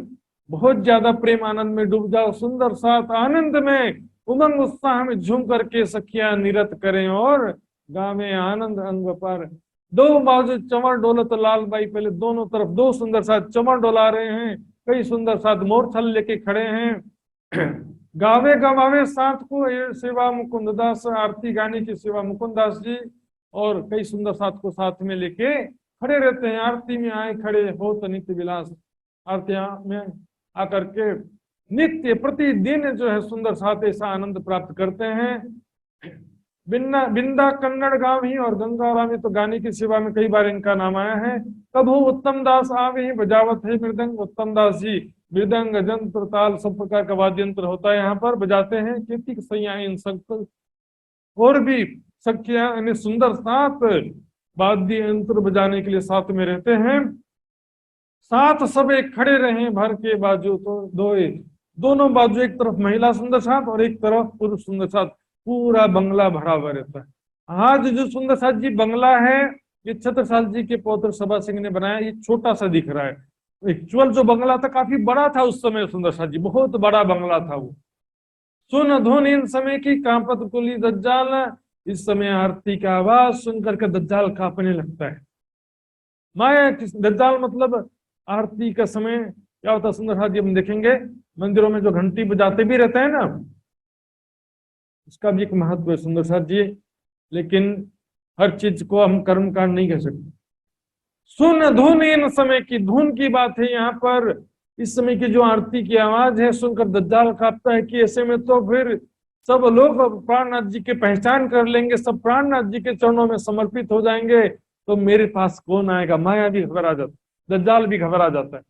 बहुत ज्यादा प्रेम आनंद में डूब जाओ, सुंदर साथ आनंद में उमंग उत्साह में झूम करके सखियां निरत करें और गावे आनंद अंग पर। दो बाजू चमर डोलत लाल बाई, पहले दोनों तरफ दो सुंदर साथ चमर डोला रहे हैं, कई सुंदर साथ मोरछल लेके खड़े हैं। गावे गवावे साथ को ये सेवा मुकुंद दास, आरती गाने की सेवा मुकुंद दास जी, और कई सुंदर साथ को साथ में लेके खड़े रहते हैं। आरती में आए खड़े हो तो नित्य विलास, आरती में आकर के नित्य प्रतिदिन जो है सुंदर साथ ऐसा आनंद प्राप्त करते हैं। बिंदा कन्नड़ गाँव ही और गंगा रामी तो गाने की सेवा में कई बार इनका नाम आया है। कभू उत्तम दास आवे ही बजावत है मृदंग, उत्तम दास जी मृदंग जंत्र ताल सब प्रकार का वाद्य यंत्र होता है यहाँ पर बजाते हैं। कीर्ति सैया इन सब और भी सखियां सुंदर साथ वाद्य यंत्र बजाने के लिए साथ में रहते हैं। साथ सब एक खड़े रहे भर के बाजू तो दोए, दोनों बाजू एक तरफ महिला सुंदर साथ और एक तरफ पुरुष सुंदर साथ, पूरा बंगला भरा हुआ रहता है। आज जो सुंदर साथ जी बंगला है ये छत्रसाल जी के पौत्र सभा सिंह ने बनाया, ये छोटा सा दिख रहा है। एक्चुअल जो बंगला था काफी बड़ा था उस समय, सुंदर साथ जी बहुत बड़ा बंगला था वो। सुन धुन इन समय की कांपत कुली दज्जाल, इस समय आरती का आवाज सुनकर के दज्जाल कांपने लगता है। माया दज्जाल मतलब आरती का समय क्या होता है सुंदर साथ जी, हम देखेंगे मंदिरों में जो घंटी बजाते भी रहते हैं ना, उसका भी एक महत्व है सुंदर साथ जी। लेकिन हर चीज को हम कर्म कांड नहीं कह सकते। सुन धुन इन समय की, धुन की बात है यहाँ पर। इस समय की जो आरती की आवाज है सुनकर दज्जाल कांपता है कि ऐसे में तो फिर सब लोग प्राणनाथ जी के पहचान कर लेंगे, सब प्राणनाथ जी के चरणों में समर्पित हो जाएंगे, तो मेरे पास कौन आएगा। माया भी घबरा जाता, दज्जाल भी घबरा जाता है।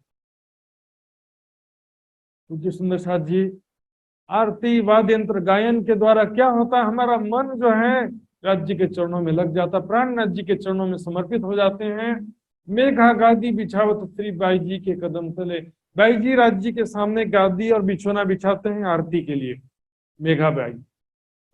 क्योंकि सुंदर साथ जी आरती वाद्य यंत्र गायन के द्वारा क्या होता है, हमारा मन जो है राज्य के चरणों में लग जाता, प्राणनाथ जी के चरणों में समर्पित हो जाते हैं। मेघा गादी बिछावत श्री बाई जी के कदम तले, बाई जी राज्य के सामने गादी और बिछोना बिछाते हैं आरती के लिए, मेघा बाई।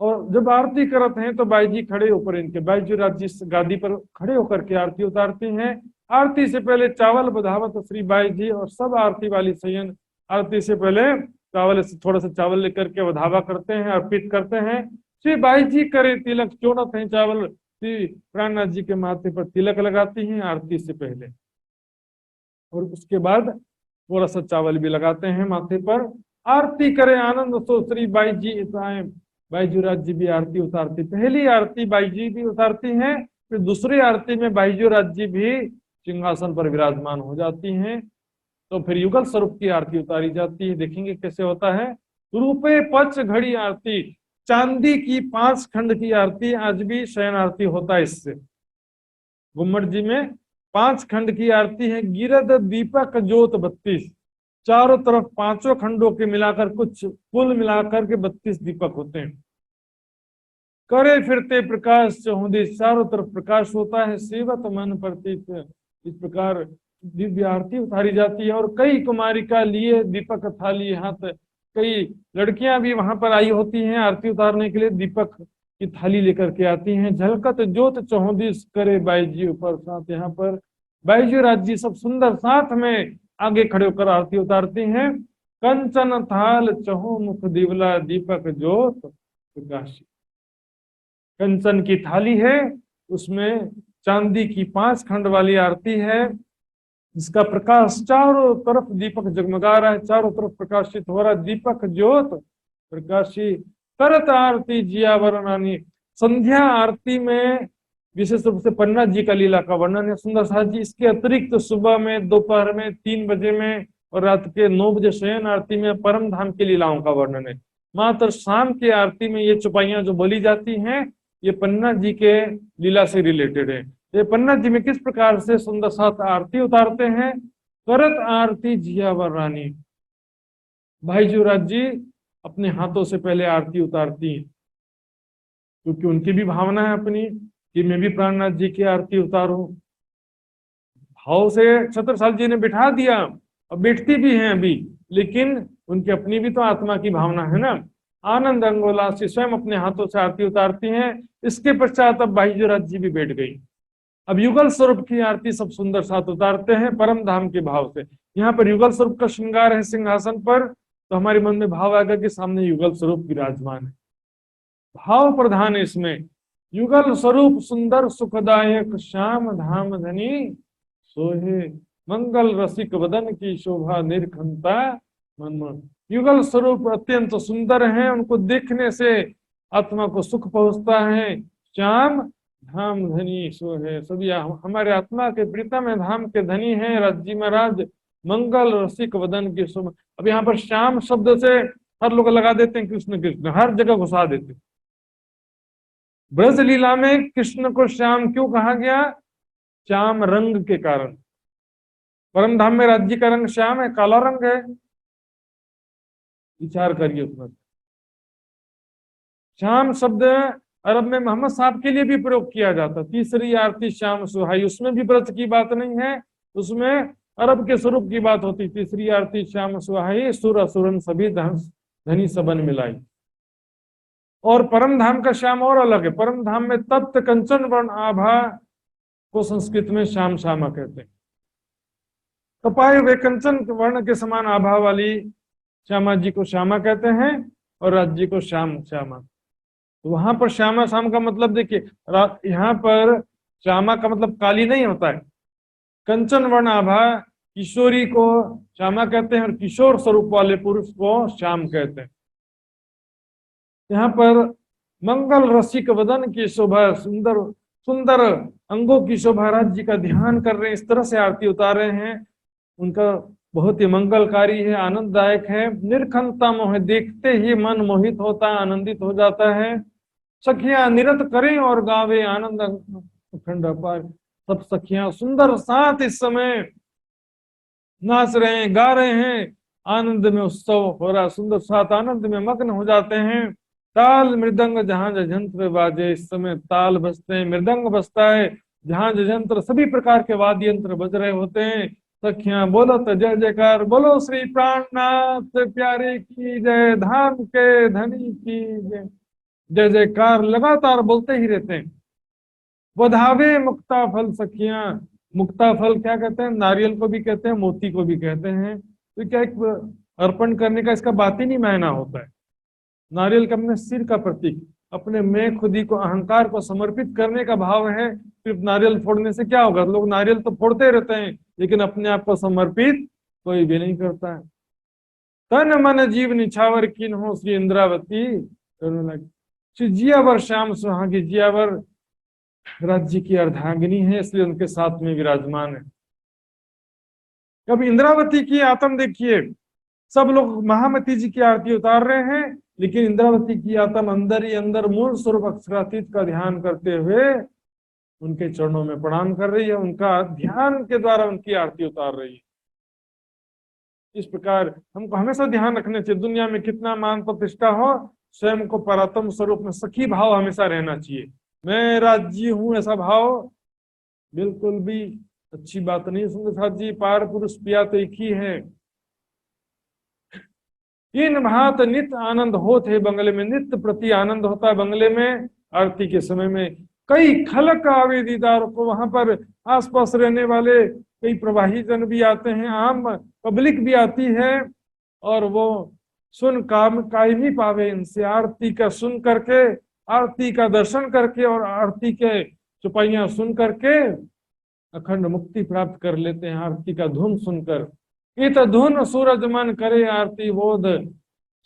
और जब आरती करते हैं तो बाई जी खड़े होकर इनके, बाई जी राज्य गादी पर खड़े होकर के आरती उतारती हैं। आरती से पहले चावल बधावत श्री बाई जी, और सब आरती वाली सयन आरती से पहले चावल से थोड़ा सा चावल लेकर के वधावा करते हैं, अर्पित करते हैं। श्री बाई जी करे तिलक, चोड़त है चावल श्री प्राणनाथ जी के माथे पर तिलक लगाती हैं आरती से पहले, और उसके बाद थोड़ा सा चावल भी लगाते हैं माथे पर। आरती करे आनंद तो श्री बाई जी उताए, बाई जी राज जी भी आरती उतारती, पहली आरती बाई जी भी उतारती हैं, फिर दूसरी आरती में बाई जी राज जी भी सिंहासन पर विराजमान हो जाती हैं। तो फिर युगल स्वरूप की आरती उतारी जाती है। देखेंगे कैसे होता है। रूपे पच घड़ी आरती, चांदी की 5 खंड की आरती, आज भी शयन आरती होता है इससे। गुम्मट जी में 5 खंड की आरती है। गिरद दीपक ज्योत 32, चारों तरफ 5 खंडों के मिलाकर कुछ कुल मिलाकर के 32 दीपक होते हैं। करे फिरते प्रकाश चहुदी, चारों तरफ प्रकाश होता है। सेवत मन प्रतीत, इस प्रकार दिव्य आरती उतारी जाती है। और कई कुमारिका लिए दीपक थाली हाथ, कई लड़कियां भी वहां पर आई होती हैं आरती उतारने के लिए, दीपक की थाली लेकर के आती हैं। झलकत ज्योत चौहदीस करे बाई जी ऊपर साथ, यहाँ पर बाई जी राज जी सब सुंदर साथ में आगे खड़े होकर आरती उतारती हैं। कंचन थाल चहु मुख दिवला, दीपक ज्योत प्रकाशी। कंचन की थाली है, उसमें चांदी की 5 खंड वाली आरती है, जिसका प्रकाश चारों तरफ दीपक जगमगा रहा है, चारों तरफ प्रकाशित हो रहा है। दीपक ज्योत प्रकाशी करत आरती जिया वरनानी, संध्या आरती में विशेष रूप से पन्ना जी का लीला का वर्णन है सुंदर साथ जी। इसके अतिरिक्त सुबह में, दोपहर में, 3 बजे में और रात के 9 बजे शयन आरती में परम धाम की लीलाओं का वर्णन है। मात्र शाम की आरती में ये चौपाइयां जो बोली जाती हैं, ये पन्ना जी के लीला से रिलेटेड है। ये पन्ना जी में किस प्रकार से सुंदर साथ आरती उतारते हैं। करत आरती जियावर रानी, भाई जीवराज जी अपने हाथों से पहले आरती उतारती हैं, क्योंकि उनकी भी भावना है अपनी कि मैं भी प्राणनाथ जी की आरती उतारूं। भाव से छत्रसाल जी ने बिठा दिया और बैठती भी हैं अभी, लेकिन उनकी अपनी भी तो आत्मा की भावना है ना। आनंद अंगोला से स्वयं अपने हाथों से आरती उतारती हैं। इसके पश्चात अब भाई जीवराज जी भी बैठ गई। अब युगल स्वरूप की आरती सब सुंदर साथ उतारते हैं परम धाम के भाव से। यहाँ पर युगल स्वरूप का श्रृंगार है सिंहासन पर, तो हमारे मन में भाव आएगा कि सामने युगल स्वरूप विराजमान है। भाव प्रधान है इसमें। युगल स्वरूप सुंदर सुखदायक श्याम धाम धनी सोहे, मंगल रसिक वदन की शोभा निर्खंता मन। युगल स्वरूप अत्यंत सुंदर हैं, उनको देखने से आत्मा को सुख पहुंचता है। श्याम धाम धनी सोहे, सभी हमारे आत्मा के प्रीतम है, धाम के धनी हैं राज्य महाराज। मंगल रसिक वदन की शोभा। अब यहाँ पर श्याम शब्द से हर लोग लगा देते हैं कृष्ण कृष्ण, हर जगह घुसा देते हैं। ब्रज लीला में कृष्ण को श्याम क्यों कहा गया? श्याम रंग के कारण। परम धाम में राज्य का रंग श्याम है, काला रंग है। विचार करिए उसमें। श्याम शब्द अरब में मोहम्मद साहब के लिए भी प्रयोग किया जाता। तीसरी आरती श्याम सुहाई, उसमें भी ब्रज की बात नहीं है, उसमें अरब के स्वरूप की बात होती। तीसरी आरती श्याम सुहाई, सुर असुरन सभी धनी सबन मिलाई। और परम धाम का श्याम और अलग है। परम धाम में तप्त कंचन वर्ण आभा को संस्कृत में श्याम श्यामा कहते हैं। तपाए हुए कंचन वर्ण के समान आभा वाली श्यामा जी को श्यामा कहते हैं और राज जी को श्याम श्यामा। तो वहां पर श्यामा श्याम का मतलब देखिए, यहाँ पर श्यामा का मतलब काली नहीं होता है। कंचन वर्ण आभा किशोरी को श्यामा कहते हैं और किशोर स्वरूप वाले पुरुष को श्याम कहते हैं। यहाँ पर मंगल रसिक वदन की शोभा, सुंदर सुंदर अंगों की शोभा, राज जी का ध्यान कर रहे हैं, इस तरह से आरती उतार रहे हैं। उनका बहुत ही मंगलकारी है, आनंददायक है। निर्खंता मोह, देखते ही मन मोहित होता है, आनंदित हो जाता है। सखियां निरत करें और गावे आनंद अखंड अपार। सब सखियां सुंदर साथ इस समय नाच रहे हैं, गा रहे हैं, आनंद में उत्सव हो रहा, सुंदर साथ आनंद में मग्न हो जाते हैं। ताल मृदंग जहां जंत्र बाजे, इस समय ताल बजते हैं, मृदंग बजता है, जहां जंत्र सभी प्रकार के वाद्य यंत्र बज रहे होते हैं। सखियां बोलत जय जयकार, बोलो श्री प्राणनाथ प्यारे की जय, धाम के धनी की जय। जय जयकार लगातार बोलते ही रहते हैं। बधावे मुक्ता फल सखियां, मुक्ता फल क्या कहते हैं? नारियल को भी कहते हैं, मोती को भी कहते हैं। तो क्या एक अर्पण करने का इसका बात ही नहीं मायना होता है। नारियल का अपने सिर का प्रतीक, अपने मैं खुदी को, अहंकार को समर्पित करने का भाव है। सिर्फ नारियल फोड़ने से क्या होगा? लोग नारियल तो फोड़ते रहते हैं, लेकिन अपने आप को समर्पित कोई भी नहीं करता है। तन मन जीव निछावर किन हो, श्री इंद्रावती श्री जियावर श्याम सुहागी। जियावर राज्य की अर्धांगिनी है, इसलिए उनके साथ में विराजमान है। अब इंद्रावती की आत्म देखिए, सब लोग महामती जी की आरती उतार रहे हैं, लेकिन इंद्रावती की आत्म अंदर ही अंदर मूल स्वरूप अक्षरातीत का ध्यान करते हुए उनके चरणों में प्रणाम कर रही है, उनका ध्यान के द्वारा उनकी आरती उतार रही है। इस प्रकार हमको हमेशा ध्यान रखना चाहिए, दुनिया में कितना मान प्रतिष्ठा हो, स्वयं को परात्म स्वरूप में सखी भाव हमेशा रहना चाहिए। मैं राज्य हूं ऐसा भाव बिल्कुल भी अच्छी बात नहीं। सुंदर साथ जी, पार पुरुष पिया तो एक ही है। इन भात नित्य आनंद होते है बंगले में, नित्य प्रति आनंद होता है बंगले में। आरती के समय में कई खलक आवे दीदार को, वहां पर आसपास रहने वाले कई प्रवाही जन भी आते हैं, आम पब्लिक भी आती है, और वो सुन काम कायमी पावे इनसे। आरती का सुन करके, आरती का दर्शन करके और आरती के चौपाइयां सुन करके अखंड मुक्ति प्राप्त कर लेते हैं। आरती का धुन सुनकर, इत धुन सूरज मन करे आरती बोध।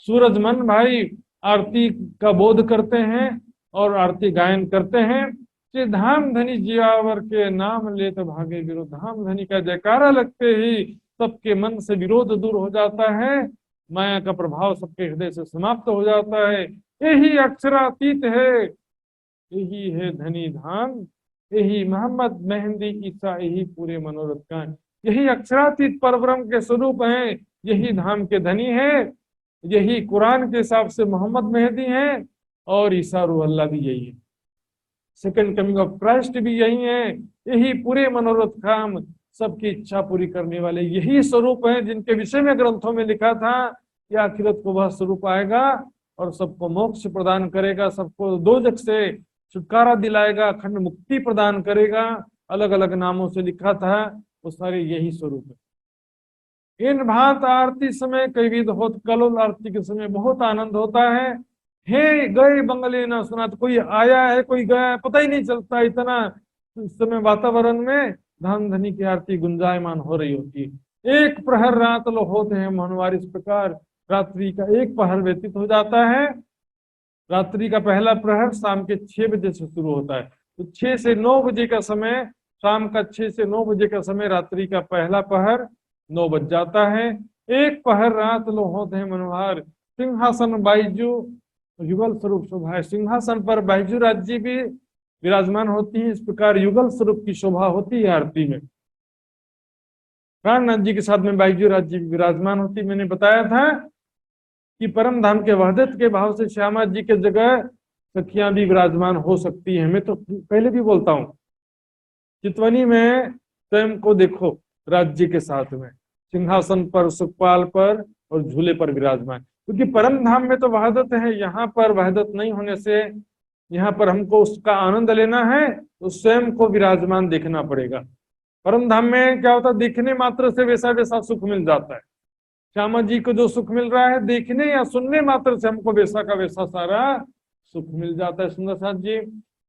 सूरज मन भाई आरती का बोध करते हैं और आरती गायन करते हैं। कि धाम धनी जियावर के नाम ले तो भागे विरोध। धाम धनी का जयकारा लगते ही सबके मन से विरोध दूर हो जाता है, माया का प्रभाव सबके हृदय से समाप्त हो जाता है। यही अक्षरातीत है, यही है धनी धाम, यही मोहम्मद मेहंदी ईसा, यही पूरे मनोरथ का, यही अक्षरातीत परब्रह्म के स्वरूप हैं, यही धाम के धनी है, यही कुरान के हिसाब से मोहम्मद मेहदी हैं, और ईसा रूह अल्लाह भी यही है, सेकंड कमिंग ऑफ क्राइस्ट भी यही है। यही पूरे मनोरथ काम, सबकी इच्छा पूरी करने वाले यही स्वरूप हैं, जिनके विषय में ग्रंथों में लिखा था कि आखिरत को वह स्वरूप आएगा और सबको मोक्ष प्रदान करेगा, सबको दोजख से छुटकारा दिलाएगा, अखंड मुक्ति प्रदान करेगा। अलग अलग नामों से लिखा था, वो सारे यही स्वरूप है। इन भांत आरती समय कई विध होत, कलोल आरती के समय बहुत आनंद होता है। हे गए बंगले ना सुना, तो कोई आया है कोई गया है पता ही नहीं चलता, इतना इस समय वातावरण में धाम धनी की आरती गुंजायमान हो रही होती है। एक प्रहर रात लो होते हैं मनवार, इस प्रकार रात्रि का एक पहर व्यतीत हो जाता है। रात्रि का पहला प्रहर शाम के 6 बजे से शुरू होता है, तो 6 से 9 बजे का समय, शाम का 6 से 9 बजे का समय रात्रि का पहला पहर 9 बज जाता है। एक पहर रात लो होते हैं मनोहार, सिंहासन बाईजू युगल स्वरूप शोभा है। सिंहासन पर बाईजू राज्य भी विराजमान होती है, इस प्रकार युगल स्वरूप की शोभा होती है आरती में। प्राणनाथ जी के साथ में बाईजू राज्य भी विराजमान होती है। मैंने बताया था कि परम धाम के वहदत के भाव से श्यामा जी के जगह सखियां भी विराजमान हो सकती है। मैं तो पहले भी बोलता हूँ, चितवनी में स्वयं को देखो राज्य के साथ में, सिंहासन पर, सुखपाल पर और झूले पर विराजमान, क्योंकि परम धाम में तो वहदत है, यहाँ पर वहदत नहीं होने से यहाँ पर हमको उसका आनंद लेना है तो स्वयं को विराजमान देखना पड़ेगा। परम धाम में क्या होता है, देखने मात्र से वैसा वैसा सुख मिल जाता है। श्यामा जी को जो सुख मिल रहा है देखने या सुनने मात्र से हमको वैसा का वैसा सारा सुख मिल जाता है। सुंदर साथ जी,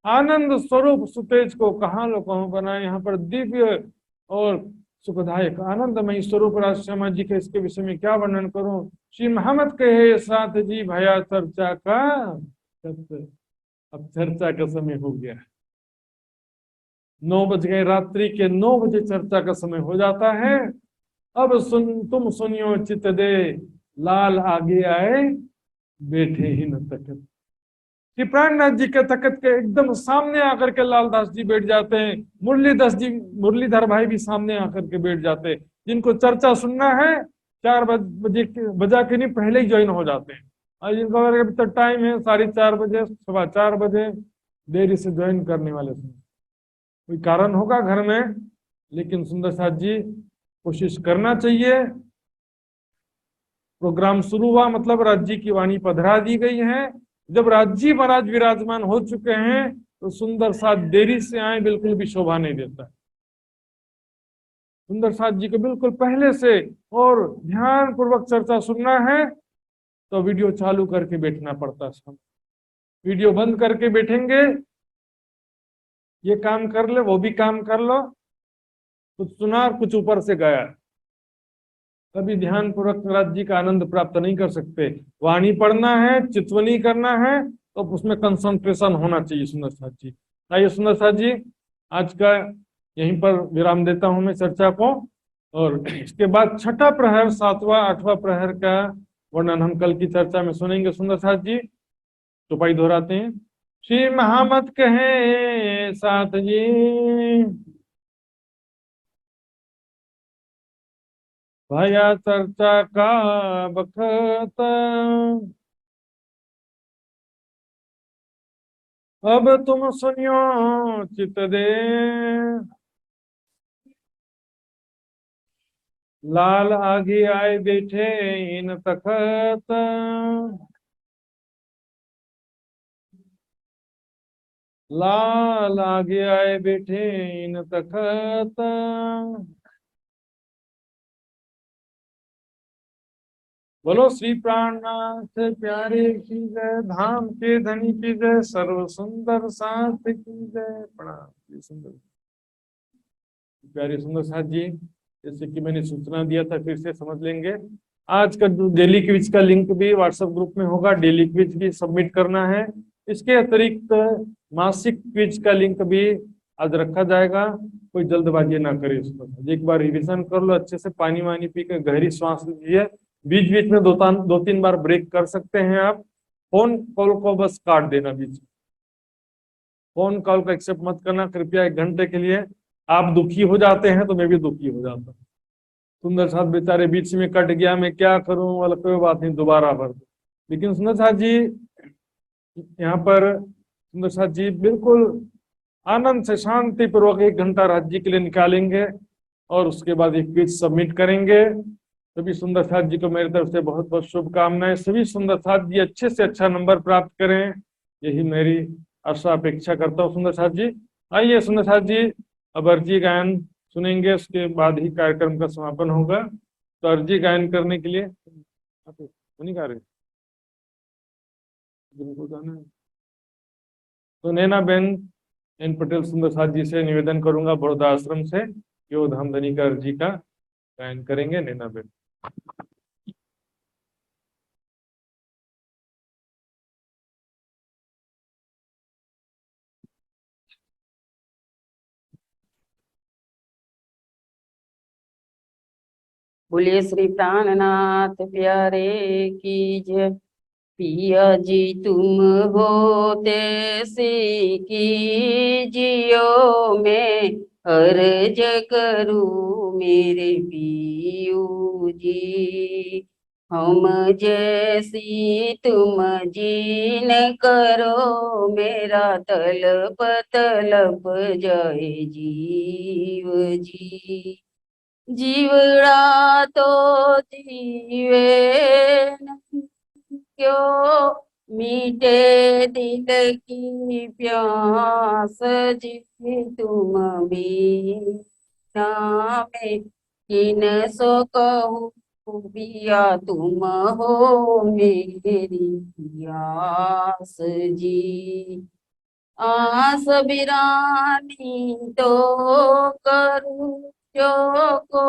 आनंद स्वरूप सुतेज को कहाँ लो कहाँ बनाए, यहाँ पर दिव्य और सुखदायक आनंदमय स्वरूप राज श्यामा जी के, इसके विषय में क्या वर्णन करूं। श्री मोहम्मद कहे साथ जी भया चर्चा का, अब चर्चा का समय हो गया, 9 बज गए, रात्रि के 9 बजे चर्चा का समय हो जाता है। अब तुम सुनियो चित दे, लाल आगे आए बैठे ही न तकत। कि प्राणनाथ जी के तकत के एकदम सामने आकर के लालदास जी बैठ जाते हैं, मुरलीधर भाई भी सामने आकर के बैठ जाते हैं। जिनको चर्चा सुनना है 4 बजे बजा के नहीं पहले ही ज्वाइन हो जाते हैं, और जिनको अभी तक टाइम है 4:30 बजे, 4:15 बजे देरी से ज्वाइन करने वाले कोई कारण होगा घर में, लेकिन सुंदर साथ जी कोशिश करना चाहिए। प्रोग्राम शुरू हुआ मतलब राज्य की वाणी पधरा दी गई है। जब राज्य महाराज विराजमान हो चुके हैं तो सुंदर साथ देरी से आए बिल्कुल भी शोभा नहीं देता है। सुंदर साथ जी को बिल्कुल पहले से और ध्यान पूर्वक चर्चा सुनना है तो वीडियो चालू करके बैठना पड़ता है। वीडियो बंद करके बैठेंगे, ये काम कर ले वो भी काम कर लो, कुछ सुना कुछ ऊपर से गया, कभी ध्यान पूर्वक राज्य का आनंद प्राप्त नहीं कर सकते। वाणी पढ़ना है, चितवनी करना है तो उसमें कंसंट्रेशन होना चाहिए। सुंदर साथ जी, आइए सुंदर साथ जी, आज का यहीं पर विराम देता हूं मैं चर्चा को, और इसके बाद छठा प्रहर, 7वां 8वां प्रहर का वर्णन हम कल की चर्चा में सुनेंगे। सुंदर साथ जी चौपाई दोहराते हैं। श्री महामत कहे साथ जी भया चर्चा का बखत, अब तुम सुनियो चित दे, लाल आगे आए बैठे इन तखत, लाल आगे आए बैठे इन तखत। बोलो श्री प्राणनाथ प्यारे की जय, धाम के धनी की जय, सर्व सुंदर साथ की जय। प्रणाम जी सुंदर प्यारे सुंदर साथ जी, जैसे कि मैंने सूचना दिया था फिर से समझ लेंगे। आज का डेली क्विज का लिंक भी व्हाट्सएप ग्रुप में होगा, डेली क्विज भी सबमिट करना है। इसके अतिरिक्त मासिक क्विज का लिंक भी आज रखा जाएगा। कोई जल्दबाजी ना करे इसको, एक बार रिवीजन कर लो अच्छे से, पानी वानी पी कर गहरी सांस लीजिए। बीच बीच में दो तीन बार ब्रेक कर सकते हैं आप। फोन कॉल को बस काट देना बीच में। फोन कॉल को एक्सेप्ट मत करना कृपया। 1 घंटे के लिए आप दुखी हो जाते हैं तो मैं भी दुखी हो जाता हूँ। सुंदर साथ बेचारे बीच में कट गया, मैं क्या करूं, वाला कोई बात नहीं, दोबारा भर दो। लेकिन सुंदर साथ जी यहाँ पर, सुंदर साथ जी बिल्कुल आनंद से शांति पूर्वक 1 घंटा राज्य के लिए निकालेंगे और उसके बाद एक क्विज सबमिट करेंगे। सभी सुंदर साथ जी को मेरी तरफ से बहुत बहुत शुभकामनाएं। सभी सुंदर साथ जी अच्छे से अच्छा नंबर प्राप्त करें, यही मेरी आशा अपेक्षा करता हूँ। सुंदर साथ जी आइए, सुंदर साथ जी अब अर्जी गायन सुनेंगे, उसके बाद ही कार्यक्रम का समापन होगा। तो अर्जी गायन करने के लिए नहीं गा रहे, जिनको गाना है तो नैना बेन एन पटेल सुंदर साथ जी से निवेदन करूंगा बड़ौदा आश्रम से कि वो धामधनी का अर्जी का गायन करेंगे। नैना बेन। बोलिए श्री प्राणनाथ प्यारे की जय। पिया जी तुम होते की जियो में अर्ज करूं मेरे पियू जी। हम जैसी तुम जी न करो मेरा तलप तलप जाए जीव जी। जीवड़ा तो जीवे नहीं क्यों मीठे दिल की प्यास जी तुम भी में किन सो कहूँ पिया तुम हो मेरी प्यास जी। आस बिरानी तो करूँ जो को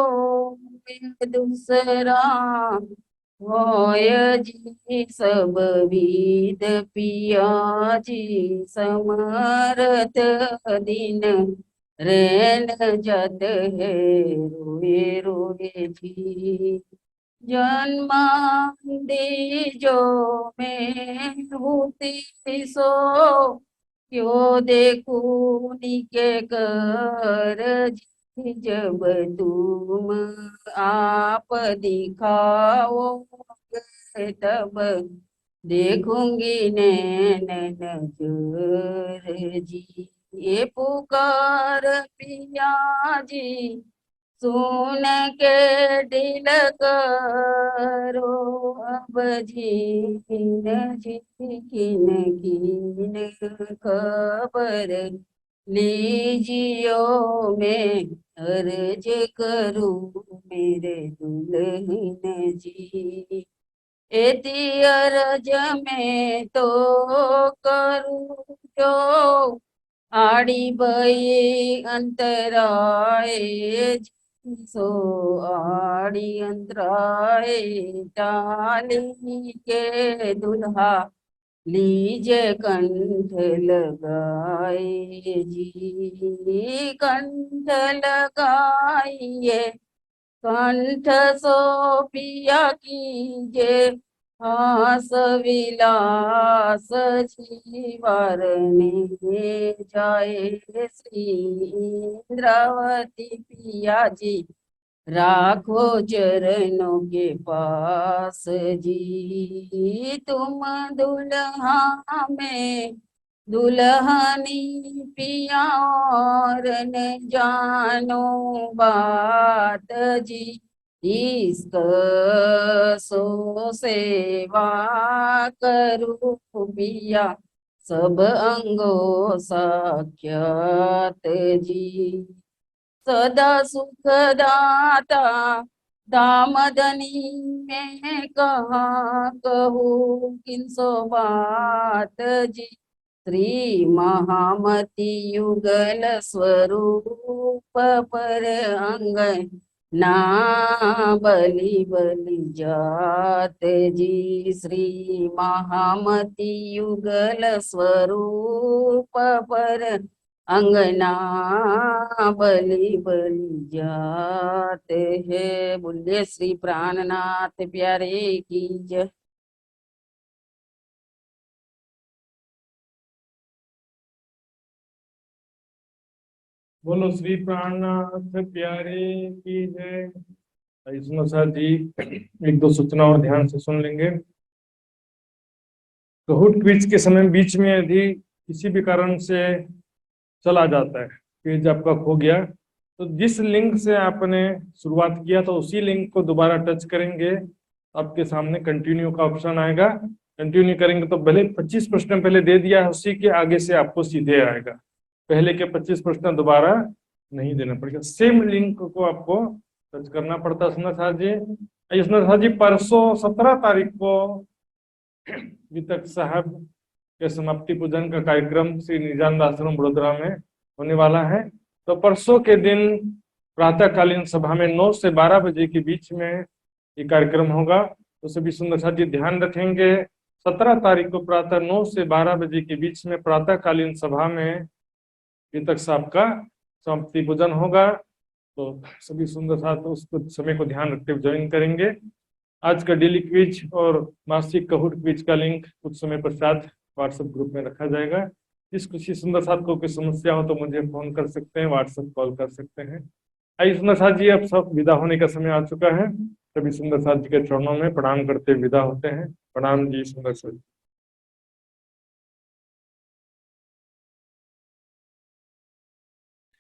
दूसरा होय जी सब विद पिया जी समरथ दिन रैन जत है रोए रोए जी। जन्मांदे जो मैं होती सो क्यों देखूं निके कर जी। जब तुम आप दिखाओ तब देखूंगी नैन नजर जी। ये पुकार पिया जी सुन के दिल करो अब जी किन जी किन किन खबर लीजियो मैं अर्ज करूं मेरे दुल्हन जी। एती अर्ज में तो करूं जो आड़ी बई अंतराए सो आड़ी अंतराए डाली के दुल्हा लीजे कंठ लगाए जी। कंठ लगाइए कंठ सो पिया कीजे हास विलास जीवरने जाए श्री इंद्रावती पिया जी राखो चरणों के पास जी। तुम दुल्हा में दुल्हनी पिया और न जानो बात जी। इसक सो सेवा करूं पिया सब अंगों साक्षात जी। सदा सुखदाता दामदनी में कहाँ कहूँ किनसो बात जी। श्री महामती युगल स्वरूप पर अंग ना बलि बलि जात जी, श्री महामती युगल स्वरूप पर अंगना बलि बलि जात है। बोलिए श्री प्राणनाथ प्यारे की जय। बोलो श्री प्राणनाथ प्यारे की जय। इसमें साथ जी एक दो सूचना और ध्यान से सुन लेंगे। काहूट क्विज के समय बीच में यदि किसी भी कारण से चला जाता है, क्विज आपका खो गया, तो जिस लिंक से आपने शुरुआत किया तो उसी लिंक को दोबारा टच करेंगे, आपके सामने कंटिन्यू का ऑप्शन आएगा। कंटिन्यू करेंगे तो भले 25 प्रश्न पहले दे दिया है, उसी के आगे से आपको सीधे आएगा, पहले के 25 प्रश्न दोबारा नहीं देना पड़ेगा। सेम लिंक को आपको टच करना पड़ता है। सुंदर जी परसों 17 तारीख को वितक साहब के समाप्ति पूजन का कार्यक्रम श्री निजानंद आश्रम बड़ोदरा में होने वाला है। तो परसों के दिन प्रातःकालीन सभा में 9 से 12 बजे के बीच में ये कार्यक्रम होगा। तो सभी सुंदर साथ जी ध्यान रखेंगे, 17 तारीख को प्रातः 9 से 12 बजे के बीच में प्रातःकालीन सभा में वितक साहब का समाप्ति पूजन होगा। तो सभी सुंदर साथ उस समय को ध्यान रखते हुए ज्वाइन करेंगे। आज का डेली क्विज और मासिक काहूट क्विज का लिंक कुछ समय पश्चात व्हाट्सएप ग्रुप में रखा जाएगा। जिस किसी सुंदर साथ को कोई समस्या हो तो मुझे फोन कर सकते हैं, व्हाट्सएप कॉल कर सकते हैं। आइए सुंदर साथ जी, अब सब विदा होने का समय आ चुका है। सभी सुंदर साथ जी के चरणों में प्रणाम करते विदा होते हैं। प्रणाम जी सुंदर साथ।